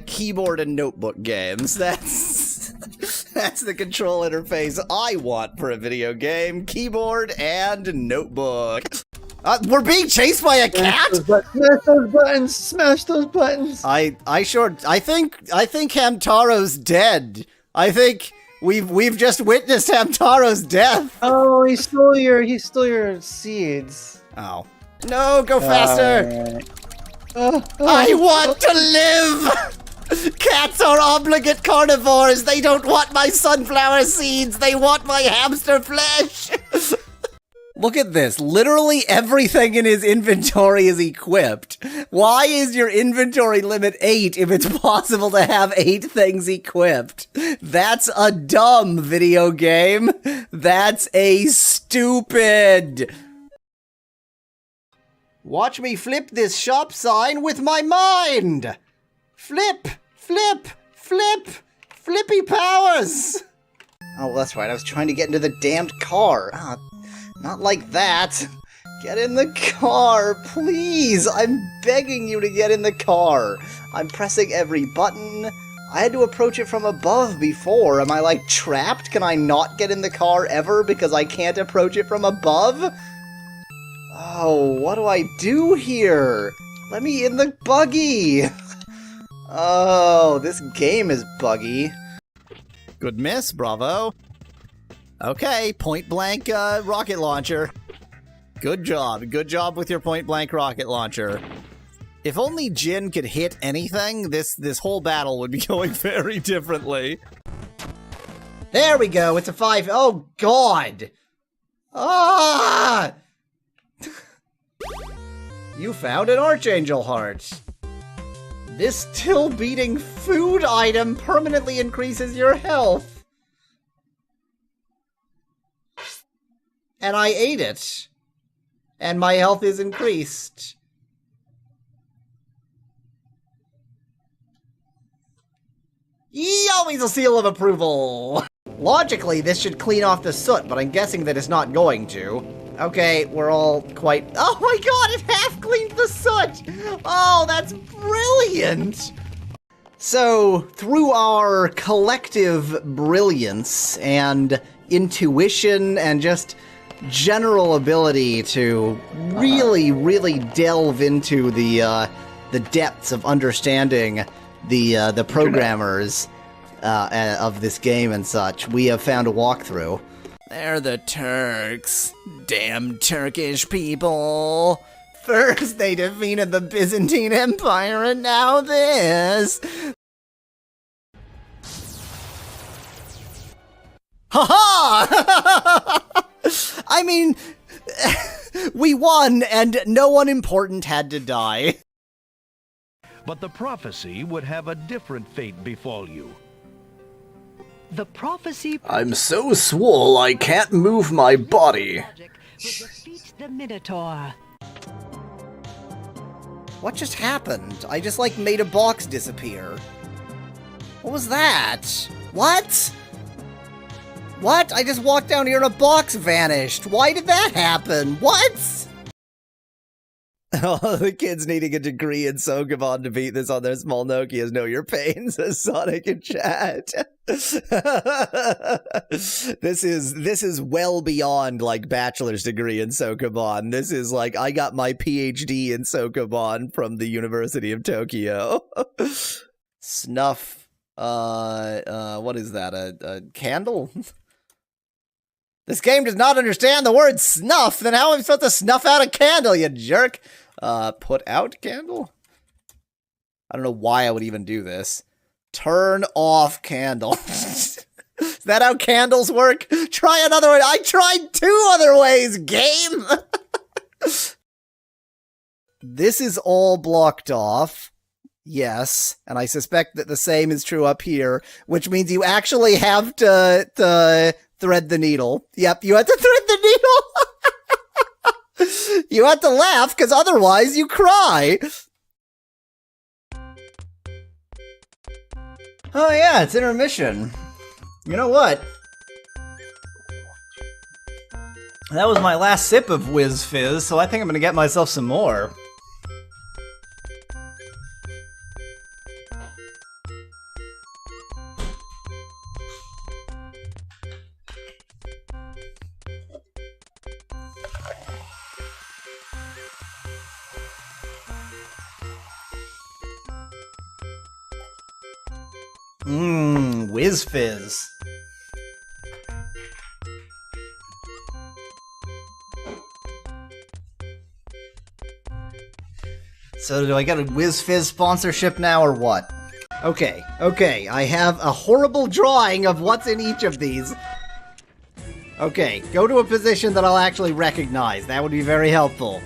keyboard and notebook games. That's the control interface I want for a video game. Keyboard and notebook. We're being chased by a cat?
Smash those buttons! Smash those buttons!
I think Hamtaro's dead. I think we've just witnessed Hamtaro's death.
Oh, he stole your seeds.
Oh. No, go faster! I want to live! Cats are obligate carnivores. They don't want my sunflower seeds. They want my hamster flesh. Look at this. Literally everything in his inventory is equipped. Why is your inventory limit 8 if it's possible to have 8 things equipped? That's a dumb video game. That's a stupid. Watch me flip this shop sign with my mind. Flip, flip, flip, flippy powers. Oh, that's right. I was trying to get into the damned car. Not like that. Get in the car, please. I'm begging you to get in the car. I'm pressing every button. I had to approach it from above before. Am I, like, trapped? Can I not get in the car ever because I can't approach it from above? Oh, what do I do here? Let me in the buggy. Oh, this game is buggy. Good miss, bravo. Okay, point-blank rocket launcher. Good job with your point-blank rocket launcher. If only Jin could hit anything, this whole battle would be going very differently. There we go, it's a 5. Oh, God! Ah! You found an Archangel Heart. This still-beating food item permanently increases your health. And I ate it. And my health is increased. Always a seal of approval! Logically, this should clean off the soot, but I'm guessing that it's not going to. Okay, we're all quite... Oh my god, it half cleaned the soot! Oh, that's brilliant! So, through our collective brilliance and intuition and just general ability to really delve into the depths of understanding the programmers of this game and such, we have found a walkthrough. They're the Turks. Damn Turkish people. First they defeated the Byzantine Empire and now this. Ha-ha! I mean, we won, and no one important had to die.
But the prophecy would have a different fate befall you.
The prophecy...
I'm so swole I can't move my body.
Defeat the Minotaur.
What just happened? I just, like, made a box disappear. What was that? What? What? I just walked down here and a box vanished. Why did that happen? What? Oh, the kids needing a degree in Sokobon to beat this on their small Nokias know your pain, says Sonic in chat. This is well beyond, like, bachelor's degree in Sokobon. This is like, I got my PhD in Sokobon from the University of Tokyo. Snuff What is that? A candle? This game does not understand the word snuff. Then how am I supposed to snuff out a candle, you jerk? Put out candle? I don't know why I would even do this. Turn off candle. Is that how candles work? Try another way. I tried 2 other ways, game! This is all blocked off. Yes, and I suspect that the same is true up here, which means you actually have to thread the needle. Yep, you have to thread the needle! You have to laugh, because otherwise you cry! Oh yeah, it's intermission. You know what? That was my last sip of Whiz Fizz, so I think I'm gonna get myself some more. Whiz Fizz. So do I get a Whiz Fizz sponsorship now or what? Okay, I have a horrible drawing of what's in each of these. Okay, go to a position that I'll actually recognize. That would be very helpful.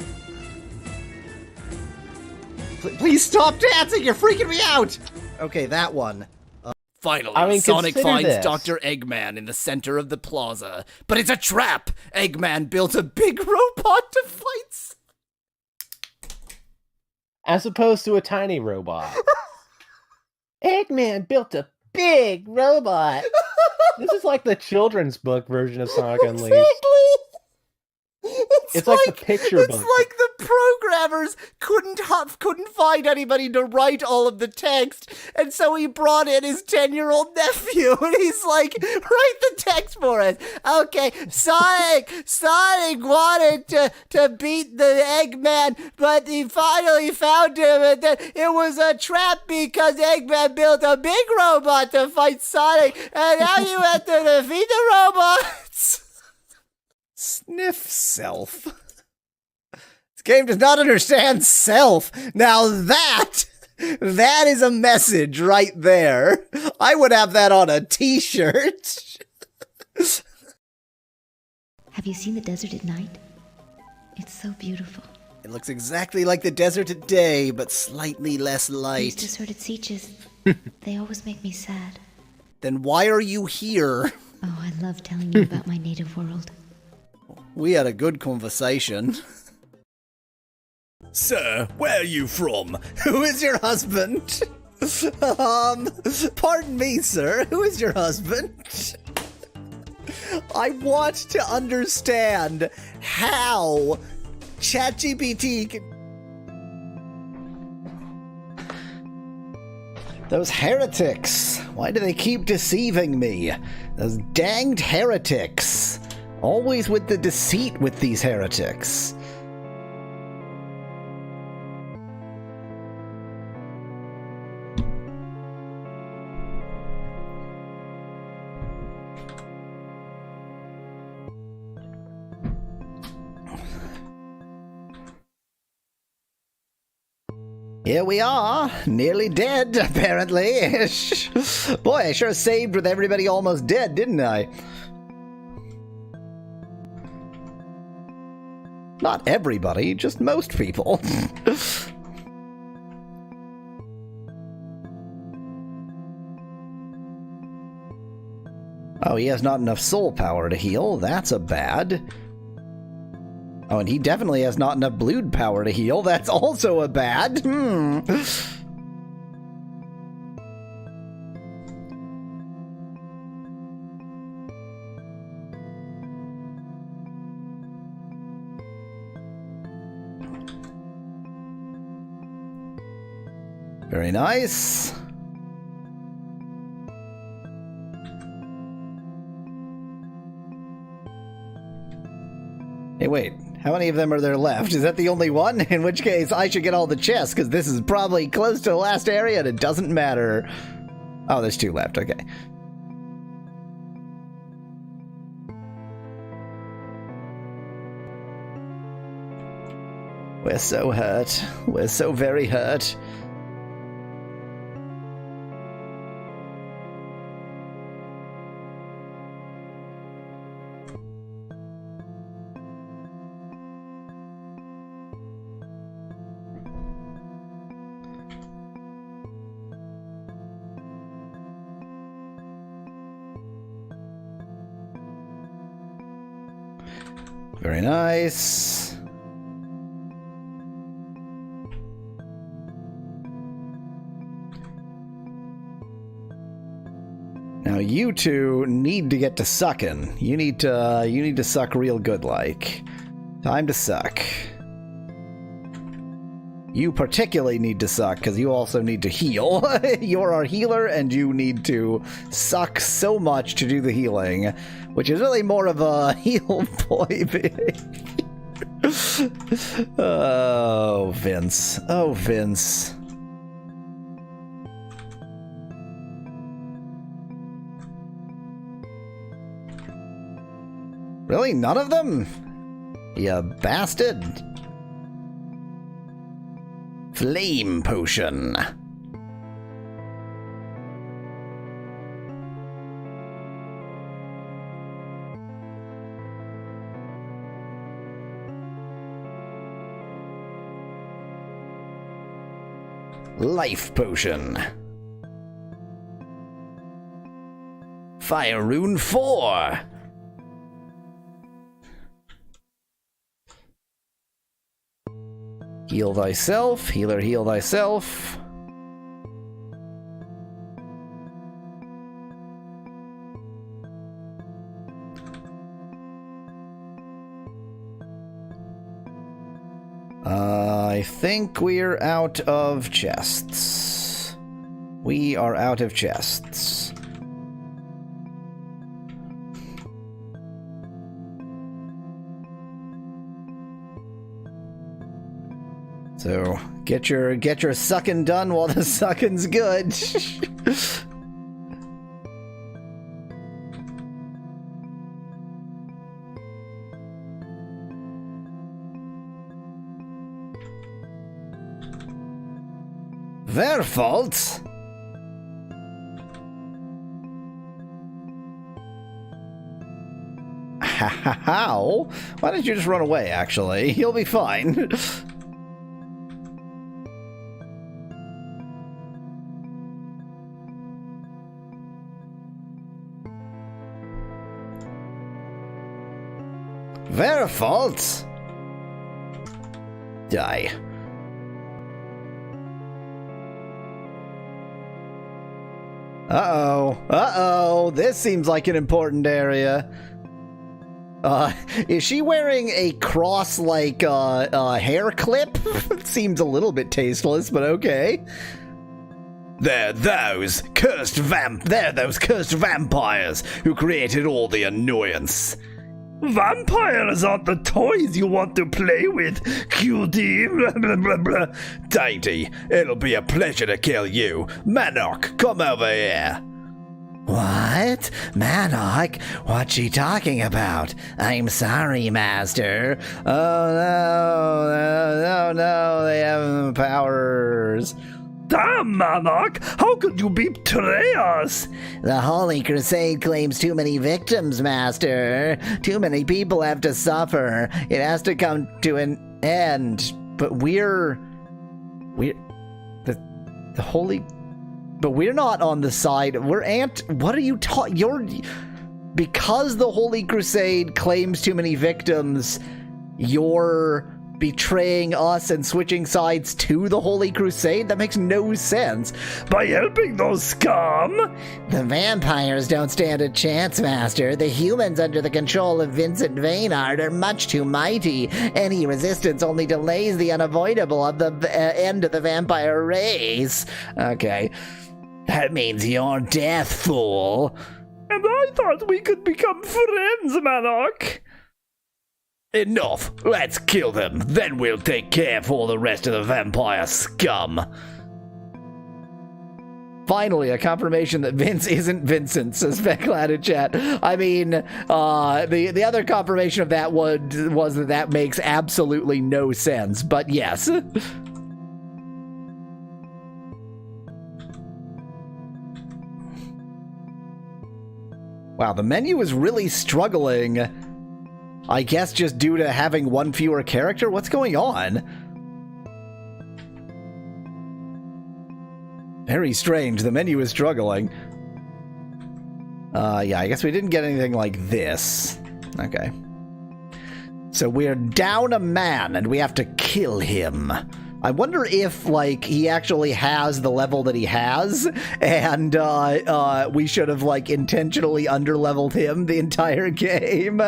Please stop dancing, you're freaking me out! Okay, that one.
Finally, Sonic finds Dr. Eggman in the center of the plaza. But it's a trap! Eggman built a big robot to fight.
As opposed to a tiny robot. Eggman built a big robot. This is like the children's book version of Sonic Unleashed. It's like the picture book.
It's like the programmers couldn't find anybody to write all of the text, and so he brought in his 10-year-old nephew, and he's like, write the text for us. Okay, Sonic wanted to beat the Eggman, but he finally found him, and then it was a trap because Eggman built a big robot to fight Sonic, and now you have to defeat the robots.
Sniff self. This game does not understand self. Now that is a message right there. I would have that on a t-shirt.
Have you seen the desert at night? It's so beautiful.
It looks exactly like the desert at day, but slightly less light.
These deserted sietches, they always make me sad.
Then why are you here?
Oh, I love telling you about my native world.
We had a good conversation.
Sir, where are you from?
Who is your husband? Pardon me, sir. Who is your husband? I want to understand how ChatGPT can... Those heretics. Why do they keep deceiving me? Those danged heretics. Always with the deceit with these heretics. Here we are, nearly dead, apparently. Boy, I sure saved with everybody almost dead, didn't I? Not everybody, just most people. Oh, he has not enough soul power to heal. That's a bad. Oh, and he definitely has not enough blood power to heal. That's also a bad. Very nice. Hey, wait. How many of them are there left? Is that the only one? In which case, I should get all the chests, because this is probably close to the last area and it doesn't matter. Oh, there's 2 left. Okay. We're so hurt. We're so very hurt. Very nice. Now you two need to get to sucking. You need to suck real good like. Time to suck. You particularly need to suck because you also need to heal. You're our healer and you need to suck so much to do the healing, which is really more of a heal boy behavior. Oh, Vince. Oh, Vince. Really? None of them? You bastard. Flame potion. Life potion. Fire rune 4. Heal thyself, healer, heal thyself. I think we're out of chests. We are out of chests. So get your sucking done while the sucking's good. Their fault. How? Why don't you just run away, actually? You'll be fine. Their fault. Die. Uh-oh. Uh-oh. This seems like an important area. Is she wearing a cross-like, hair clip? Seems a little bit tasteless, but okay. They're those cursed vampires who created all the annoyance.
Vampires aren't the toys you want to play with, cutie. Blah, blah, blah, blah.
Dainty, it'll be a pleasure to kill you. Manok, come over here. What? Manok? What's she talking about? I'm sorry, Master. Oh, no, they have powers.
Damn, Manok! How could you betray us?
The Holy Crusade claims too many victims, Master. Too many people have to suffer. It has to come to an end.
But we're the Holy... But we're not on the side... What are you talking... Because the Holy Crusade claims too many victims, you're betraying us and switching sides to the Holy Crusade? That makes no sense.
By helping those scum?
The vampires don't stand a chance, Master. The humans under the control of Vincent Vaynard are much too mighty. Any resistance only delays the unavoidable of the end of the vampire race.
Okay. That means your death, fool.
And I thought we could become friends, Manok.
Enough! Let's kill them, then we'll take care of all the rest of the vampire scum. Finally, a confirmation that Vince isn't Vincent, says Becklad in chat. I mean, the other confirmation of that was that makes absolutely no sense, but yes. Wow, the menu is really struggling. I guess just due to having one fewer character? What's going on? Very strange. The menu is struggling. Yeah, I guess we didn't get anything like this. Okay. So we're down a man, and we have to kill him. I wonder if, like, he actually has the level that he has, and we should have, like, intentionally underleveled him the entire game.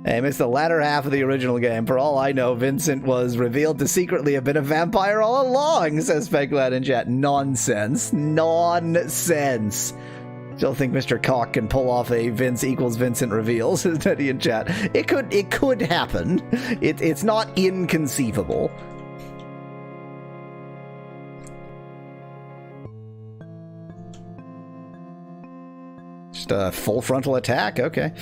Hey, missed the latter half of the original game. For all I know, Vincent was revealed to secretly have been a vampire all along, says Speculad in chat. Nonsense. Nonsense. Still think Mr. Cock can pull off a Vince equals Vincent reveal, says Teddy in chat. It could happen. It's not inconceivable. Just a full frontal attack, okay.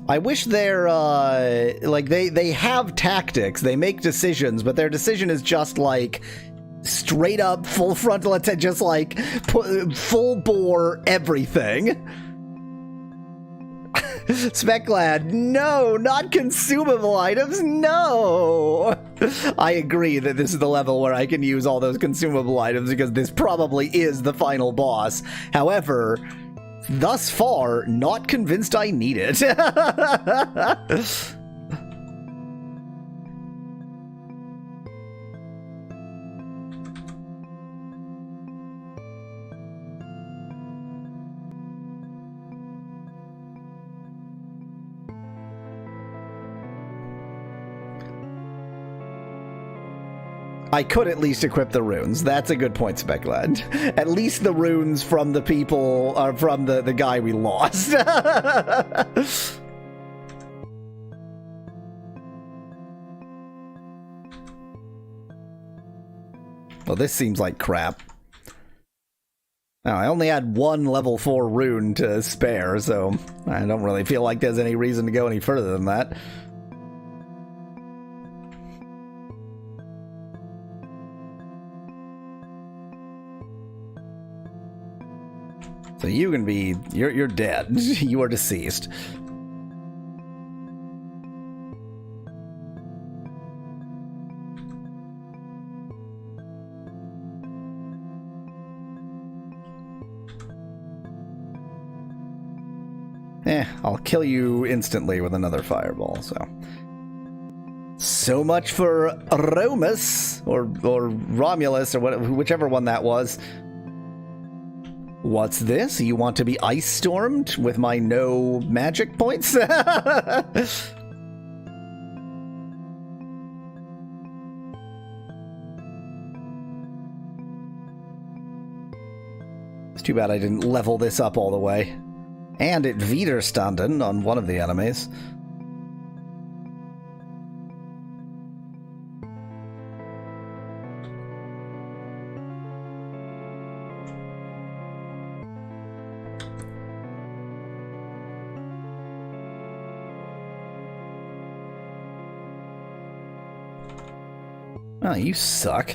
I wish they're, like, they have tactics, they make decisions, but their decision is just, like, straight up full frontal attack, just, like, full bore everything. Speculad, no, not consumable items, no! I agree that this is the level where I can use all those consumable items, because this probably is the final boss. However, thus far, not convinced I need it. I could at least equip the runes. That's a good point, Speculad. At least the runes from the people, from the guy we lost. Well, this seems like crap. Now, I only had one level 4 rune to spare, so I don't really feel like there's any reason to go any further than that. So you can be, you're dead. You are deceased. I'll kill you instantly with another fireball, so much for Romus, or Romulus, or whichever one that was. What's this? You want to be ice stormed with my no magic points? It's too bad I didn't level this up all the way. And it Widerstanden on one of the enemies. Oh, you suck.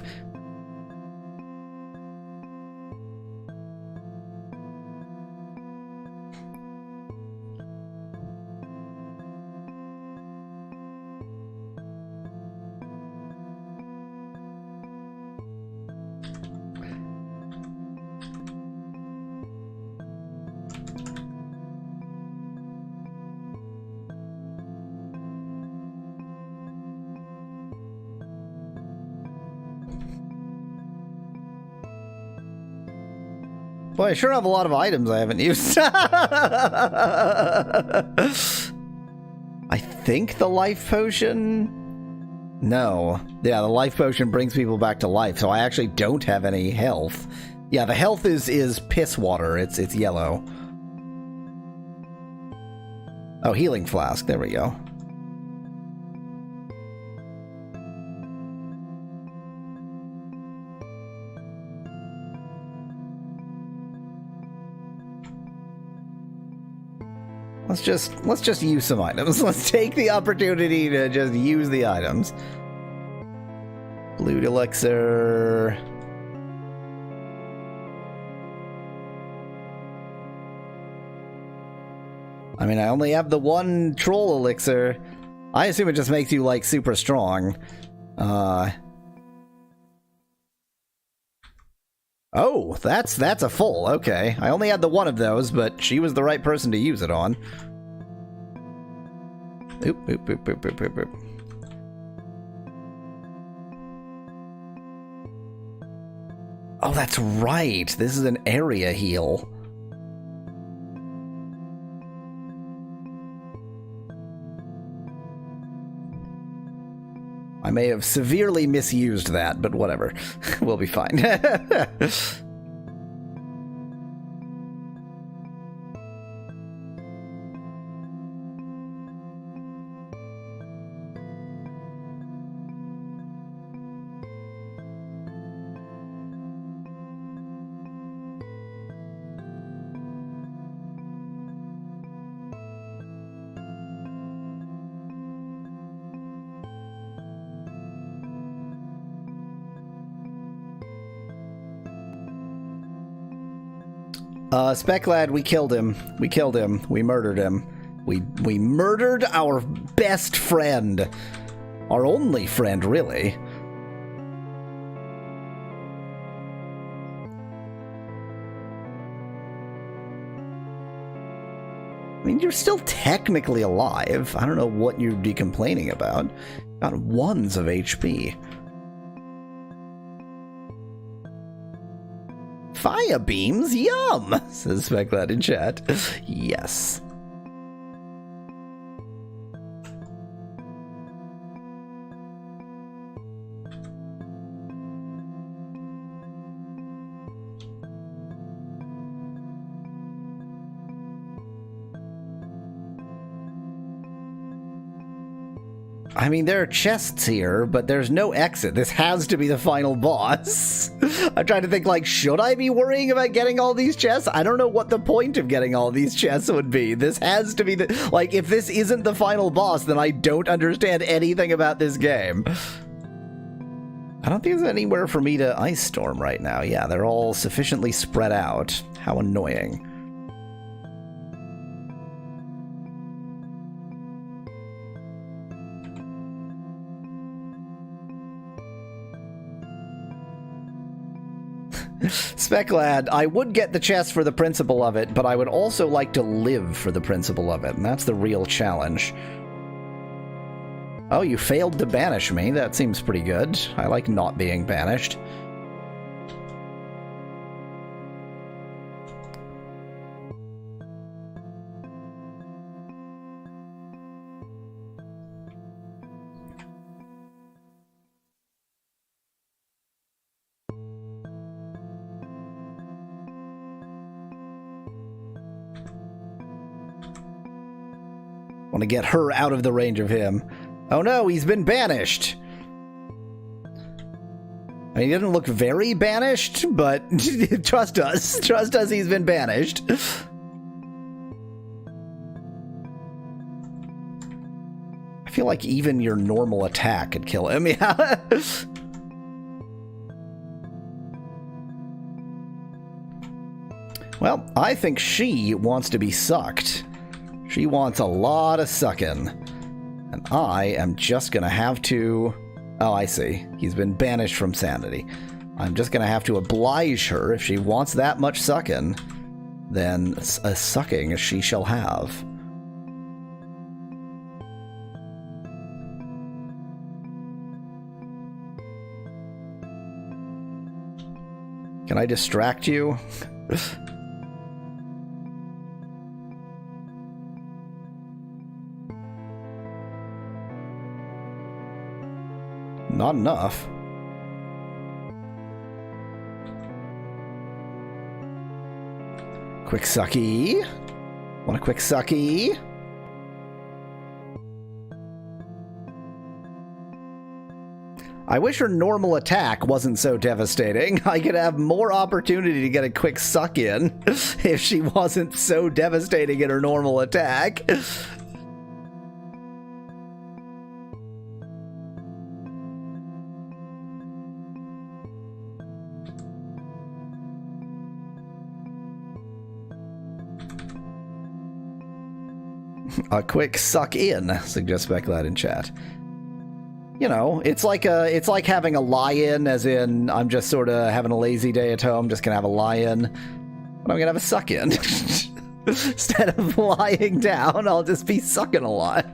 Boy, I sure have a lot of items I haven't used. I think the life potion No. Yeah, the life potion brings people back to life, so I actually don't have any health. Yeah, the health is piss water. It's yellow. Oh, healing flask. There we go. Let's just use some items. Let's take the opportunity to just use the items. Blue elixir. I mean, I only have the one troll elixir. I assume it just makes you, like, super strong. Oh, that's a full. Okay. I only had the one of those, but she was the right person to use it on. Oop, oop, oop, oop, oop, oop, oop. Oh, that's right. This is an area heal. I may have severely misused that, but whatever. We'll be fine. Speclad, we killed him. We killed him. We murdered him. We murdered our best friend. Our only friend, really. I mean, you're still technically alive. I don't know what you'd be complaining about. Got ones of HP. Fire beams? Yum! Says Speclad in chat. Yes. I mean, there are chests here, but there's no exit. This has to be the final boss. I'm trying to think, like, should I be worrying about getting all these chests? I don't know what the point of getting all these chests would be. This has to be the... Like, if this isn't the final boss, then I don't understand anything about this game. I don't think there's anywhere for me to Ice Storm right now. Yeah, they're all sufficiently spread out. How annoying. Speclad, I would get the chest for the principle of it, but I would also like to live for the principle of it, and that's the real challenge. Oh, you failed to banish me. That seems pretty good. I like not being banished. Want to get her out of the range of him. Oh no, he's been banished. I mean, he doesn't look very banished, but trust us. Trust us, he's been banished. I feel like even your normal attack could kill him. Yeah. Well, I think she wants to be sucked. She wants a lot of sucking. And I am just gonna have to... Oh, I see. He's been banished from sanity. I'm just gonna have to oblige her. If she wants that much sucking, then a sucking she shall have. Can I distract you? not enough. Quick sucky. Want a quick sucky? I wish her normal attack wasn't so devastating. I could have more opportunity to get a quick suck in if she wasn't so devastating in her normal attack. A quick suck in, suggests Becklad in chat. You know, it's like having a lie-in, as in I'm just sort of having a lazy day at home, just gonna have a lie-in, but I'm gonna have a suck-in. Instead of lying down, I'll just be sucking a lot.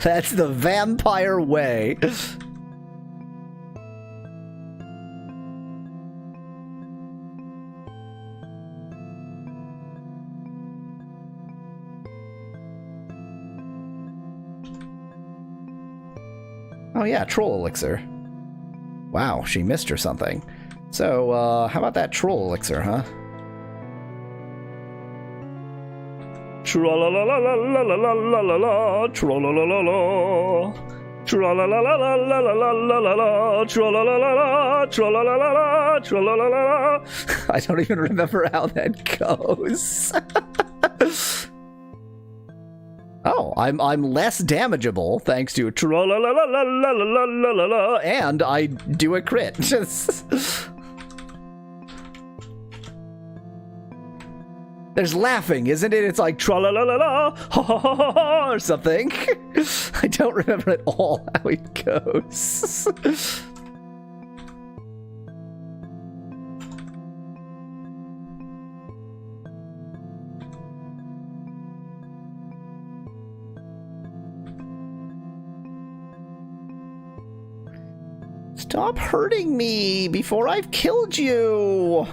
That's the vampire way. Oh yeah, troll elixir. Wow, she missed or something. So, how about that troll elixir, huh?
Tra-la-la-la-la-la-la-la-la-la, tra-la-la-la-la. Tra-la-la-la-la-la-la-la-la, tra-la-la-la-la, tra-la-la-la-la, tra-la-la-la-la.
I don't even remember how that goes. Oh, I'm less damageable thanks to tra-la-la-la-la-la-la-la-la-la, and I do a crit. There's laughing, isn't it? It's like tra-la-la-la-la, ha-ha-ha-ha, or something. I don't remember at all how it goes. Stop hurting me before I've killed you.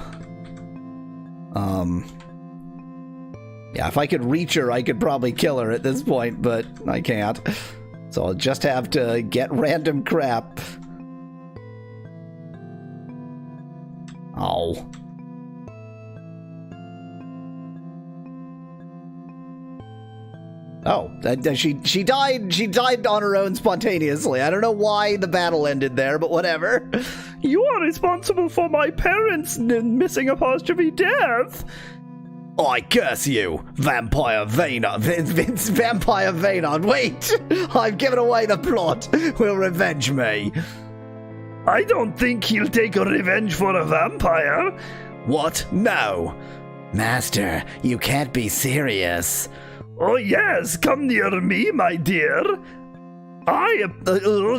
Yeah, if I could reach her, I could probably kill her at this point, but I can't. So I'll just have to get random crap. Oh. Oh, she died on her own spontaneously. I don't know why the battle ended there, but whatever.
You are responsible for my parents' missing apostrophe death.
I curse you, Vampire Vaynard. Vince Vampire Vaynard. Wait, I've given away the plot. Will revenge me.
I don't think he'll take a revenge for a vampire.
What? No. Master, you can't be serious.
Oh yes, come near me, my dear. I am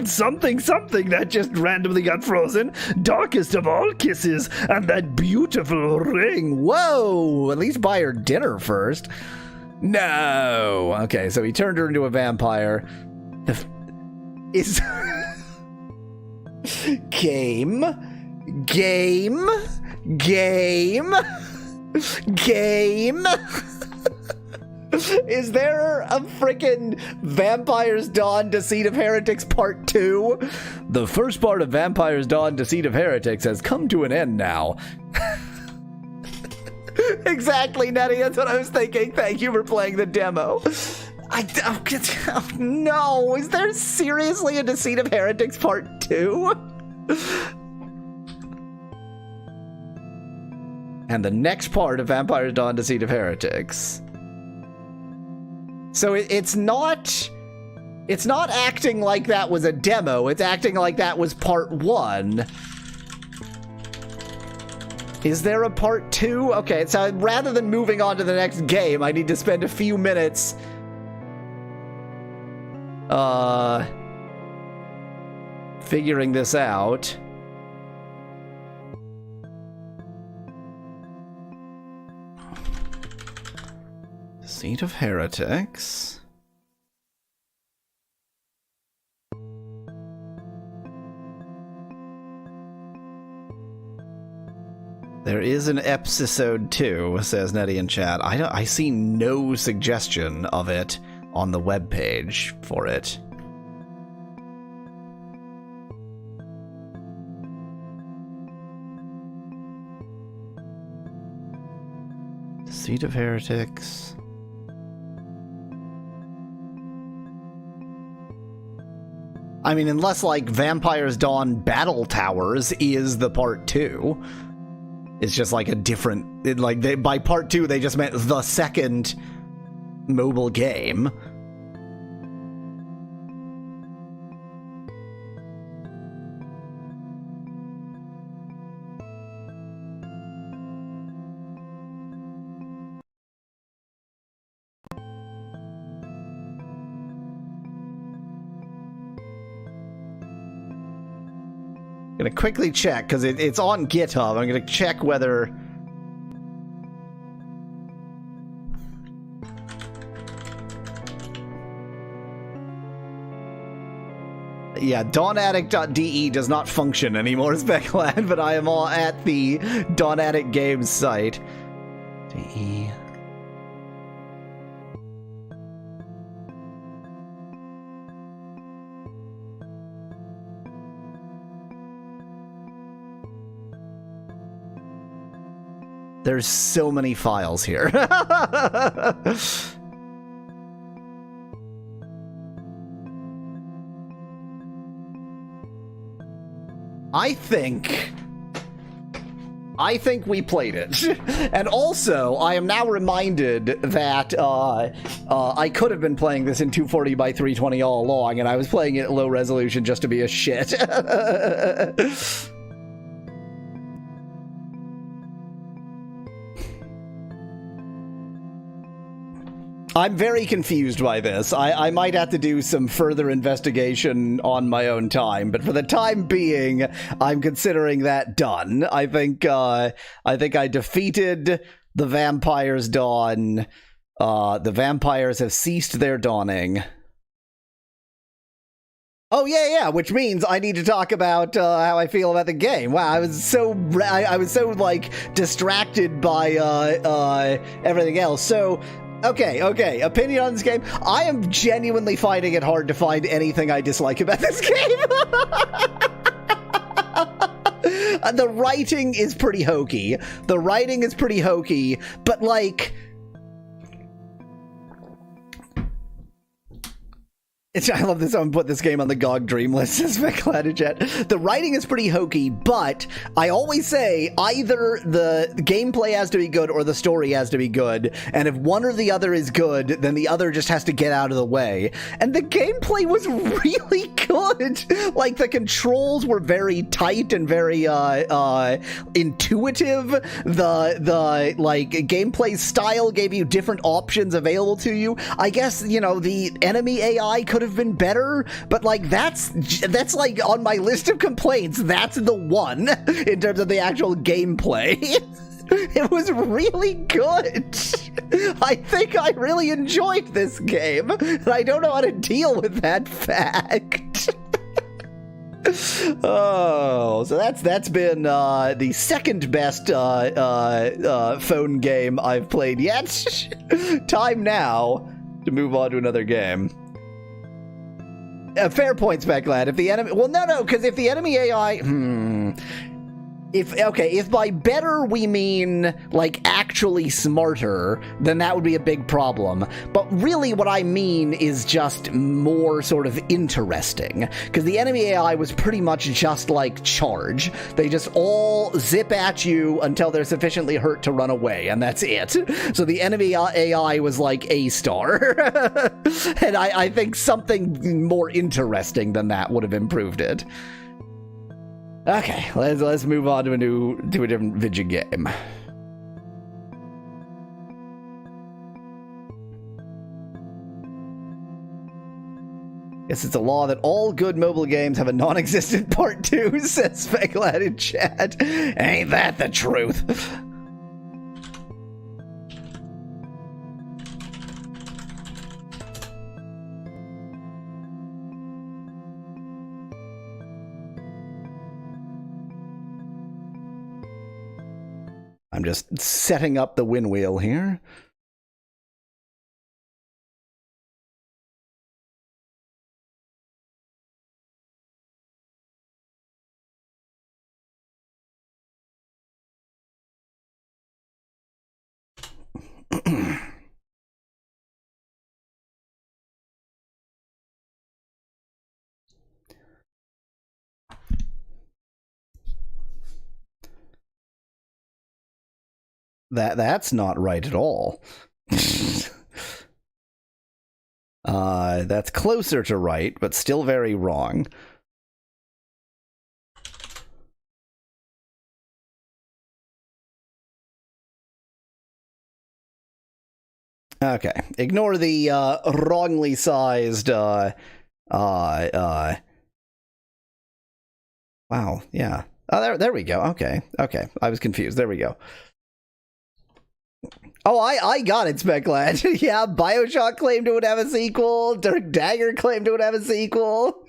something that just randomly got frozen. Darkest of all kisses, and that beautiful ring.
Whoa! At least buy her dinner first. No. Okay, so he turned her into a vampire. Is game. Is there a frickin' Vampire's Dawn Deceit of Heretics Part 2? The first part of Vampire's Dawn Deceit of Heretics has come to an end now. Exactly, Nettie, that's what I was thinking. Thank you for playing the demo. No, is there seriously a Deceit of Heretics Part 2? And the next part of Vampire's Dawn Deceit of Heretics. So it's not acting like that was a demo, it's acting like that was part 1. Is there a part 2? Okay, so rather than moving on to the next game, I need to spend a few minutes figuring this out. Deceit of Heretics. There is an episode 2, says Nettie in chat. I see no suggestion of it on the webpage for it. Deceit of Heretics. I mean, unless, like, Vampire's Dawn Battle Towers is the part 2. It's just, like, a different... by part 2, they just meant the second mobile game. Gonna quickly check, because it's on GitHub. I'm gonna check whether... Yeah, dawnaddict.de does not function anymore, Speckland, but I am all at the Dawn Addict Games site. DE... There's so many files here. I think we played it. And also, I am now reminded that I could have been playing this in 240 by 320 all along, and I was playing it at low resolution just to be a shit. I'm very confused by this. I might have to do some further investigation on my own time, but for the time being, I'm considering that done. I think I defeated the Vampire's Dawn. The vampires have ceased their dawning. Oh yeah, which means I need to talk about how I feel about the game. Wow, I was so like distracted by everything else. So. Okay, opinion on this game. I am genuinely finding it hard to find anything I dislike about this game. The writing is pretty hokey. But like... I love this. Someone put this game on the GOG Dream list, says Chat. The writing is pretty hokey, but I always say either the gameplay has to be good or the story has to be good, and if one or the other is good, then the other just has to get out of the way. And the gameplay was really good. Like, the controls were very tight and very intuitive. The like gameplay style gave you different options available to you. I guess, you know, the enemy AI could have been better, but like that's like on my list of complaints. That's the one in terms of the actual gameplay. It was really good. I think I really enjoyed this game, and I don't know how to deal with that fact. Oh, so that's been the second best phone game I've played yet. Time now to move on to another game. Fair point, Speckland. If the enemy... Well, no, because if the enemy AI... If by better we mean, like, actually smarter, then that would be a big problem. But really what I mean is just more sort of interesting. Because the enemy AI was pretty much just like Charge. They just all zip at you until they're sufficiently hurt to run away, and that's it. So the enemy AI was like A-star. And I think something more interesting than that would have improved it. Okay, let's move on to a different video game. Guess it's a law that all good mobile games have a non-existent part 2, says Speckland in chat. Ain't that the truth? I'm just setting up the win wheel here. That's not right at all. That's closer to right, but still very wrong. Okay, ignore the wrongly sized wow, yeah. Oh, there we go. Okay. I was confused. There we go. Oh, I got it, Specklad. Yeah, Bioshock claimed it would have a sequel. Dirk Dagger claimed it would have a sequel.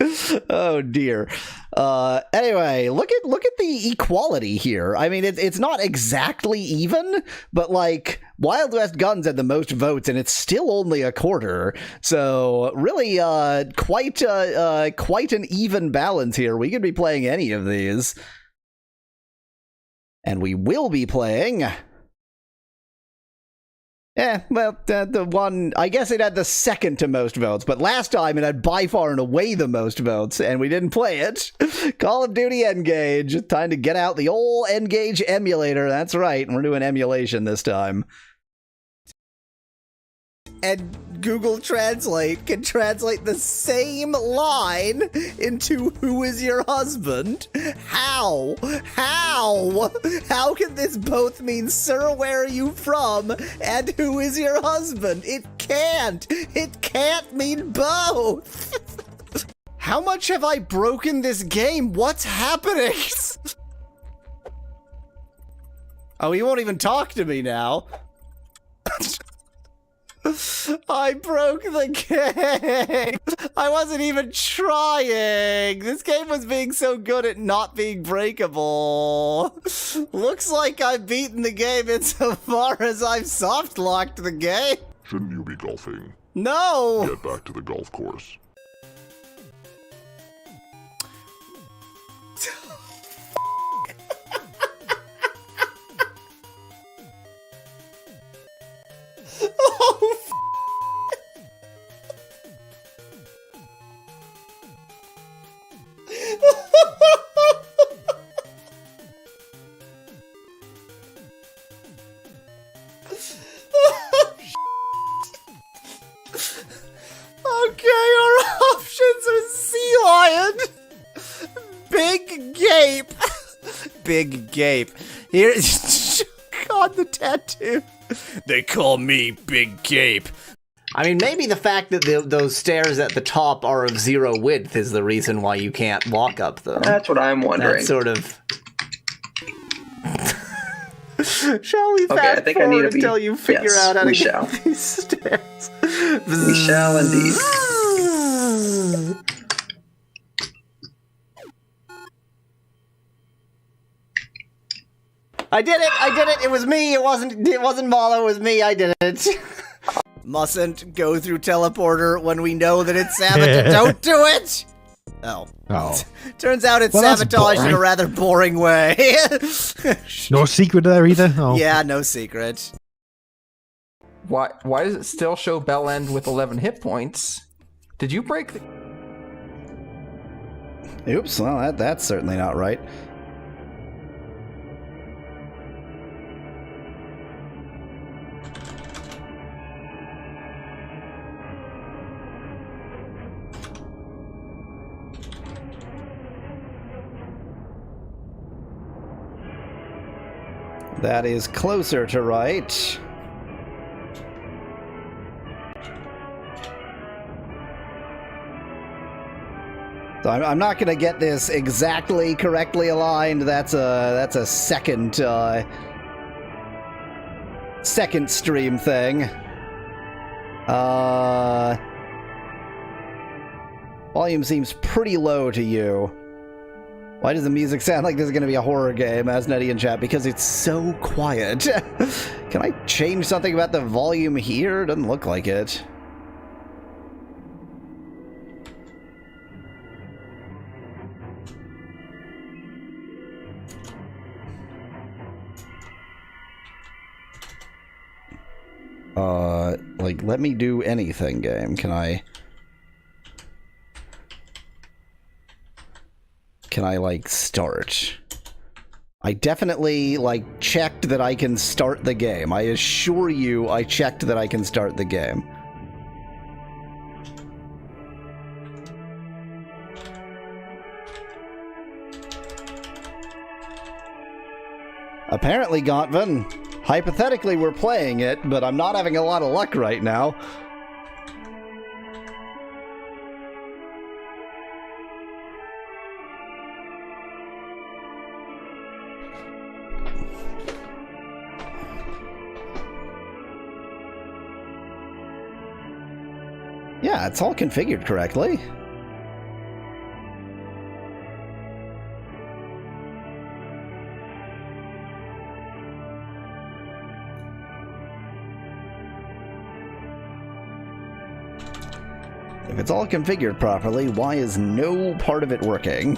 Oh dear. Anyway, look at the equality here. I mean, it's not exactly even, but like Wild West Guns had the most votes, and it's still only a quarter. So really, quite an even balance here. We could be playing any of these, and we will be playing. Well, the one, I guess it had the second to most votes, but last time it had by far and away the most votes, and we didn't play it. Call of Duty Engage. Time to get out the old Engage emulator. That's right, we're doing emulation this time.
And Google Translate can translate the same line into "Who is your husband?" How? How can this both mean "Sir, where are you from?" and "Who is your husband?" It can't mean both. How much have I broken this game? What's happening? Oh, he won't even talk to me now. I broke the game. I wasn't even trying. This game was being so good at not being breakable. Looks like I've beaten the game insofar as I've soft-locked the game.
Shouldn't you be golfing?
No!
Get back to the golf course.
Oh, okay, our options are Sea Lion, Big Gape, Big Gape. Here, God, the tattoo. They call me Big Gape. I mean, maybe the fact that those stairs at the top are of 0 width is the reason why you can't walk up them.
That's what I'm wondering.
That's sort of... Shall we
Okay,
fast
I think I
forward
need to be...
until you figure out how to
shall.
get these stairs?
We shall indeed.
I did it! It was me! It wasn't Malo, it was me, I did it! Mustn't go through teleporter when we know that it's sabotage. Don't do it! Oh. Turns out it's sabotage in a rather boring way.
No secret there either? Oh.
Yeah, no secret.
Why does it still show Bell End with 11 hit points? Did you break the...
Oops, well, that's certainly not right. That is closer to right. So I'm not going to get this exactly correctly aligned. That's a second stream thing. Volume seems pretty low to you. Why does the music sound like this is going to be a horror game, as Netty in chat? Because it's so quiet. Can I change something about the volume here? Doesn't look like it. Like, let me do anything, game. Can I, like, start? I definitely, like, checked that I can start the game. I assure you I checked that I can start the game. Apparently, Gauntvan, hypothetically we're playing it, but I'm not having a lot of luck right now. Yeah, it's all configured correctly. If it's all configured properly, why is no part of it working?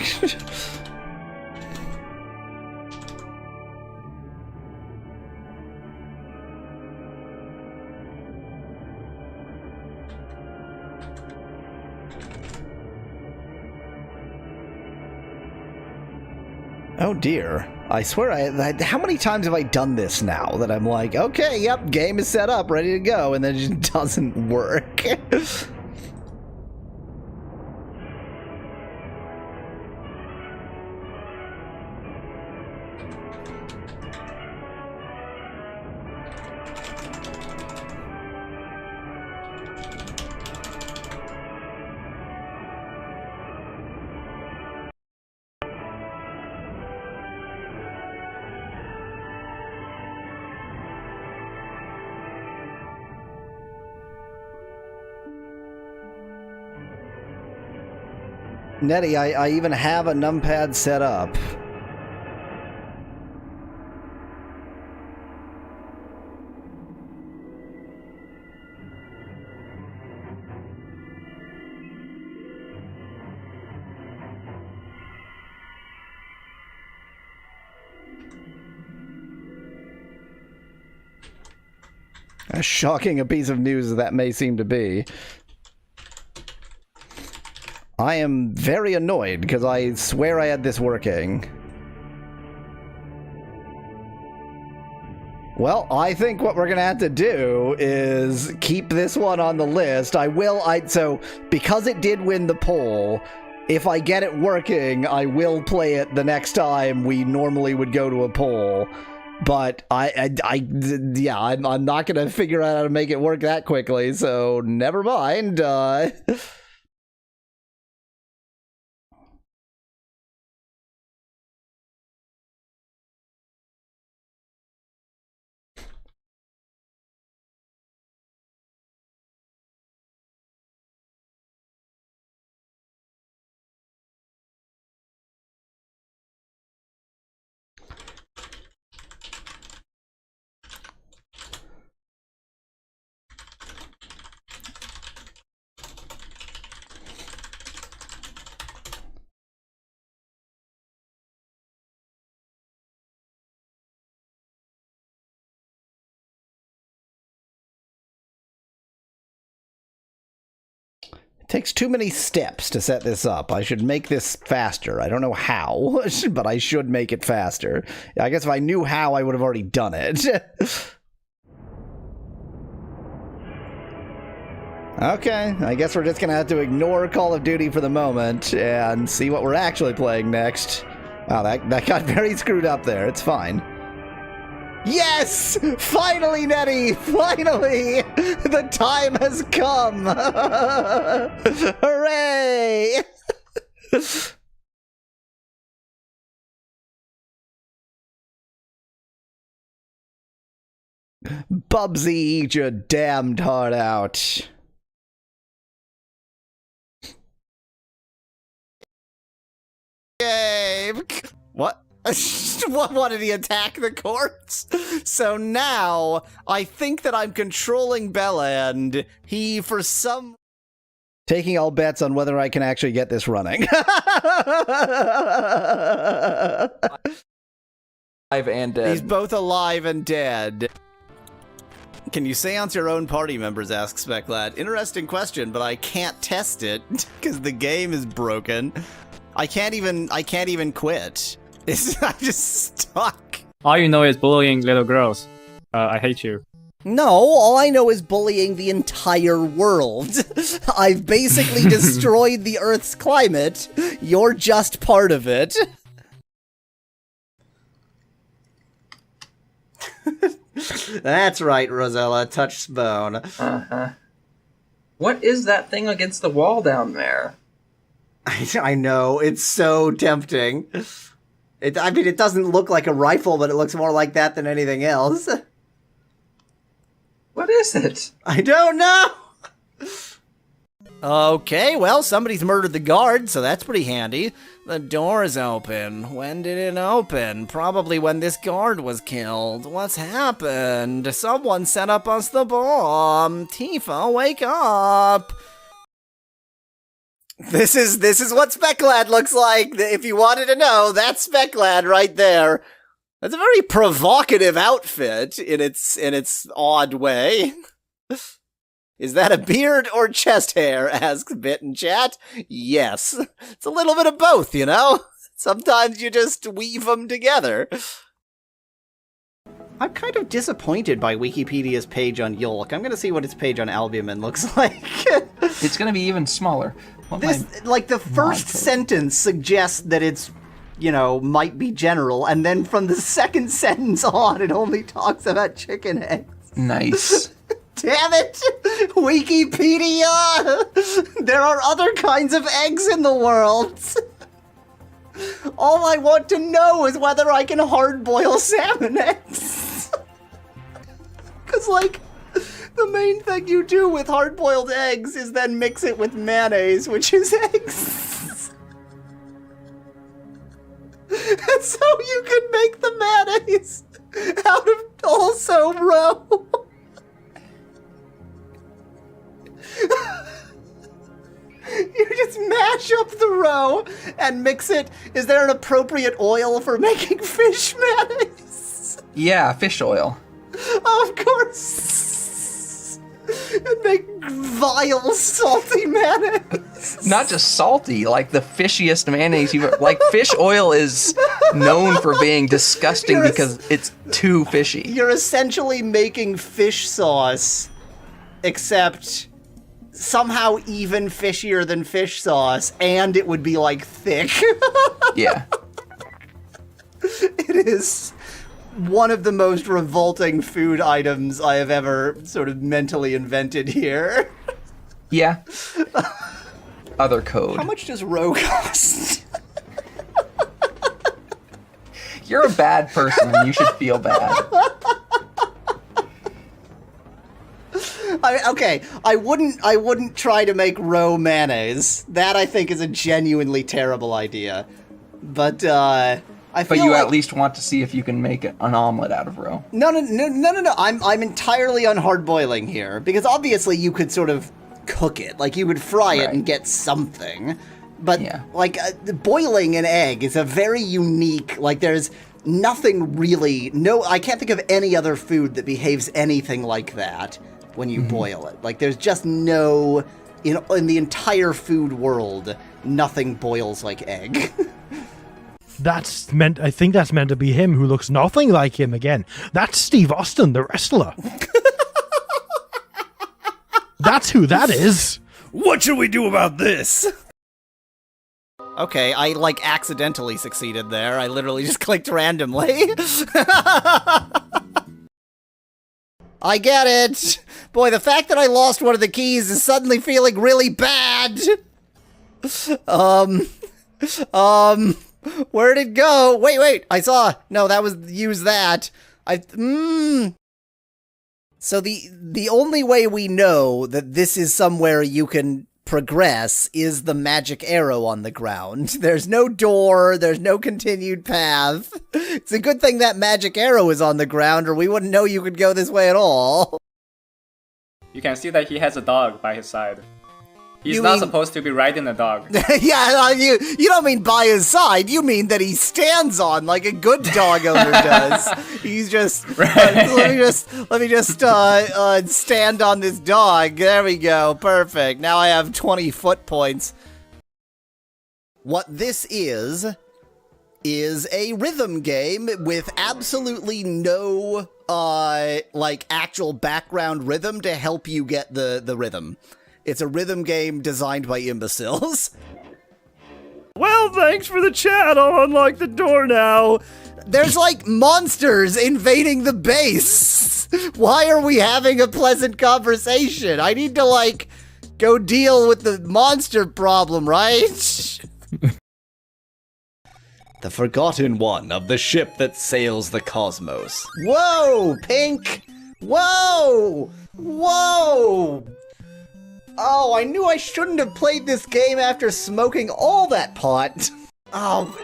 Oh dear. I swear, how many times have I done this now that I'm like, okay, yep, game is set up, ready to go, and then it just doesn't work. Nettie, I even have a numpad set up. As shocking a piece of news as that may seem to be. I am very annoyed because I swear I had this working. Well, I think what we're gonna have to do is keep this one on the list. So because it did win the poll, if I get it working, I will play it the next time we normally would go to a poll. But I'm not gonna figure out how to make it work that quickly, so never mind. It takes too many steps to set this up. I should make this faster. I don't know how, but I should make it faster. I guess if I knew how, I would have already done it. Okay, I guess we're just gonna have to ignore Call of Duty for the moment and see what we're actually playing next. Wow, that got very screwed up there. It's fine. Yes! Finally, Nettie! Finally! The time has come! Hooray! Bubsy, eat your damned heart out. Yay! What? What did he attack the corpse? So now, I think that I'm controlling Bella, and he, for some... Taking all bets on whether I can actually get this running.
Alive and dead.
He's both alive and dead. Can you seance your own party members, asks Speclad. Interesting question, but I can't test it, because the game is broken. I can't even quit. I'm just stuck.
All you know is bullying little girls. I hate you.
No, all I know is bullying the entire world. I've basically destroyed the Earth's climate. You're just part of it. That's right, Rosella. Touch bone.
Uh-huh. What is that thing against the wall down there?
I know. It's so tempting. I mean, it doesn't look like a rifle, but it looks more like that than anything else.
What is it?
I don't know! Okay, well, somebody's murdered the guard, so that's pretty handy. The door's open. When did it open? Probably when this guard was killed. What's happened? Someone set up us the bomb. Tifa, wake up! This is what Specklad looks like. If you wanted to know, that's Specklad right there. That's a very provocative outfit in its odd way. Is that a beard or chest hair? Asks Bit in chat. Yes. It's a little bit of both, you know? Sometimes you just weave them together. I'm kind of disappointed by Wikipedia's page on Yolk. I'm gonna see what its page on Albumin looks like.
It's gonna be even smaller.
The first sentence suggests that it's, you know, might be general, and then from the second sentence on, it only talks about chicken eggs.
Nice.
Damn it! Wikipedia! There are other kinds of eggs in the world! All I want to know is whether I can hard-boil salmon eggs. Because, like, the main thing you do with hard-boiled eggs is then mix it with mayonnaise, which is eggs. And so you can make the mayonnaise out of also roe. You just mash up the roe and mix it. Is there an appropriate oil for making fish mayonnaise?
Yeah, fish oil.
Of course. And make vile, salty mayonnaise.
Not just salty, like the fishiest mayonnaise you've ever... Like, fish oil is known for being disgusting because it's too fishy.
You're essentially making fish sauce, except somehow even fishier than fish sauce, and it would be, like, thick.
Yeah.
It is one of the most revolting food items I have ever sort of mentally invented here.
Yeah. Other code.
How much does roe cost?
You're a bad person and you should feel bad.
I wouldn't try to make roe mayonnaise. That, I think, is a genuinely terrible idea. But,
But you at least want to see if you can make an omelet out of roe.
No. I'm entirely on hard boiling here, because obviously you could sort of cook it, like you would fry it and get something. But boiling an egg is a very unique. Like there's nothing really. I can't think of any other food that behaves anything like that when you boil it. Like there's just no in the entire food world, nothing boils like egg.
I think that's meant to be him who looks nothing like him again. That's Steve Austin, the wrestler. That's who that is.
What should we do about this?
Okay, I, like, accidentally succeeded there. I literally just clicked randomly. I get it. Boy, the fact that I lost one of the keys is suddenly feeling really bad. Where'd it go? Wait, I saw. No, that was use that. So the only way we know that this is somewhere you can progress is the magic arrow on the ground. There's no door, there's no continued path. It's a good thing that magic arrow is on the ground, or we wouldn't know you could go this way at all.
You can see that he has a dog by his side. He's not supposed to be riding a dog.
Yeah, you don't mean by his side. You mean that he stands on like a good dog owner does. He's just let me just stand on this dog. There we go. Perfect. Now I have 20 foot points. What this is is a rhythm game with absolutely no, actual background rhythm to help you get the rhythm. It's a rhythm game designed by imbeciles.
Well, thanks for the chat. I'll unlock the door now.
There's, monsters invading the base. Why are we having a pleasant conversation? I need to, go deal with the monster problem, right?
The forgotten one of the ship that sails the cosmos.
Whoa, Pink! Whoa! Whoa! Oh, I knew I shouldn't have played this game after smoking all that pot. Oh.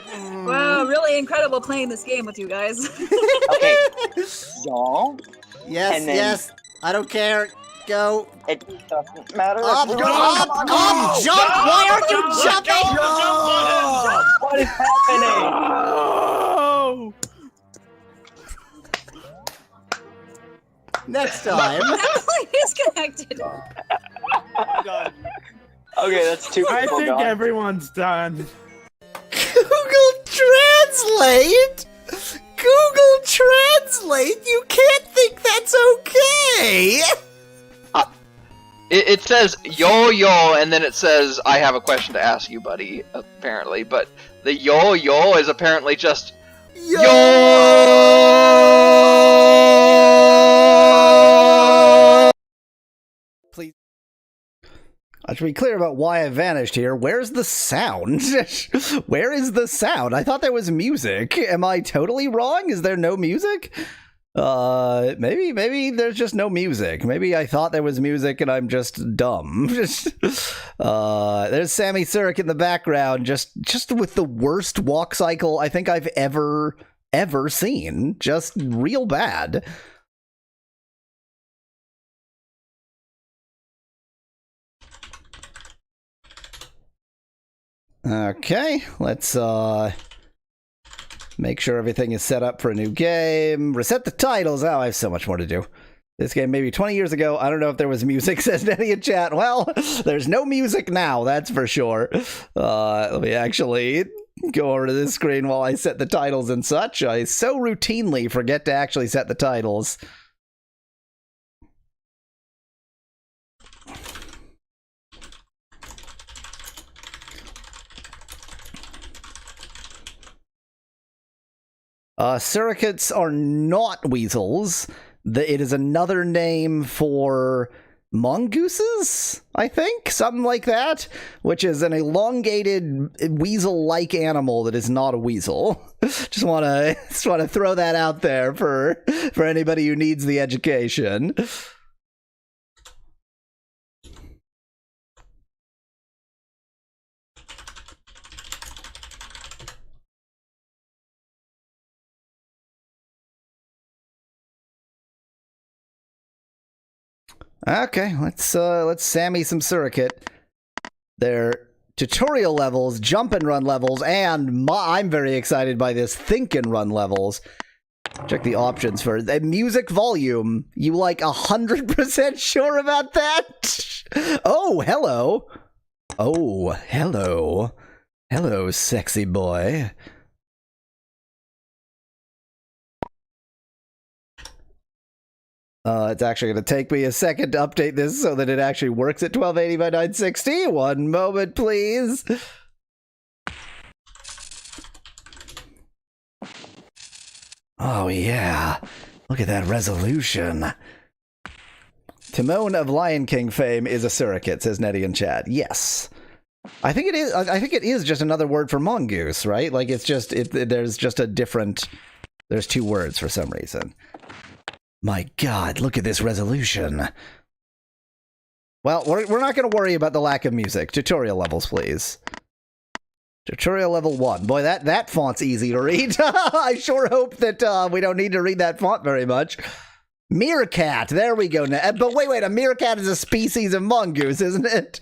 Wow, really incredible playing this game with you guys.
Okay. Y'all.
Yes,
And then-
yes. I don't care. Go.
It doesn't matter.
Up, jump! Why aren't you jumping?
What is happening?
Oh!
Next time.
Emily disconnected.
Okay, that's two people
I think
gone.
everyone's done.
Google Translate? Google Translate? You can't think that's okay!
It says yo, and then it says, I have a question to ask you, buddy, apparently. But the yo is apparently just yo!
Please. I should be clear about why I vanished here. Where's the sound? Where is the sound? I thought there was music. Am I totally wrong? Is there no music? Maybe there's just no music. Maybe I thought there was music and I'm just dumb. There's Sammy Suricate in the background, just with the worst walk cycle I think I've ever seen. Just real bad. Okay, let's make sure everything is set up for a new game. Reset the titles. Oh, I have so much more to do. This game maybe 20 years ago. I don't know if there was music, says Nettie in chat. Well, there's no music now, that's for sure. Let me actually go over to this screen while I set the titles and such. I so routinely forget to actually set the titles. Suricates are not weasels. It is another name for mongooses, I think? Something like that, which is an elongated weasel-like animal that is not a weasel. Just want to throw that out there for anybody who needs the education. Okay, let's Sammy some Suricate. They're tutorial levels, jump and run levels, and I'm very excited by this think and run levels. Check the options for the music volume. You 100% sure about that? Oh, hello. Oh, hello. Hello, sexy boy. It's actually going to take me a second to update this so that it actually works at 1280 by 960. One moment, please. Oh, yeah. Look at that resolution. Timon of Lion King fame is a surrogate, says Nettie in chat. Yes. I think it is. I think it is just another word for mongoose, right? It's just, there's just a different, there's two words for some reason. My God, look at this resolution. Well, we're not going to worry about the lack of music. Tutorial levels, please. Tutorial level 1. Boy, that font's easy to read. I sure hope that we don't need to read that font very much. Meerkat, there we go. But wait, a meerkat is a species of mongoose, isn't it?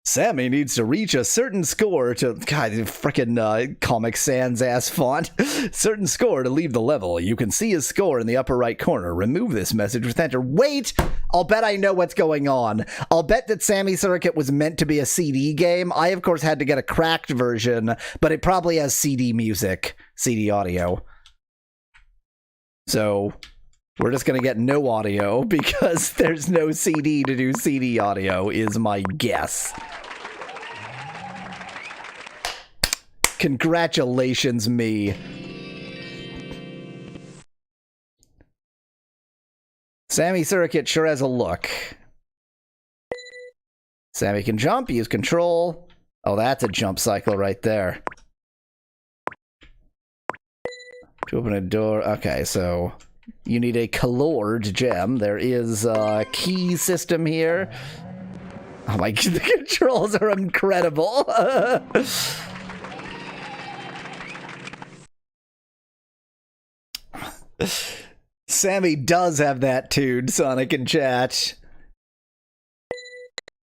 Sammy needs to reach a certain score to... God, frickin' Comic Sans ass font. Certain score to leave the level. You can see his score in the upper right corner. Remove this message with enter. Wait! I'll bet I know what's going on. I'll bet that Sammy Suricate was meant to be a CD game. I, of course, had to get a cracked version, but it probably has CD music, CD audio. So... we're just going to get no audio because there's no CD to do CD audio, is my guess. Congratulations, me. Sammy Suricate sure has a look. Sammy can jump, use control. Oh, that's a jump cycle right there. To open a door. Okay, so... you need a colored gem. There is a key system here. Oh my, the controls are incredible. Sammy does have that tuned, Sonic in chat.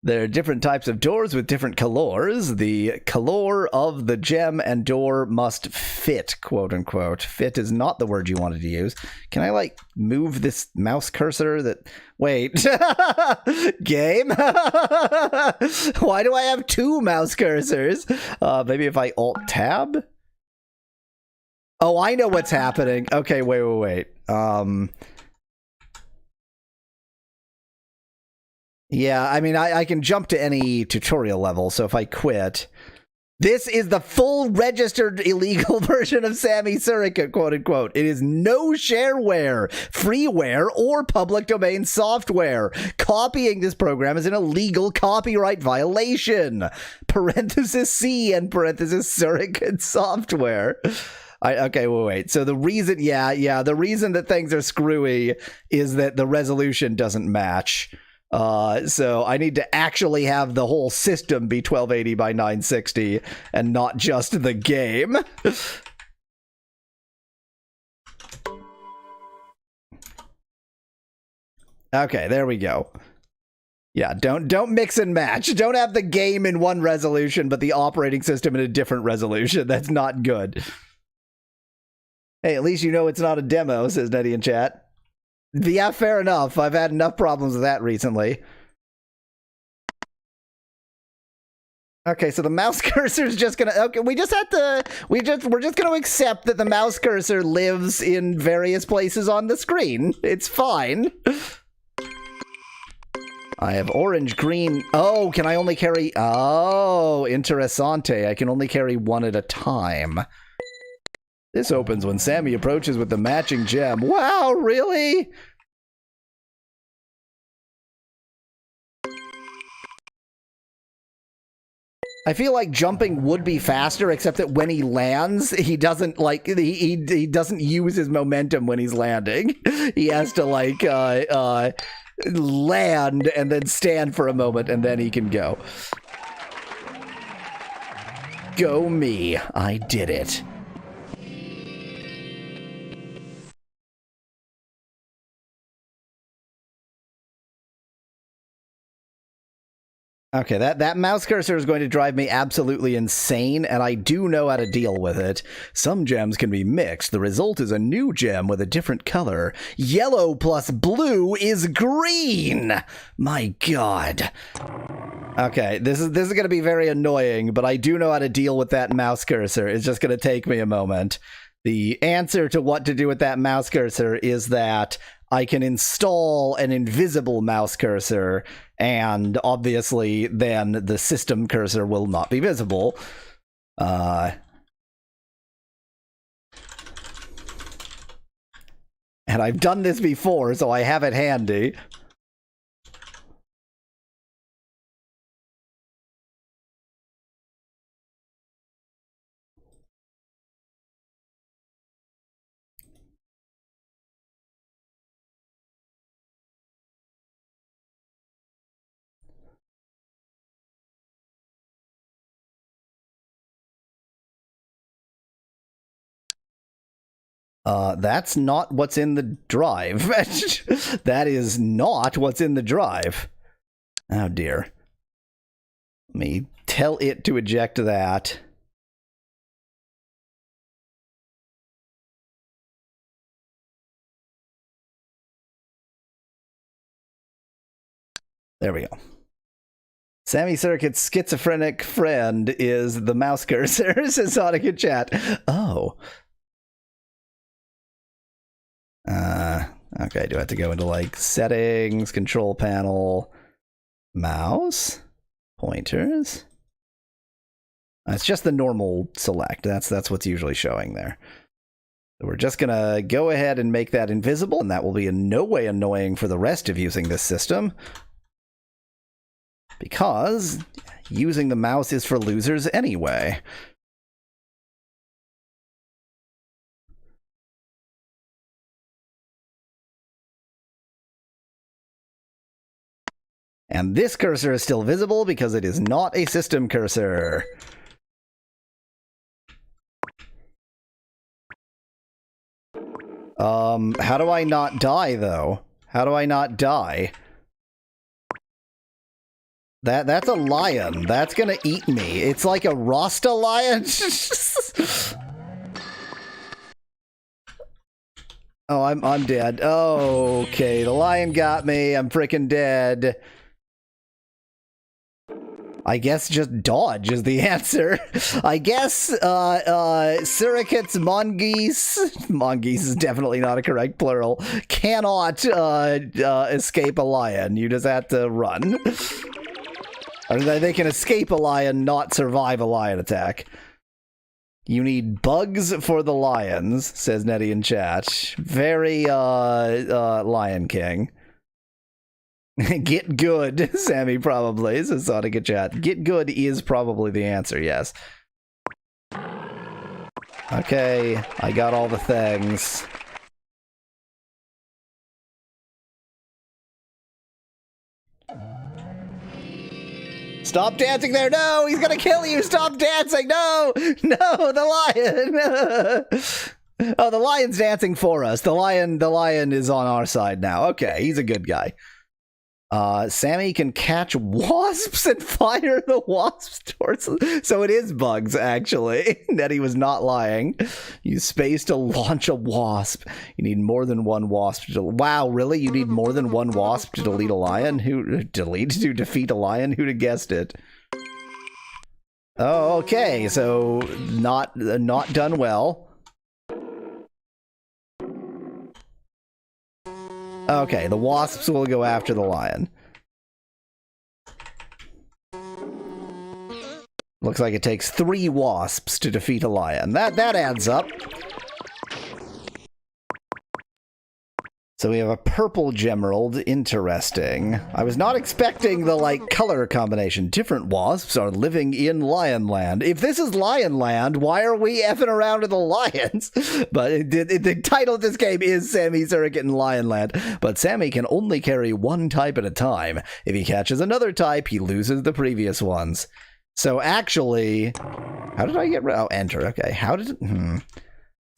There are different types of doors with different colors. The color of the gem and door must fit, quote unquote. Fit is not the word you wanted to use. Can I, like, move this mouse cursor that... wait. Game? Why do I have two mouse cursors? Maybe if I Alt-Tab? Oh, I know what's happening. Okay, wait. Yeah, I mean, I can jump to any tutorial level, so if I quit... this is the full registered illegal version of Sammy Suricate, quote-unquote. It is no shareware, freeware, or public domain software. Copying this program is an illegal copyright violation. Parenthesis C and parenthesis Suricate software. Okay, wait. So the reason, the reason that things are screwy is that the resolution doesn't match. So I need to actually have the whole system be 1280 by 960 and not just the game. Okay, there we go. Yeah, don't mix and match. Don't have the game in one resolution but the operating system in a different resolution. That's not good. Hey, at least you know it's not a demo, says Nettie in chat. Yeah, fair enough. I've had enough problems with that recently. Okay, so the mouse cursor is just gonna... okay, we're just gonna accept that the mouse cursor lives in various places on the screen. It's fine. I have orange, green... oh, can I only carry... oh, interessante. I can only carry one at a time. This opens when Sammy approaches with the matching gem. Wow, really? I feel like jumping would be faster, except that when he lands, he doesn't, like, he doesn't use his momentum when he's landing. He has to, like, land and then stand for a moment, and then he can go. Go me. I did it. Okay, that mouse cursor is going to drive me absolutely insane, and I do know how to deal with it. Some gems can be mixed. The result is a new gem with a different color. Yellow plus blue is green! My god. Okay, this is going to be very annoying, but I do know how to deal with that mouse cursor. It's just going to take me a moment. The answer to what to do with that mouse cursor is that I can install an invisible mouse cursor, and obviously then the system cursor will not be visible. And I've done this before, so I have it handy. That's not what's in the drive. That is not what's in the drive. Oh dear. Let me tell it to eject that. There we go. Sammy Surricate's schizophrenic friend is the mouse cursor, says Sonic in chat. Oh. Okay, do I have to go into, like, settings, control panel, mouse, pointers? It's just the normal select. That's what's usually showing there. So we're just gonna go ahead and make that invisible, and that will be in no way annoying for the rest of using this system. Because using the mouse is for losers anyway. And this cursor is still visible because it is not a system cursor. How do I not die, though? How do I not die? That's a lion. That's gonna eat me. It's like a Rasta lion. Oh, I'm dead. Oh, okay, the lion got me. I'm freaking dead. I guess just dodge is the answer. I guess Suricate's mongoose is definitely not a correct plural, cannot escape a lion. You just have to run. Or they can escape a lion, not survive a lion attack. You need bugs for the lions, says Nettie in chat. Very Lion King. Get good, Sammy probably, says Sonic in chat. Get good is probably the answer, yes. Okay, I got all the things. Stop dancing there! No! He's gonna kill you! Stop dancing! No! No! The lion! Oh, the lion's dancing for us. The lion is on our side now. Okay, he's a good guy. Sammy can catch wasps and fire the wasps towards us. So it is bugs, actually. Nettie was not lying. Use space to launch a wasp. You need more than one wasp to... Wow, really? You need more than one wasp to delete a lion? To defeat a lion? Who'd have guessed it? Oh, okay. So not done well. Okay, the wasps will go after the lion. Looks like it takes 3 wasps to defeat a lion. That adds up. So we have a purple gemerald. Interesting. I was not expecting the, like, color combination. Different wasps are living in Lionland. If this is Lionland, why are we effing around with the lions? But the title of this game is Sammy Suricate in Lionland. But Sammy can only carry one type at a time. If he catches another type, he loses the previous ones. So actually... How did I get... Oh, enter. Okay. How did it...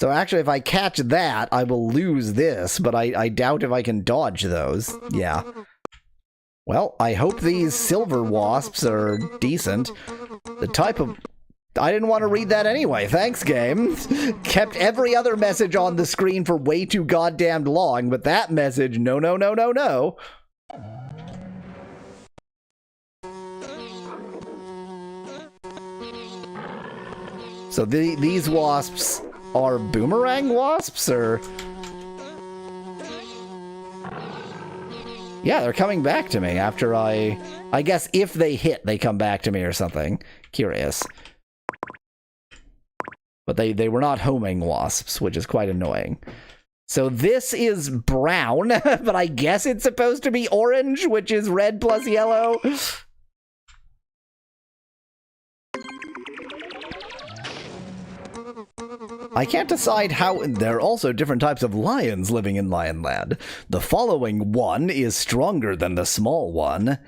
So actually, if I catch that, I will lose this, but I doubt if I can dodge those. Yeah. Well, I hope these silver wasps are decent. The type of... I didn't want to read that anyway. Thanks, game. Kept every other message on the screen for way too goddamn long, but that message, no, no, no, no, no. So these wasps... are boomerang wasps, or... Yeah, they're coming back to me after I guess if they hit, they come back to me or something. Curious. But they were not homing wasps, which is quite annoying. So this is brown, but I guess it's supposed to be orange, which is red plus yellow. I can't decide how... There are also different types of lions living in Lionland. The following one is stronger than the small one.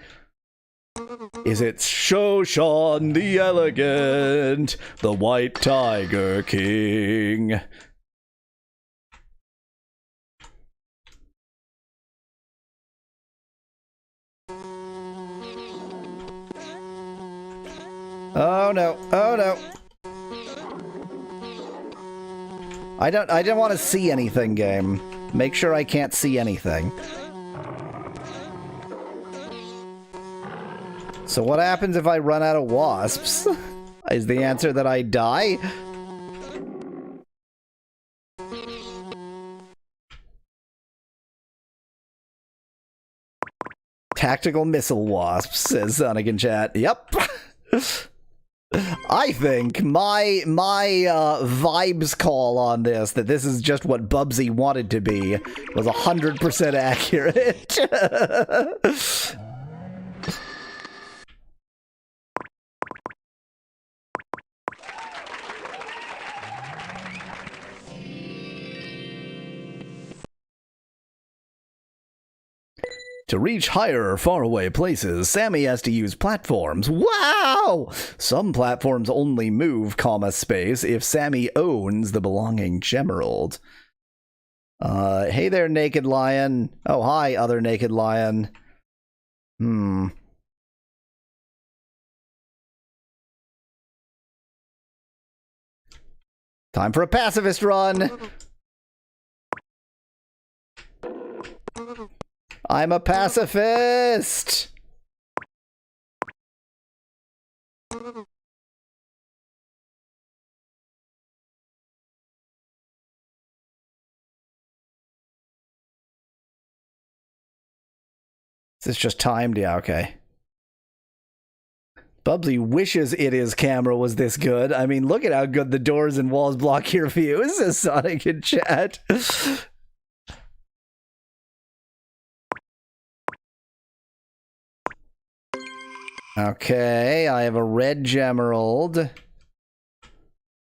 Is it Shoshan the Elegant, the White Tiger King? Oh no. Oh no. I don't want to see anything, game. Make sure I can't see anything. So what happens if I run out of wasps? Is the answer that I die? Tactical missile wasps, says Sonic in chat. Yep. I think my vibes call on this, that this is just what Bubsy wanted to be, was 100% accurate. To reach higher or faraway places, Sammy has to use platforms. Wow! Some platforms only move, space, if Sammy owns the belonging gemerald. Hey there, Naked Lion. Oh, hi, other Naked Lion. Time for a pacifist run! I'm a pacifist! Is this just timed? Yeah, okay. Bubsy wishes It camera was this good. I mean, look at how good the doors and walls block your view. This is Sonic in chat. Okay, I have a red gemerald.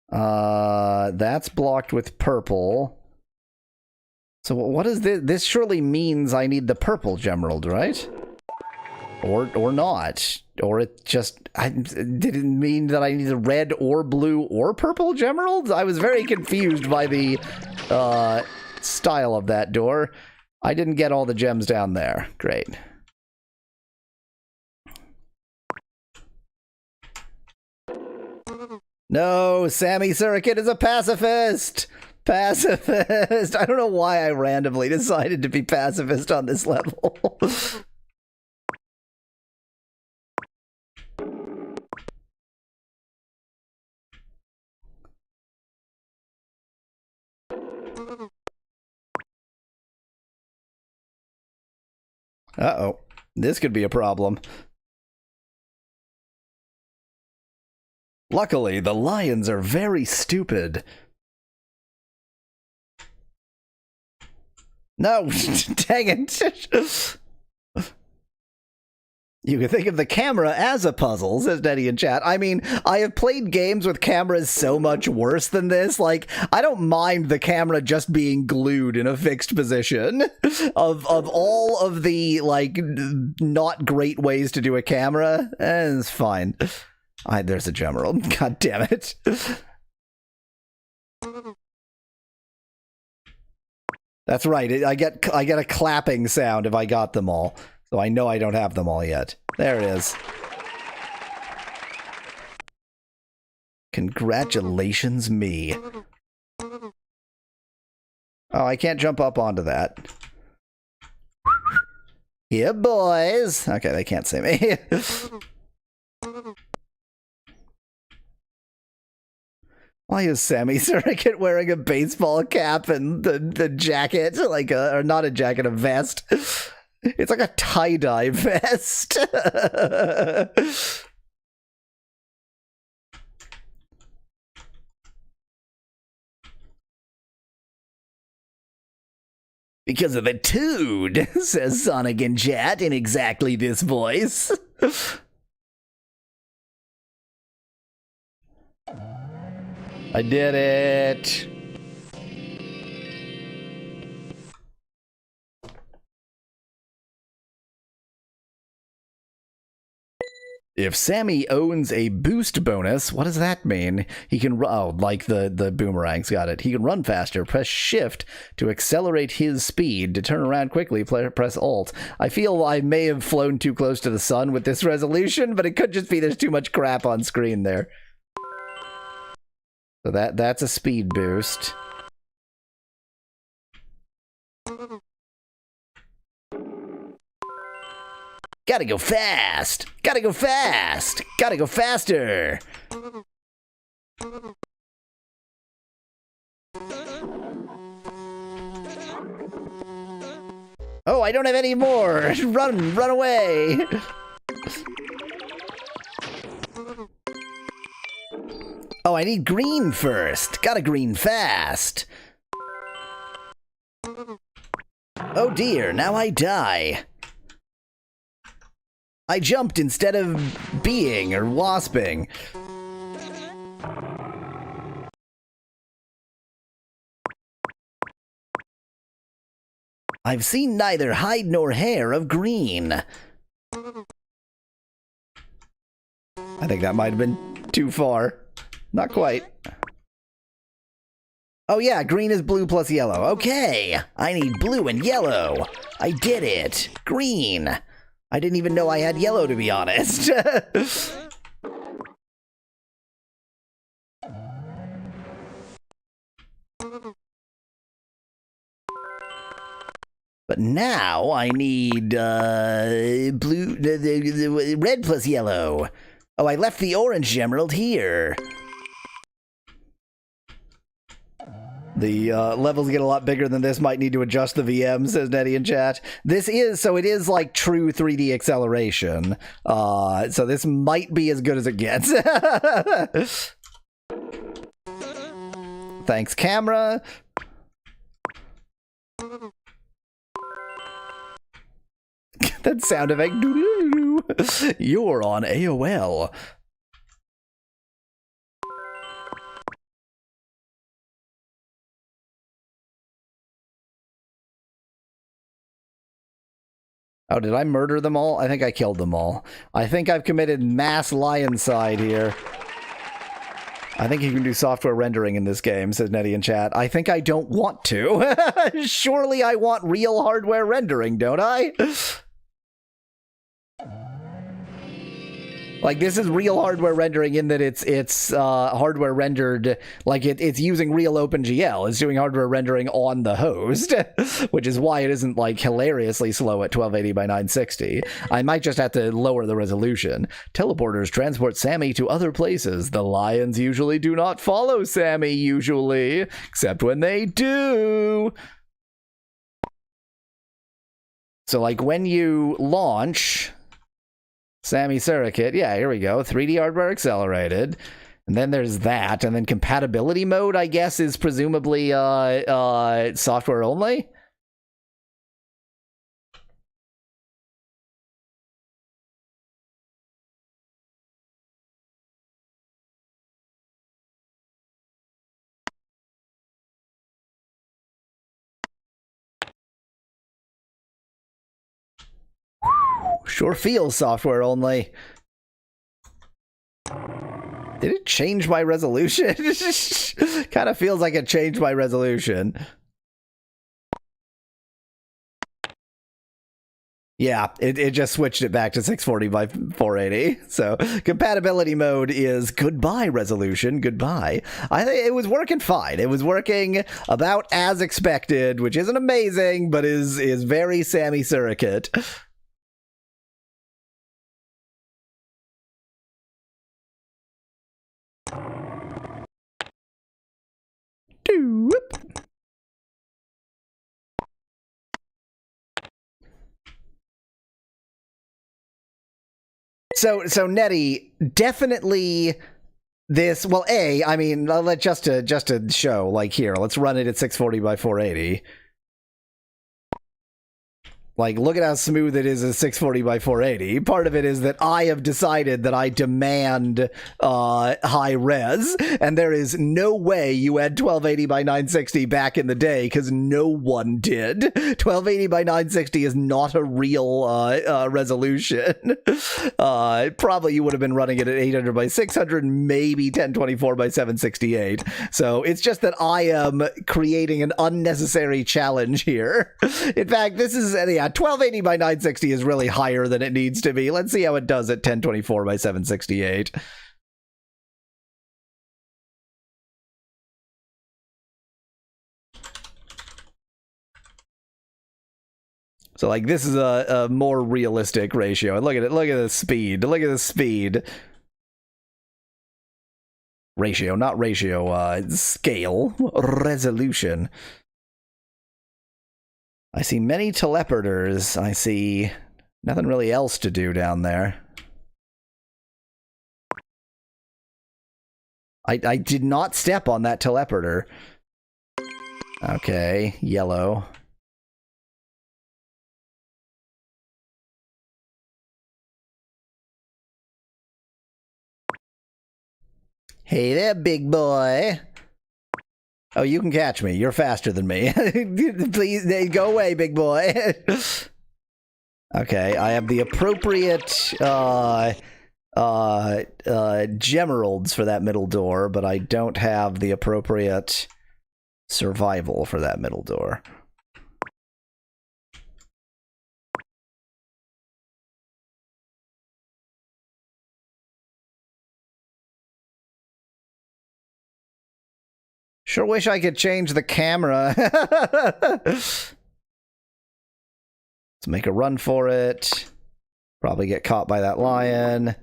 That's blocked with purple. So what is this? This surely means I need the purple gemerald, right? Or not. Or it just... didn't mean that I need the red or blue or purple gemeralds? I was very confused by the style of that door. I didn't get all the gems down there. Great. No, Sammy Suricate is a pacifist! Pacifist! I don't know why I randomly decided to be pacifist on this level. Uh-oh. This could be a problem. Luckily, the lions are very stupid. No, dang it. You can think of the camera as a puzzle, says Nettie in chat. I mean, I have played games with cameras so much worse than this. Like, I don't mind the camera just being glued in a fixed position. Of all of the, like, not great ways to do a camera, it's fine. There's a gemerald. God damn it. That's right. I get a clapping sound if I got them all. So I know I don't have them all yet. There it is. Congratulations, me. Oh, I can't jump up onto that. Here, boys. Okay, they can't see me. Why is Sammy Suricate wearing a baseball cap and the jacket? Like or not a jacket, a vest. It's like a tie-dye vest. Because of a toad, says Sonic in chat in exactly this voice. I did it. If Sammy owns a boost bonus, what does that mean? He can like the boomerangs, got it. He can run faster. Press shift to accelerate his speed. To turn around quickly, press alt. I feel I may have flown too close to the sun with this resolution, but it could just be there's too much crap on screen there. So that's a speed boost. Gotta go fast! Gotta go fast! Gotta go faster! Oh, I don't have any more! Run away! Oh, I need green first! Gotta green fast! Oh dear, now I die. I jumped instead of being or wasping. I've seen neither hide nor hair of green. I think that might have been too far. Not quite. Oh yeah, green is blue plus yellow. Okay, I need blue and yellow. I did it. Green. I didn't even know I had yellow, to be honest. But now I need blue, red plus yellow. Oh, I left the orange emerald here. The levels get a lot bigger than this. Might need to adjust the VM, says Nettie in chat. It is like true 3D acceleration. So this might be as good as it gets. Thanks, camera. That sound effect. You're on AOL. Oh, did I murder them all? I think I killed them all. I think I've committed mass lioncide here. I think you can do software rendering in this game, says Nettie in chat. I think I don't want to. Surely I want real hardware rendering, don't I? Like, this is real hardware rendering in that it's hardware rendered, like it's using real OpenGL. It's doing hardware rendering on the host, which is why it isn't, like, hilariously slow at 1280 by 960. I might just have to lower the resolution. Teleporters transport Sammy to other places. The lions usually do not follow Sammy, usually, except when they do. So, like, when you launch Sammy Suricate, yeah, here we go. 3D hardware accelerated. And then there's that. And then compatibility mode, I guess, is presumably software only. Sure feels software only. Did it change my resolution? Kind of feels like it changed my resolution. Yeah, it just switched it back to 640 by 480. So compatibility mode is goodbye resolution, goodbye. I think it was working fine. It was working about as expected, which isn't amazing, but is very Sammy Suricate. So Nettie, definitely this, well, I mean, just to show, like, here, let's run it at 640 by 480. Like, look at how smooth it is at 640 by 480. Part of it is that I have decided that I demand high res, and there is no way you had 1280 by 960 back in the day, because no one did. 1280 by 960 is not a real resolution. Probably you would have been running it at 800 by 600, maybe 1024 by 768. So it's just that I am creating an unnecessary challenge here. In fact, this is... 1280 by 960 is really higher than it needs to be. Let's see how it does at 1024 by 768. So, like, this is a more realistic ratio. And look at it. Look at the speed. Look at the speed. Ratio, not ratio. Scale. Resolution. I see many teleporters. I see nothing really else to do down there. I did not step on that teleporter. Okay, yellow. Hey there, big boy. Oh, you can catch me. You're faster than me. Please, go away, big boy. Okay, I have the appropriate gemeralds for that middle door, but I don't have the appropriate survival for that middle door. Sure wish I could change the camera. Let's make a run for it. Probably get caught by that lion.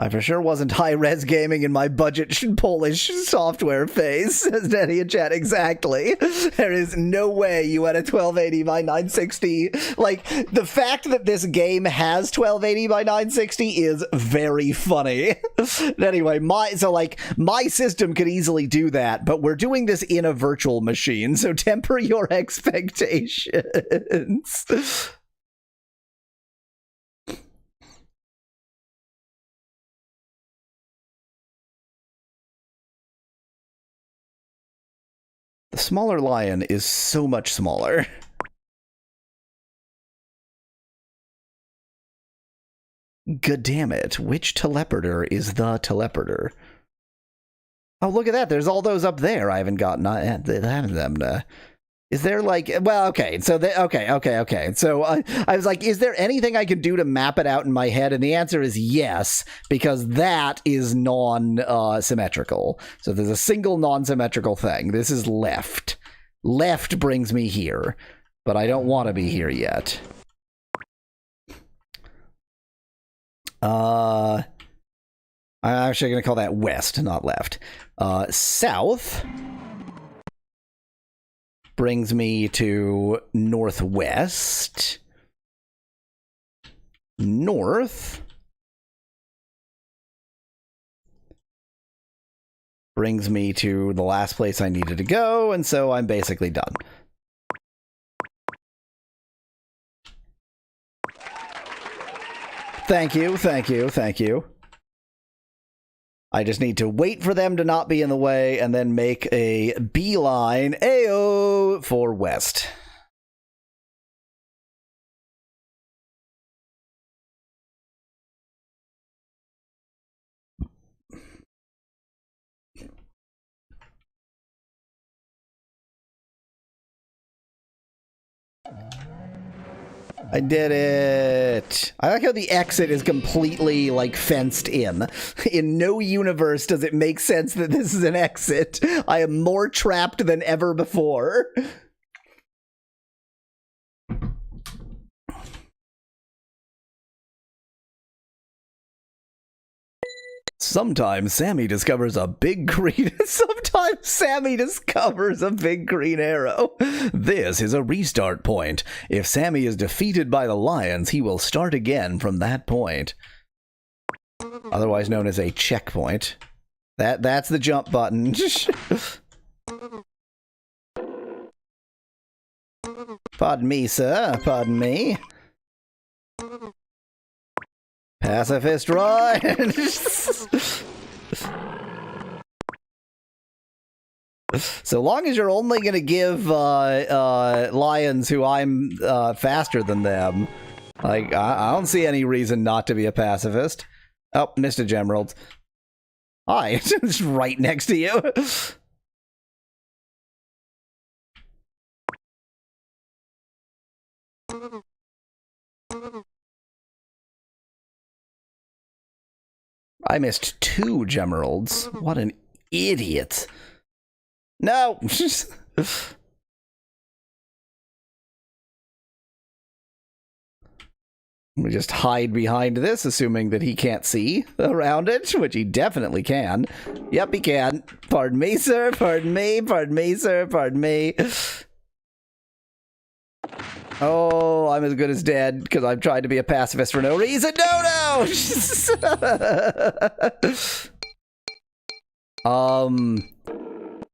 I for sure wasn't high-res gaming in my budget Polish software phase, says Denny in chat. Exactly. There is no way you had a 1280 by 960. Like, the fact that this game has 1280 by 960 is very funny. Anyway, my system could easily do that, but we're doing this in a virtual machine, so temper your expectations. The smaller lion is so much smaller. God damn it. Which teleporter is the teleporter? Oh, look at that. There's all those up there. I haven't gotten them. Is there like, well, okay. So, okay. So I was like, is there anything I can do to map it out in my head? And the answer is yes, because that is non-symmetrical. So there's a single non-symmetrical thing. This is left. Left brings me here, but I don't want to be here yet. I'm actually going to call that west, not left. South brings me to northwest. North brings me to the last place I needed to go, and so I'm basically done. Thank you. I just need to wait for them to not be in the way and then make a beeline, ayo, for west. I did it. I like how the exit is completely, like, fenced in. In no universe does it make sense that this is an exit. I am more trapped than ever before. Sometimes Sammy discovers a big green... Sometimes Sammy discovers a big green arrow. This is a restart point. If Sammy is defeated by the lions, he will start again from that point. Otherwise known as a checkpoint. That's the jump button. Pardon me, sir. Pardon me. Pacifist right. So long as you're only going to give lions who I'm faster than them, like, I don't see any reason not to be a pacifist. Oh, Mr. Gemerald. Hi, it's right next to you. I missed 2 Gemeralds. What an idiot. No! We just hide behind this, assuming that he can't see around it, which he definitely can. Yep, he can. Pardon me, sir. Pardon me. Pardon me, sir. Pardon me. Oh, I'm as good as dead because I've tried to be a pacifist for no reason. No, no!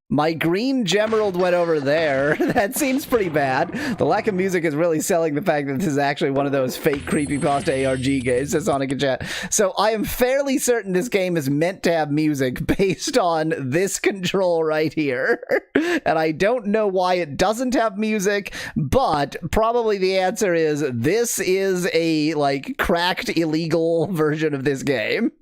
My green Gemerald went over there. That seems pretty bad. The lack of music is really selling the fact that this is actually one of those fake creepypasta ARG games, says Sonic in chat. So I am fairly certain this game is meant to have music based on this control right here. And I don't know why it doesn't have music, but probably the answer is this is a, like, cracked illegal version of this game.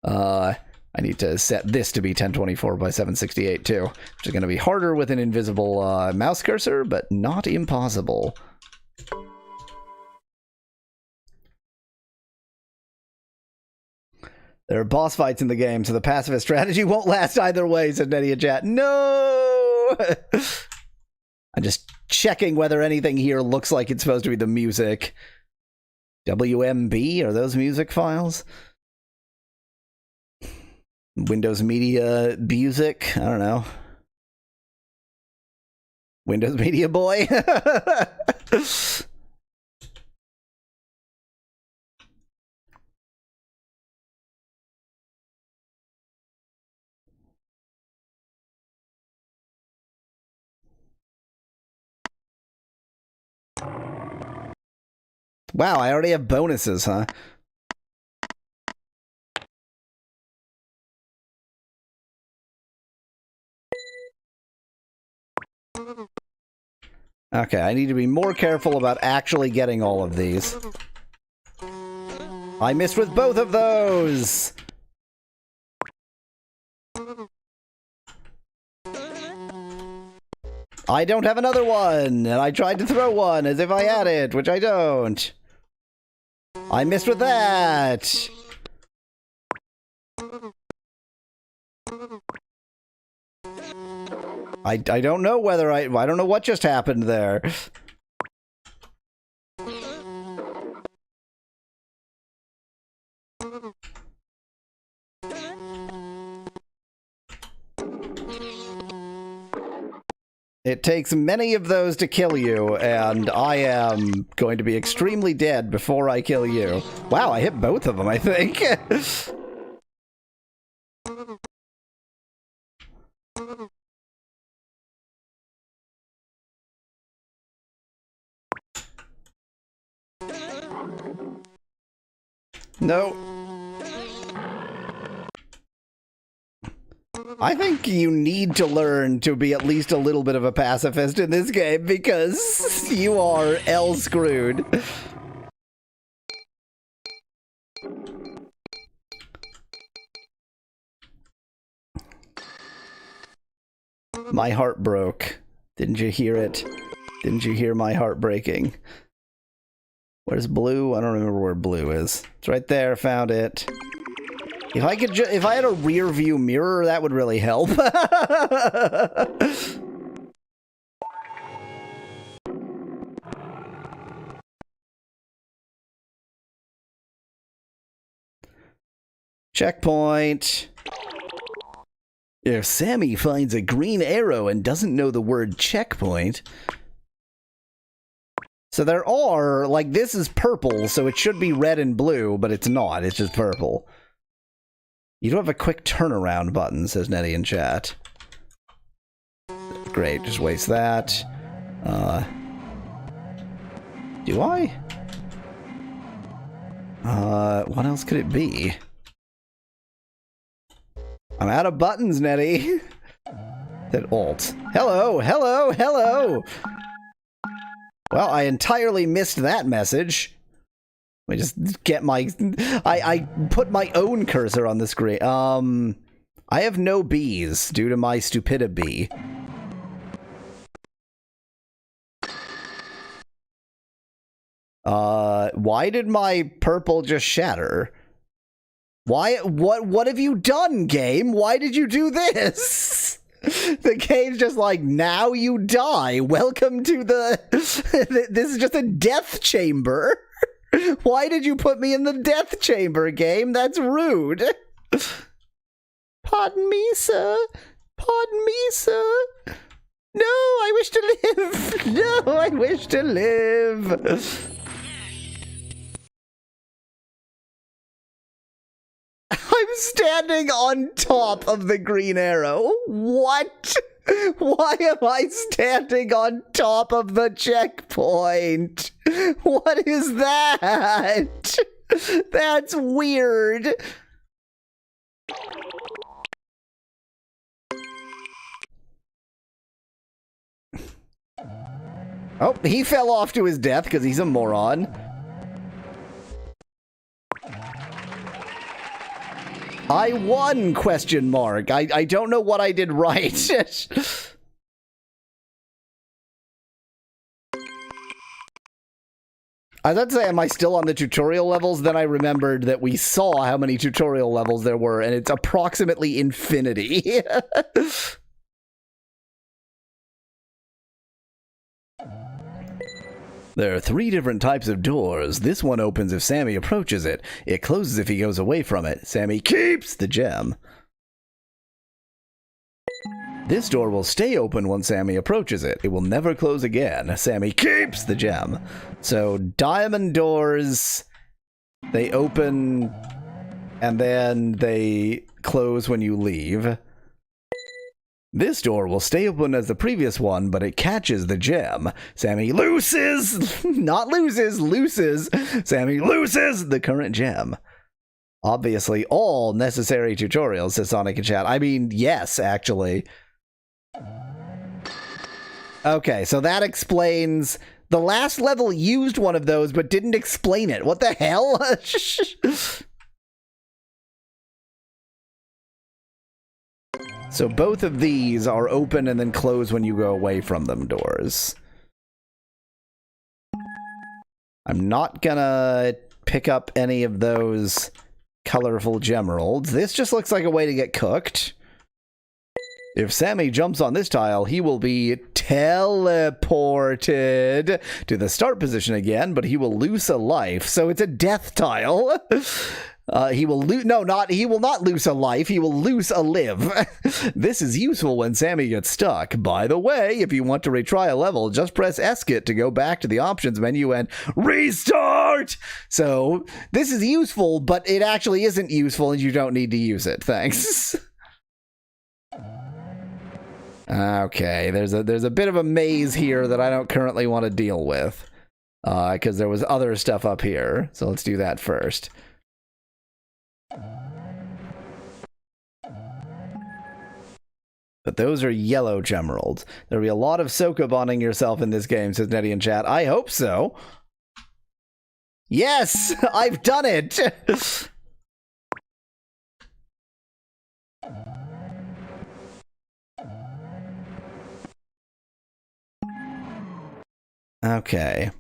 I need to set this to be 1024 by 768 too, which is going to be harder with an invisible mouse cursor, but not impossible. There are boss fights in the game, so the pacifist strategy won't last either way, said Netty in chat. No! I'm just checking whether anything here looks like it's supposed to be the music. WMB? Are those music files? Windows Media Music? I don't know. Windows Media Boy? Wow, I already have bonuses, huh? Okay, I need to be more careful about actually getting all of these. I missed with both of those! I don't have another one, and I tried to throw one as if I had it, which I don't. I missed with that! I don't know whether I don't know what just happened there. It takes many of those to kill you, and I am going to be extremely dead before I kill you. Wow, I hit both of them, I think. No. I think you need to learn to be at least a little bit of a pacifist in this game because you are screwed. My heart broke. Didn't you hear it? Didn't you hear my heart breaking? Where's blue? I don't remember where blue is. It's right there. Found it. If I could, if I had a rear view mirror, that would really help. Checkpoint. If Sammy finds a green arrow and doesn't know the word checkpoint. So there are, like, this is purple, so it should be red and blue, but it's not. It's just purple. You don't have a quick turnaround button, says Netty in chat. Great, just waste that. Do I? What else could it be? I'm out of buttons, Nettie. Hit Alt. Hello, hello, hello! Well, I entirely missed that message. Let me just get my... I put my own cursor on the screen. I have no Bs due to my stupidity. Why did my purple just shatter? Why? What have you done, game? Why did you do this? The game's just like, now you die. Welcome to the... This is just a death chamber. Why did you put me in the death chamber, game? That's rude. Pardon me, sir. Pardon me, sir. No, I wish to live. No, I wish to live. I'm standing on top of the green arrow. What? Why am I standing on top of the checkpoint? What is that? That's weird. Oh, he fell off to his death because he's a moron. I won, question mark. I don't know what I did right. I was about to say, am I still on the tutorial levels? Then I remembered that we saw how many tutorial levels there were, and it's approximately infinity. There are 3 different types of doors. This one opens if Sammy approaches it. It closes if he goes away from it. Sammy keeps the gem. This door will stay open when Sammy approaches it. It will never close again. Sammy keeps the gem. So diamond doors, they open and then they close when you leave. This door will stay open as the previous one, but it catches the gem. Sammy loses, not loses, looses. Sammy loses the current gem. Obviously, all necessary tutorials, says Sonic in chat. I mean, yes, actually. Okay, so that explains... The last level used one of those, but didn't explain it. What the hell? So both of these are open and then close when you go away from them doors. I'm not gonna pick up any of those colorful gemeralds. This just looks like a way to get cooked. If Sammy jumps on this tile, he will be teleported to the start position again, but he will lose a life. So it's a death tile. He will not lose a life, he will lose a live. This is useful when Sammy gets stuck. By the way, if you want to retry a level, just press Escape to go back to the options menu and restart! So, this is useful, but it actually isn't useful and you don't need to use it. Thanks. Okay, there's a bit of a maze here that I don't currently want to deal with. Because there was other stuff up here. So let's do that first. But those are yellow gemeralds. There'll be a lot of Sokoboning yourself in this game, says Nettie in chat. I hope so. Yes! I've done it! Okay.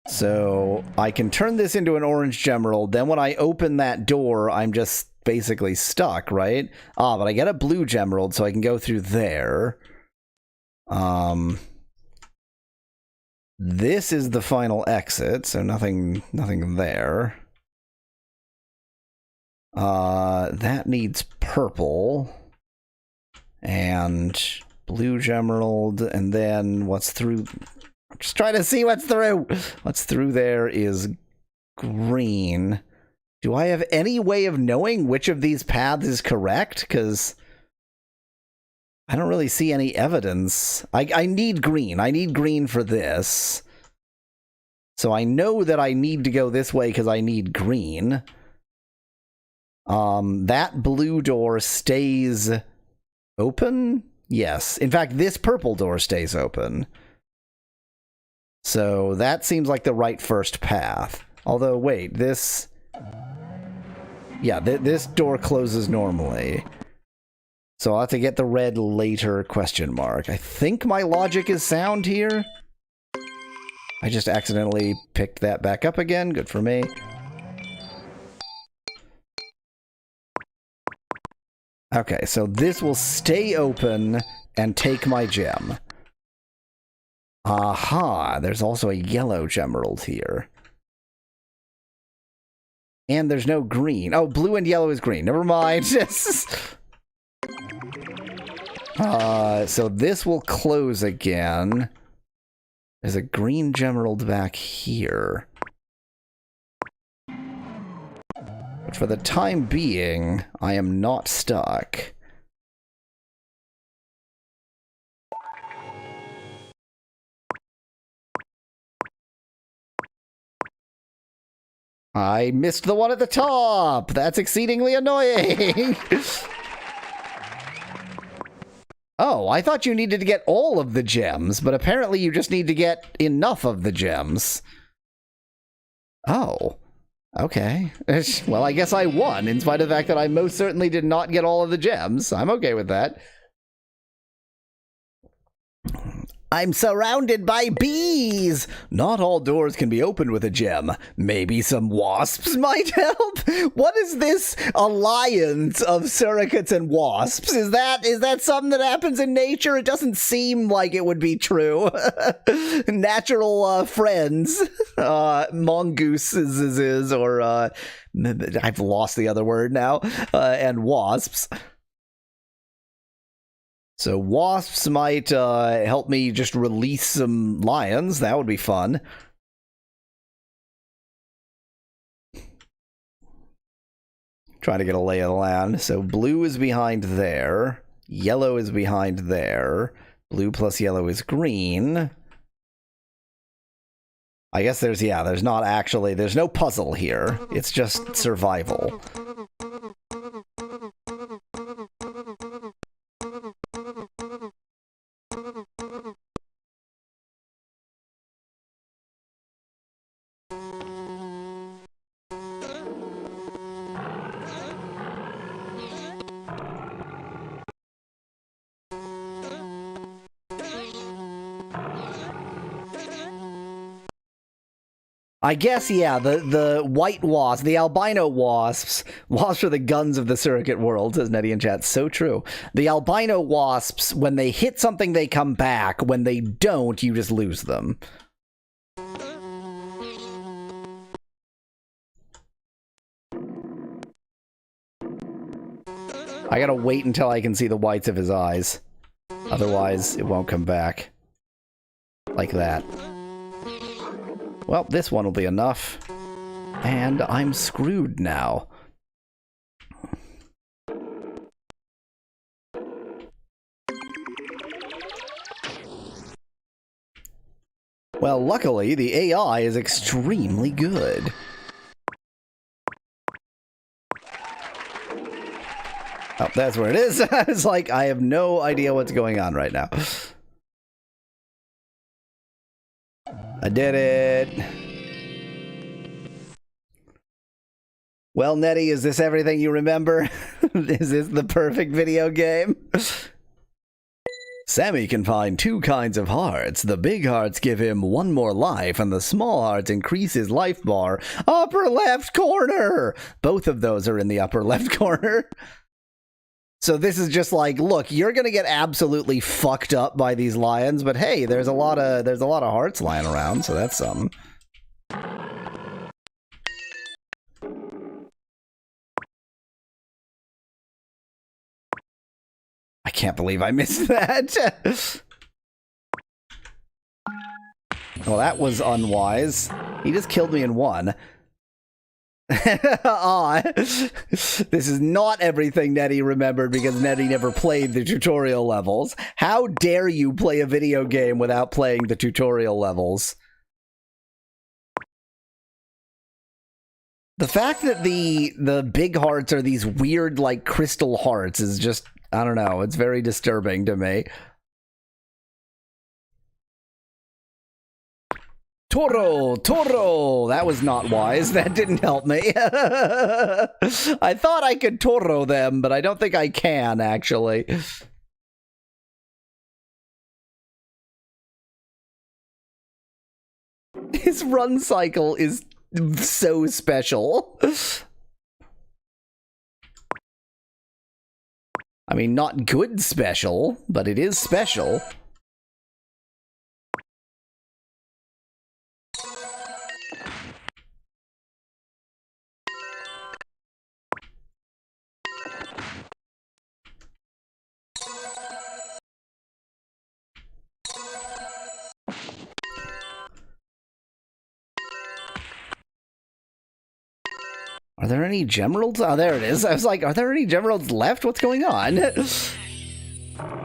So, I can turn this into an orange gemerald, then when I open that door, I'm just basically stuck, right? Ah, but I get a blue gemerald, so I can go through there. This is the final exit, so nothing there. That needs purple. And blue gemerald, and then what's through... I'm just trying to see what's through. What's through there is green. Do I have any way of knowing which of these paths is correct? Because I don't really see any evidence. I need green. I need green for this. So I know that I need to go this way because I need green. That blue door stays open? Yes. In fact, this purple door stays open. So that seems like the right first path. Although, wait, this... Yeah, this door closes normally. So I'll have to get the red later, question mark. I think my logic is sound here. I just accidentally picked that back up again. Good for me. Okay, so this will stay open and take my gem. Aha, there's also a yellow gemerald here. And there's no green. Oh, blue and yellow is green. Never mind. So this will close again. There's a green gemerald back here. But for the time being, I am not stuck. I missed the one at the top! That's exceedingly annoying! Oh, I thought you needed to get all of the gems, but apparently you just need to get enough of the gems. Oh. Okay. Well, I guess I won, in spite of the fact that I most certainly did not get all of the gems. I'm okay with that. I'm surrounded by bees! Not all doors can be opened with a gem. Maybe some wasps might help? What is this alliance of Suricates and wasps? Is that something that happens in nature? It doesn't seem like it would be true. Natural friends. Mongooses or I've lost the other word now. And wasps. So wasps might help me just release some lions. That would be fun. Trying to get a lay of the land. So blue is behind there. Yellow is behind there. Blue plus yellow is green. I guess there's no puzzle here. It's just survival. I guess, yeah, the white wasps, the albino wasps are the guns of the Suricate world, says Nettie in chat. So true. The albino wasps, when they hit something, they come back. When they don't, you just lose them. I gotta wait until I can see the whites of his eyes. Otherwise, it won't come back. Like that. Well, this one will be enough. And I'm screwed now. Well, luckily, the AI is extremely good. Oh, that's where it is. It's like, I have no idea what's going on right now. I did it. Well, Nettie, is this everything you remember? Is this the perfect video game? Sammy can find 2 kinds of hearts. The big hearts give him 1 more life, and the small hearts increase his life bar. Upper left corner! Both of those are in the upper left corner. So this is just like, look, you're gonna get absolutely fucked up by these lions, but hey, there's a lot of hearts lying around, so that's something. I can't believe I missed that. Well, that was unwise. He just killed me in 1. This is not everything Nettie remembered because Nettie never played the tutorial levels. How dare you play a video game without playing the tutorial levels? The fact that the big hearts are these weird, like, crystal hearts is just, I don't know, it's very disturbing to me. Toro! That was not wise. That didn't help me. I thought I could Toro them, but I don't think I can, actually. His run cycle is so special. I mean, not good special, but it is special. Are there any Gemeralds? Oh, there it is. I was like, are there any Gemeralds left? What's going on? This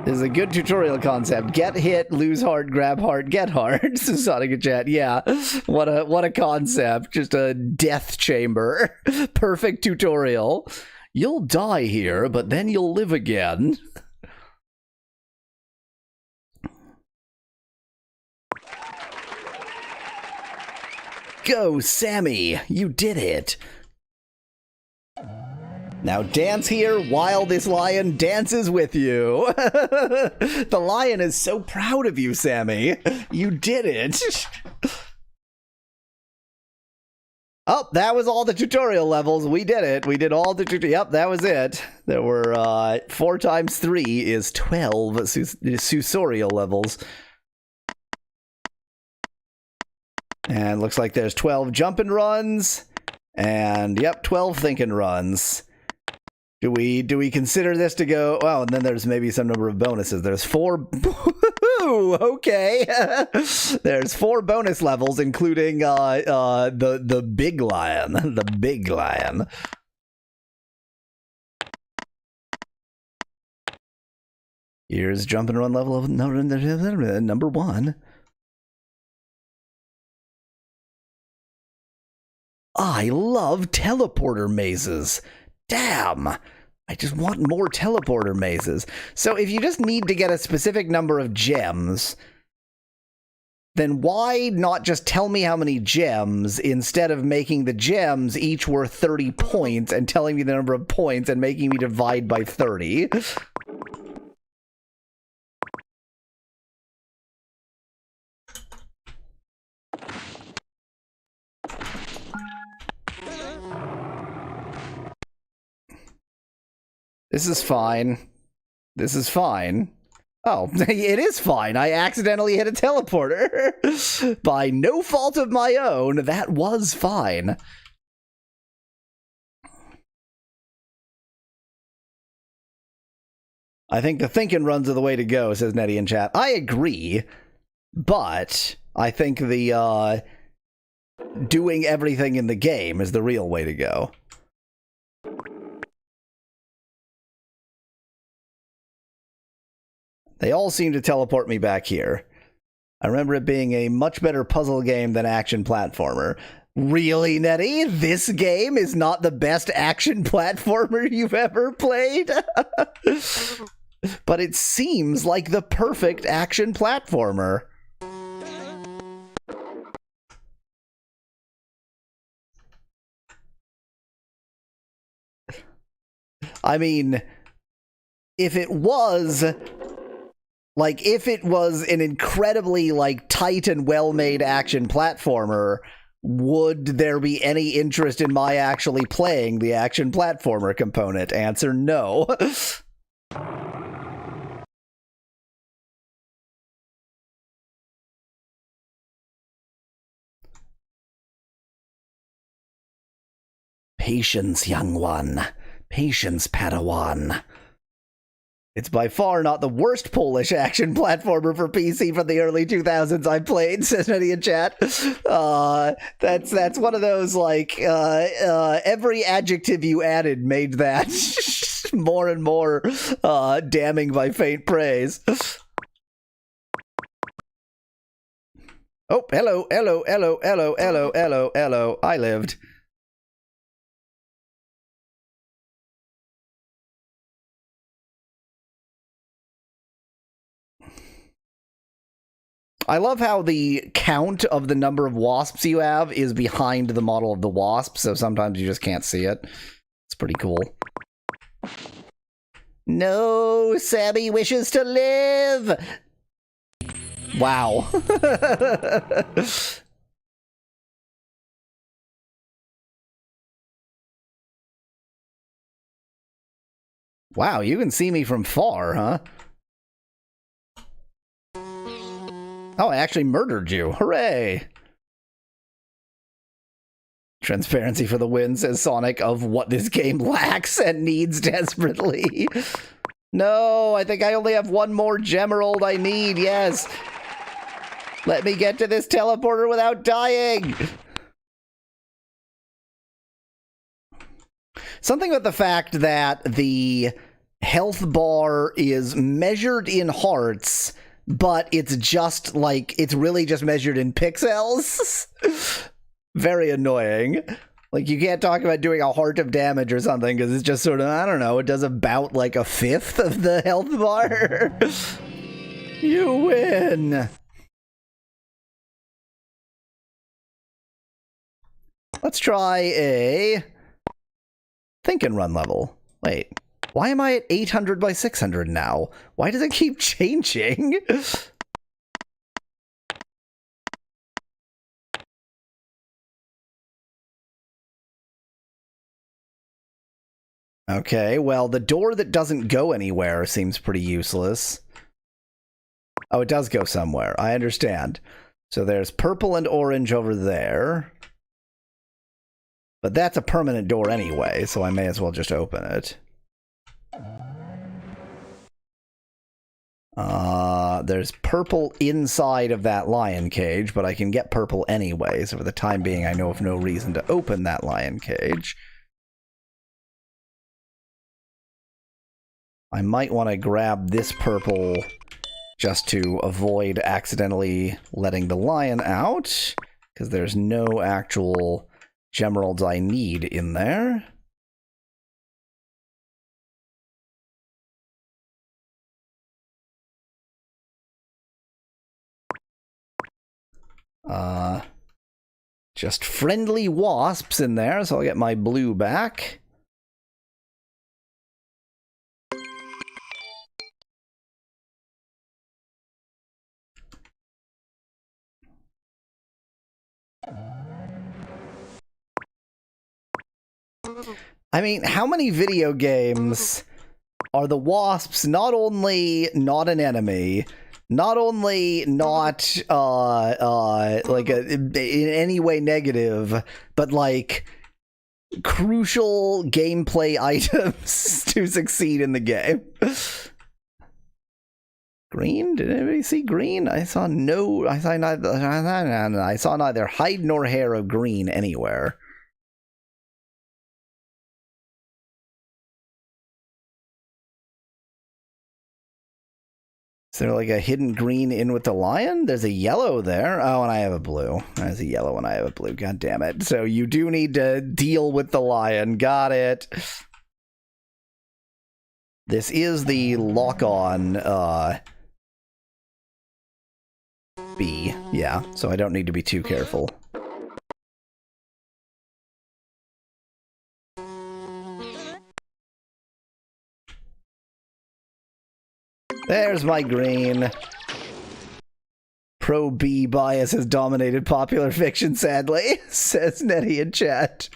is a good tutorial concept. Get hit, lose heart, grab heart, get heart. Sonic chat. Yeah. What a concept. Just a death chamber. Perfect tutorial. You'll die here, but then you'll live again. Go, Sammy. You did it. Now dance here while this lion dances with you. The lion is so proud of you, Sammy. You did it. Oh, that was all the tutorial levels. We did it. We did all the Yep, that was it. There were 4 times 3 is 12 susorial levels. And looks like there's 12 jumping runs. And yep, 12 thinking runs. Do we consider this to go? Well, and then there's maybe some number of bonuses. There's 4. Okay. There's 4 bonus levels, including the big lion. The big lion. Here's jump and run level of number 1. I love teleporter mazes. Damn! I just want more teleporter mazes. So if you just need to get a specific number of gems, then why not just tell me how many gems instead of making the gems each worth 30 points and telling me the number of points and making me divide by 30? This is fine. This is fine. Oh, it is fine. I accidentally hit a teleporter. By no fault of my own, that was fine. I think the thinking runs are the way to go, says Nettie in chat. I agree, but I think the doing everything in the game is the real way to go. They all seem to teleport me back here. I remember it being a much better puzzle game than action platformer. Really, Nettie? This game is not the best action platformer you've ever played? But it seems like the perfect action platformer. I mean, if it was... like, if it was an incredibly, like, tight and well-made action platformer, would there be any interest in my actually playing the action platformer component? Answer, no. Patience, young one. Patience, Padawan. It's by far not the worst Polish action platformer for PC from the early 2000s I played, says Netty in chat. That's one of those, like, every adjective you added made that more and more damning by faint praise. Oh, hello. I lived. I love how the count of the number of wasps you have is behind the model of the wasp, so sometimes you just can't see it. It's pretty cool. No, Sammy wishes to live! Wow. Wow, you can see me from far, huh? Oh, I actually murdered you. Hooray! Transparency for the win, says Sonic, of what this game lacks and needs desperately. No, I think I only have one more Gemerald I need, yes. Let me get to this teleporter without dying. Something with the fact that the health bar is measured in hearts, but it's just like, it's really just measured in pixels. Very annoying. Like, you can't talk about doing a heart of damage or something, because it's just sort of, I don't know, it does about like a fifth of the health bar. You win. Let's try a think and run level. Wait, why am I at 800 by 600 now? Why does it keep changing? Okay, well, the door that doesn't go anywhere seems pretty useless. Oh, it does go somewhere. I understand. So there's purple and orange over there. But that's a permanent door anyway, so I may as well just open it. There's purple inside of that lion cage, but I can get purple anyway, so for the time being I know of no reason to open that lion cage. I might want to grab this purple just to avoid accidentally letting the lion out, because there's no actual Gemeralds I need in there. Just friendly wasps in there, so I'll get my blue back. I mean, how many video games are the wasps not only not an enemy, not only not like in any way negative, but like crucial gameplay items to succeed in the game? Green? Did anybody see green? I saw no. I saw neither hide nor hair of green anywhere. Is there like a hidden green in with the lion? There's a yellow there. Oh, and I have a blue. There's a yellow and I have a blue. God damn it. So you do need to deal with the lion. Got it. This is the lock-on B. Yeah, so I don't need to be too careful. There's my green. Pro-B bias has dominated popular fiction, sadly, says Netty in chat.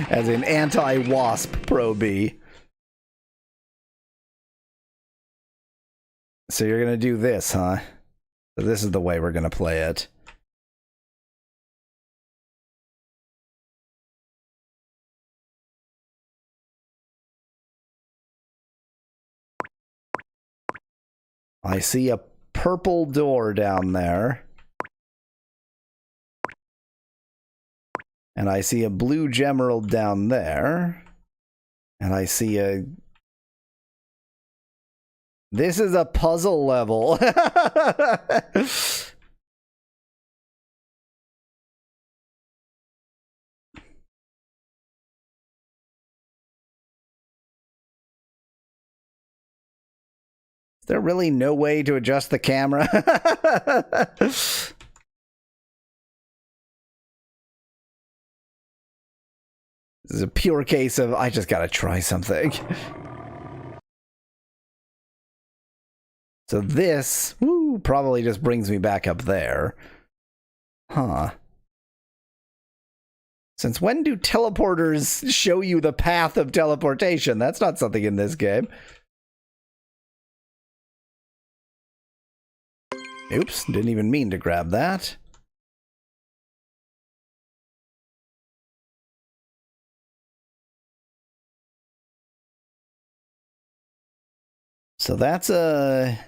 As in anti-wasp Pro-B. So you're gonna do this, huh? So this is the way we're gonna play it. I see a purple door down there. And I see a blue gemerald down there. And I see a... This is a puzzle level. Is there really no way to adjust the camera? This is a pure case of, I just gotta try something. So this, woo, probably just brings me back up there. Huh. Since when do teleporters show you the path of teleportation? That's not something in this game. Oops, didn't even mean to grab that. So that's a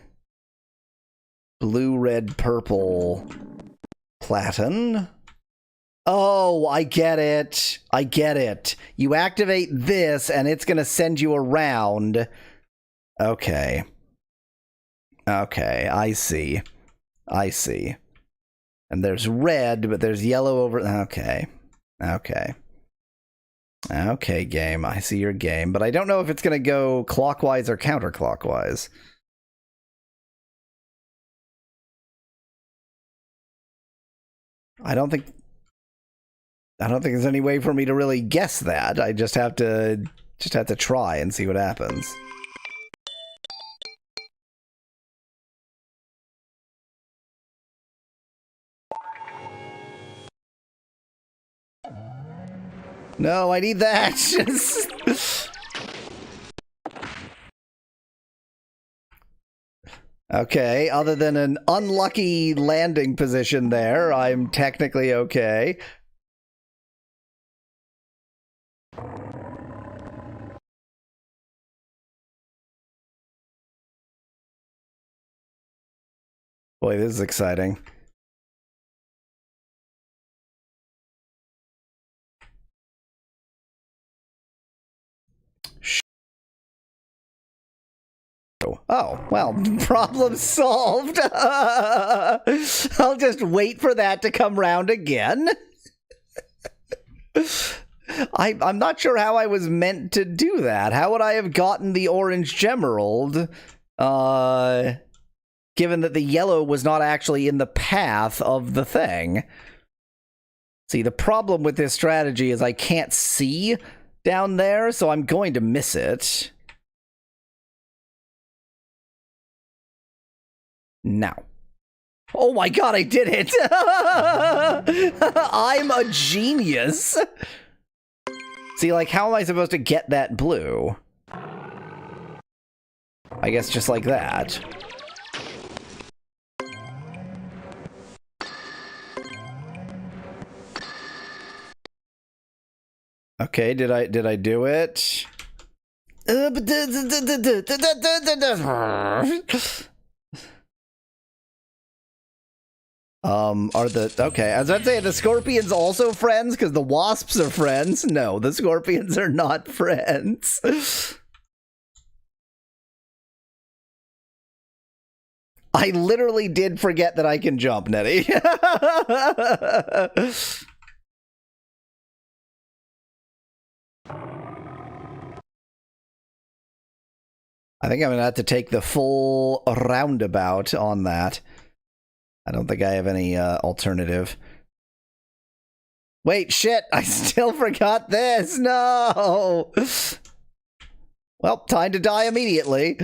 blue, red, purple platen. Oh, I get it. I get it. You activate this and it's going to send you around. Okay. Okay, I see. I see. And there's red, but there's yellow over... Okay. Okay. Okay, game. I see your game. But I don't know if it's going to go clockwise or counterclockwise. I don't think there's any way for me to really guess that. I just have to try and see what happens. No, I need that. Okay, other than an unlucky landing position there, I'm technically okay. Boy, this is exciting. Oh, well, problem solved. I'll just wait for that to come round again. I'm not sure how I was meant to do that. How would I have gotten the orange gemerald, given that the yellow was not actually in the path of the thing? See, the problem with this strategy is I can't see down there, so I'm going to miss it. Now. Oh my god, I did it! I'm a genius! See, like, how am I supposed to get that blue? I guess just like that. Okay, did I do it? Okay, I was about to say, are the scorpions also friends? Because the wasps are friends? No, the scorpions are not friends. I literally did forget that I can jump, Nettie. I think I'm gonna have to take the full roundabout on that. I don't think I have any alternative. Wait, shit! I still forgot this! No! Well, time to die immediately.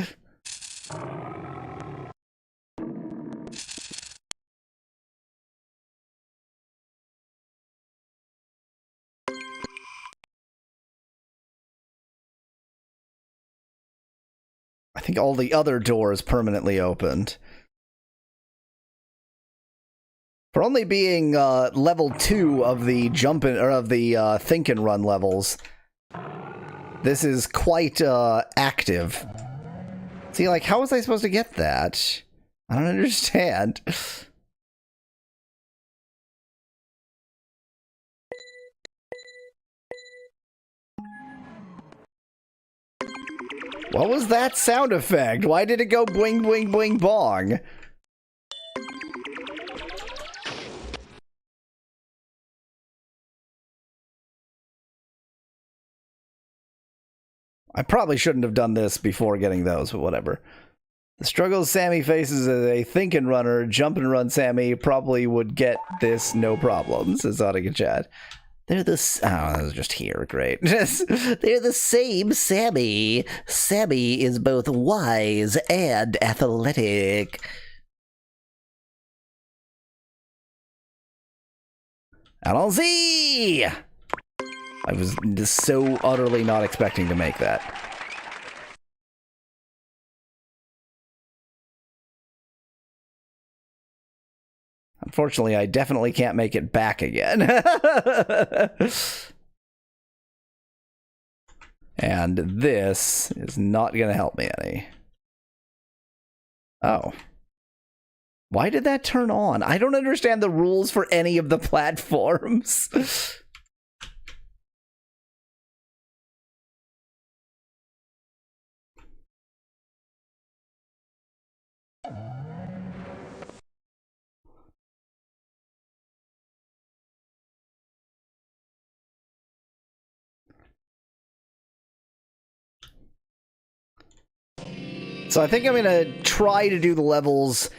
I think all the other doors permanently opened. For only being level 2 of the jumpin' or of the think and run levels, this is quite active. See, like, how was I supposed to get that? I don't understand. What was that sound effect? Why did it go boing, boing, boing, bong? I probably shouldn't have done this before getting those, but whatever. The struggles Sammy faces as a thinking runner, jump and run Sammy probably would get this no problem, says Audica Chat. They're the... Oh, just here. Great. They're the same Sammy. Sammy is both wise and athletic. Allons-y! I was just so utterly not expecting to make that. Unfortunately, I definitely can't make it back again. And this is not going to help me any. Oh. Why did that turn on? I don't understand the rules for any of the platforms. So I think I'm going to try to do the levels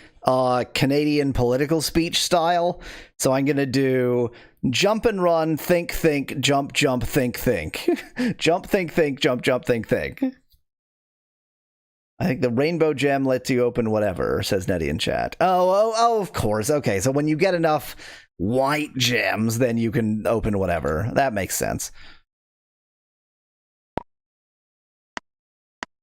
Canadian political speech style. So I'm going to do jump and run, think, jump, jump, think. Jump, think, jump, jump, think. I think the rainbow gem lets you open whatever, says Nettie in chat. Oh, of course. Okay, so when you get enough white gems, then you can open whatever. That makes sense.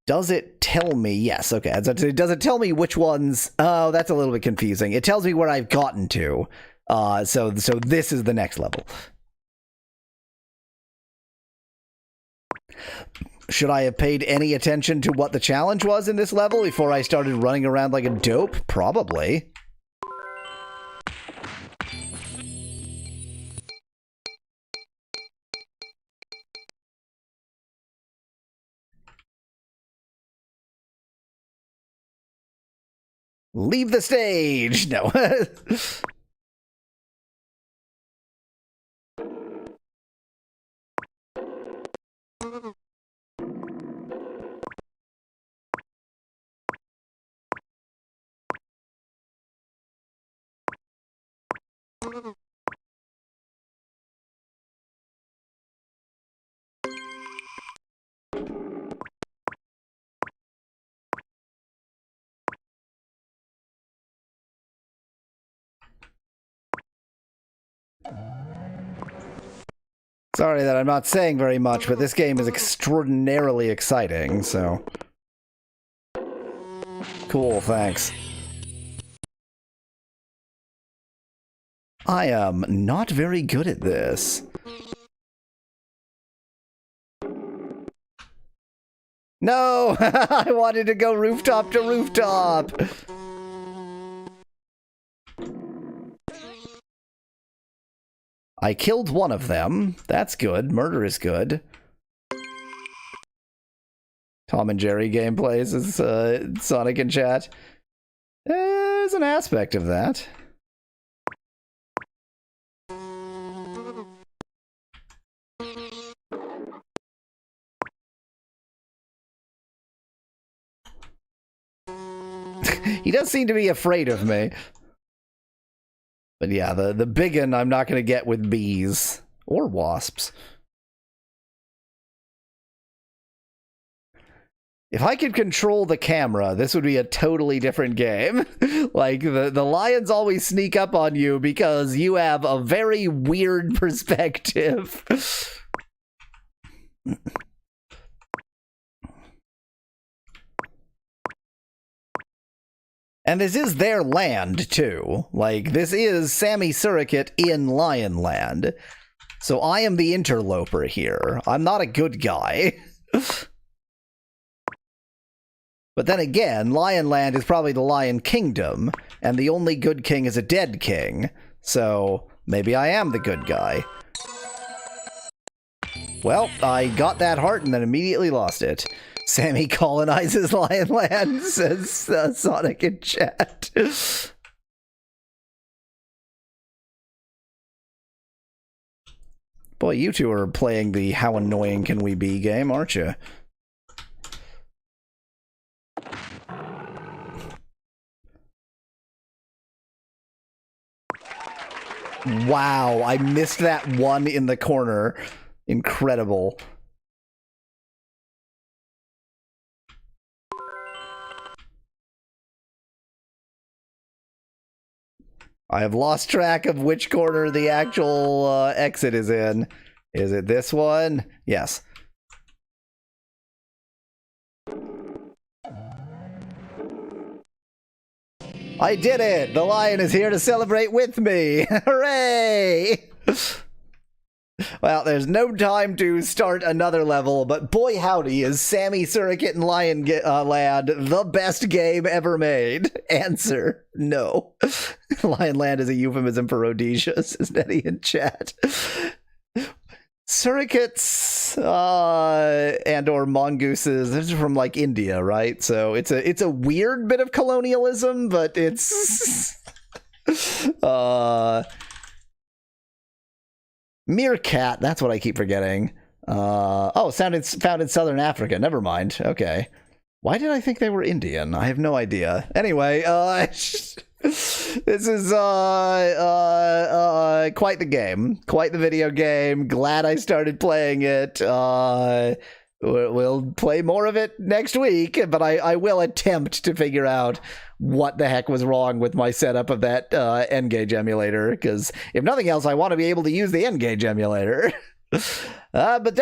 Does it tell me? Yes, okay. Does it tell me which ones? Oh, that's a little bit confusing. It tells me where I've gotten to. So this is the next level. Should I have paid any attention to what the challenge was in this level before I started running around like a dope? Probably. Leave the stage! No. Sorry that I'm not saying very much, but this game is extraordinarily exciting, so... Cool, thanks. I am not very good at this. No! I wanted to go rooftop to rooftop! I killed one of them. That's good. Murder is good. Tom and Jerry gameplays is Sonic in chat. There's an aspect of that. He does seem to be afraid of me. But yeah, the big one I'm not going to get with bees. Or wasps. If I could control the camera, this would be a totally different game. Like, the lions always sneak up on you because you have a very weird perspective. And this is their land, too. Like, this is Sammy Suricate in Lionland. So I am the interloper here. I'm not a good guy. But But then again, Lion Land is probably the Lion Kingdom, and the only good king is a dead king. So maybe I am the good guy. Well, I got that heart and then immediately lost it. Sammy colonizes Lion Land, says Sonic in chat. Boy, you two are playing the how annoying can we be game, aren't you? Wow, I missed that one in the corner. Incredible. I have lost track of which corner the actual exit is in. Is it this one? Yes. I did it! The lion is here to celebrate with me! Hooray! Well, there's no time to start another level, but boy howdy is Sammy Suricate and Lion Land the best game ever made. Answer, no. Lion Land is a euphemism for Rhodesia, says Nettie in chat. Suricates and or mongooses, those are from like India, right? So it's a weird bit of colonialism, but it's meerkat, that's what I keep forgetting. Oh, found in southern Africa. Never mind. Okay. Why did I think they were Indian? I have no idea. Anyway, this is quite the game. Quite the video game. Glad I started playing it. We'll play more of it next week, but I will attempt to figure out what the heck was wrong with my setup of that N-Gage emulator, because if nothing else, I want to be able to use the N-Gage emulator. But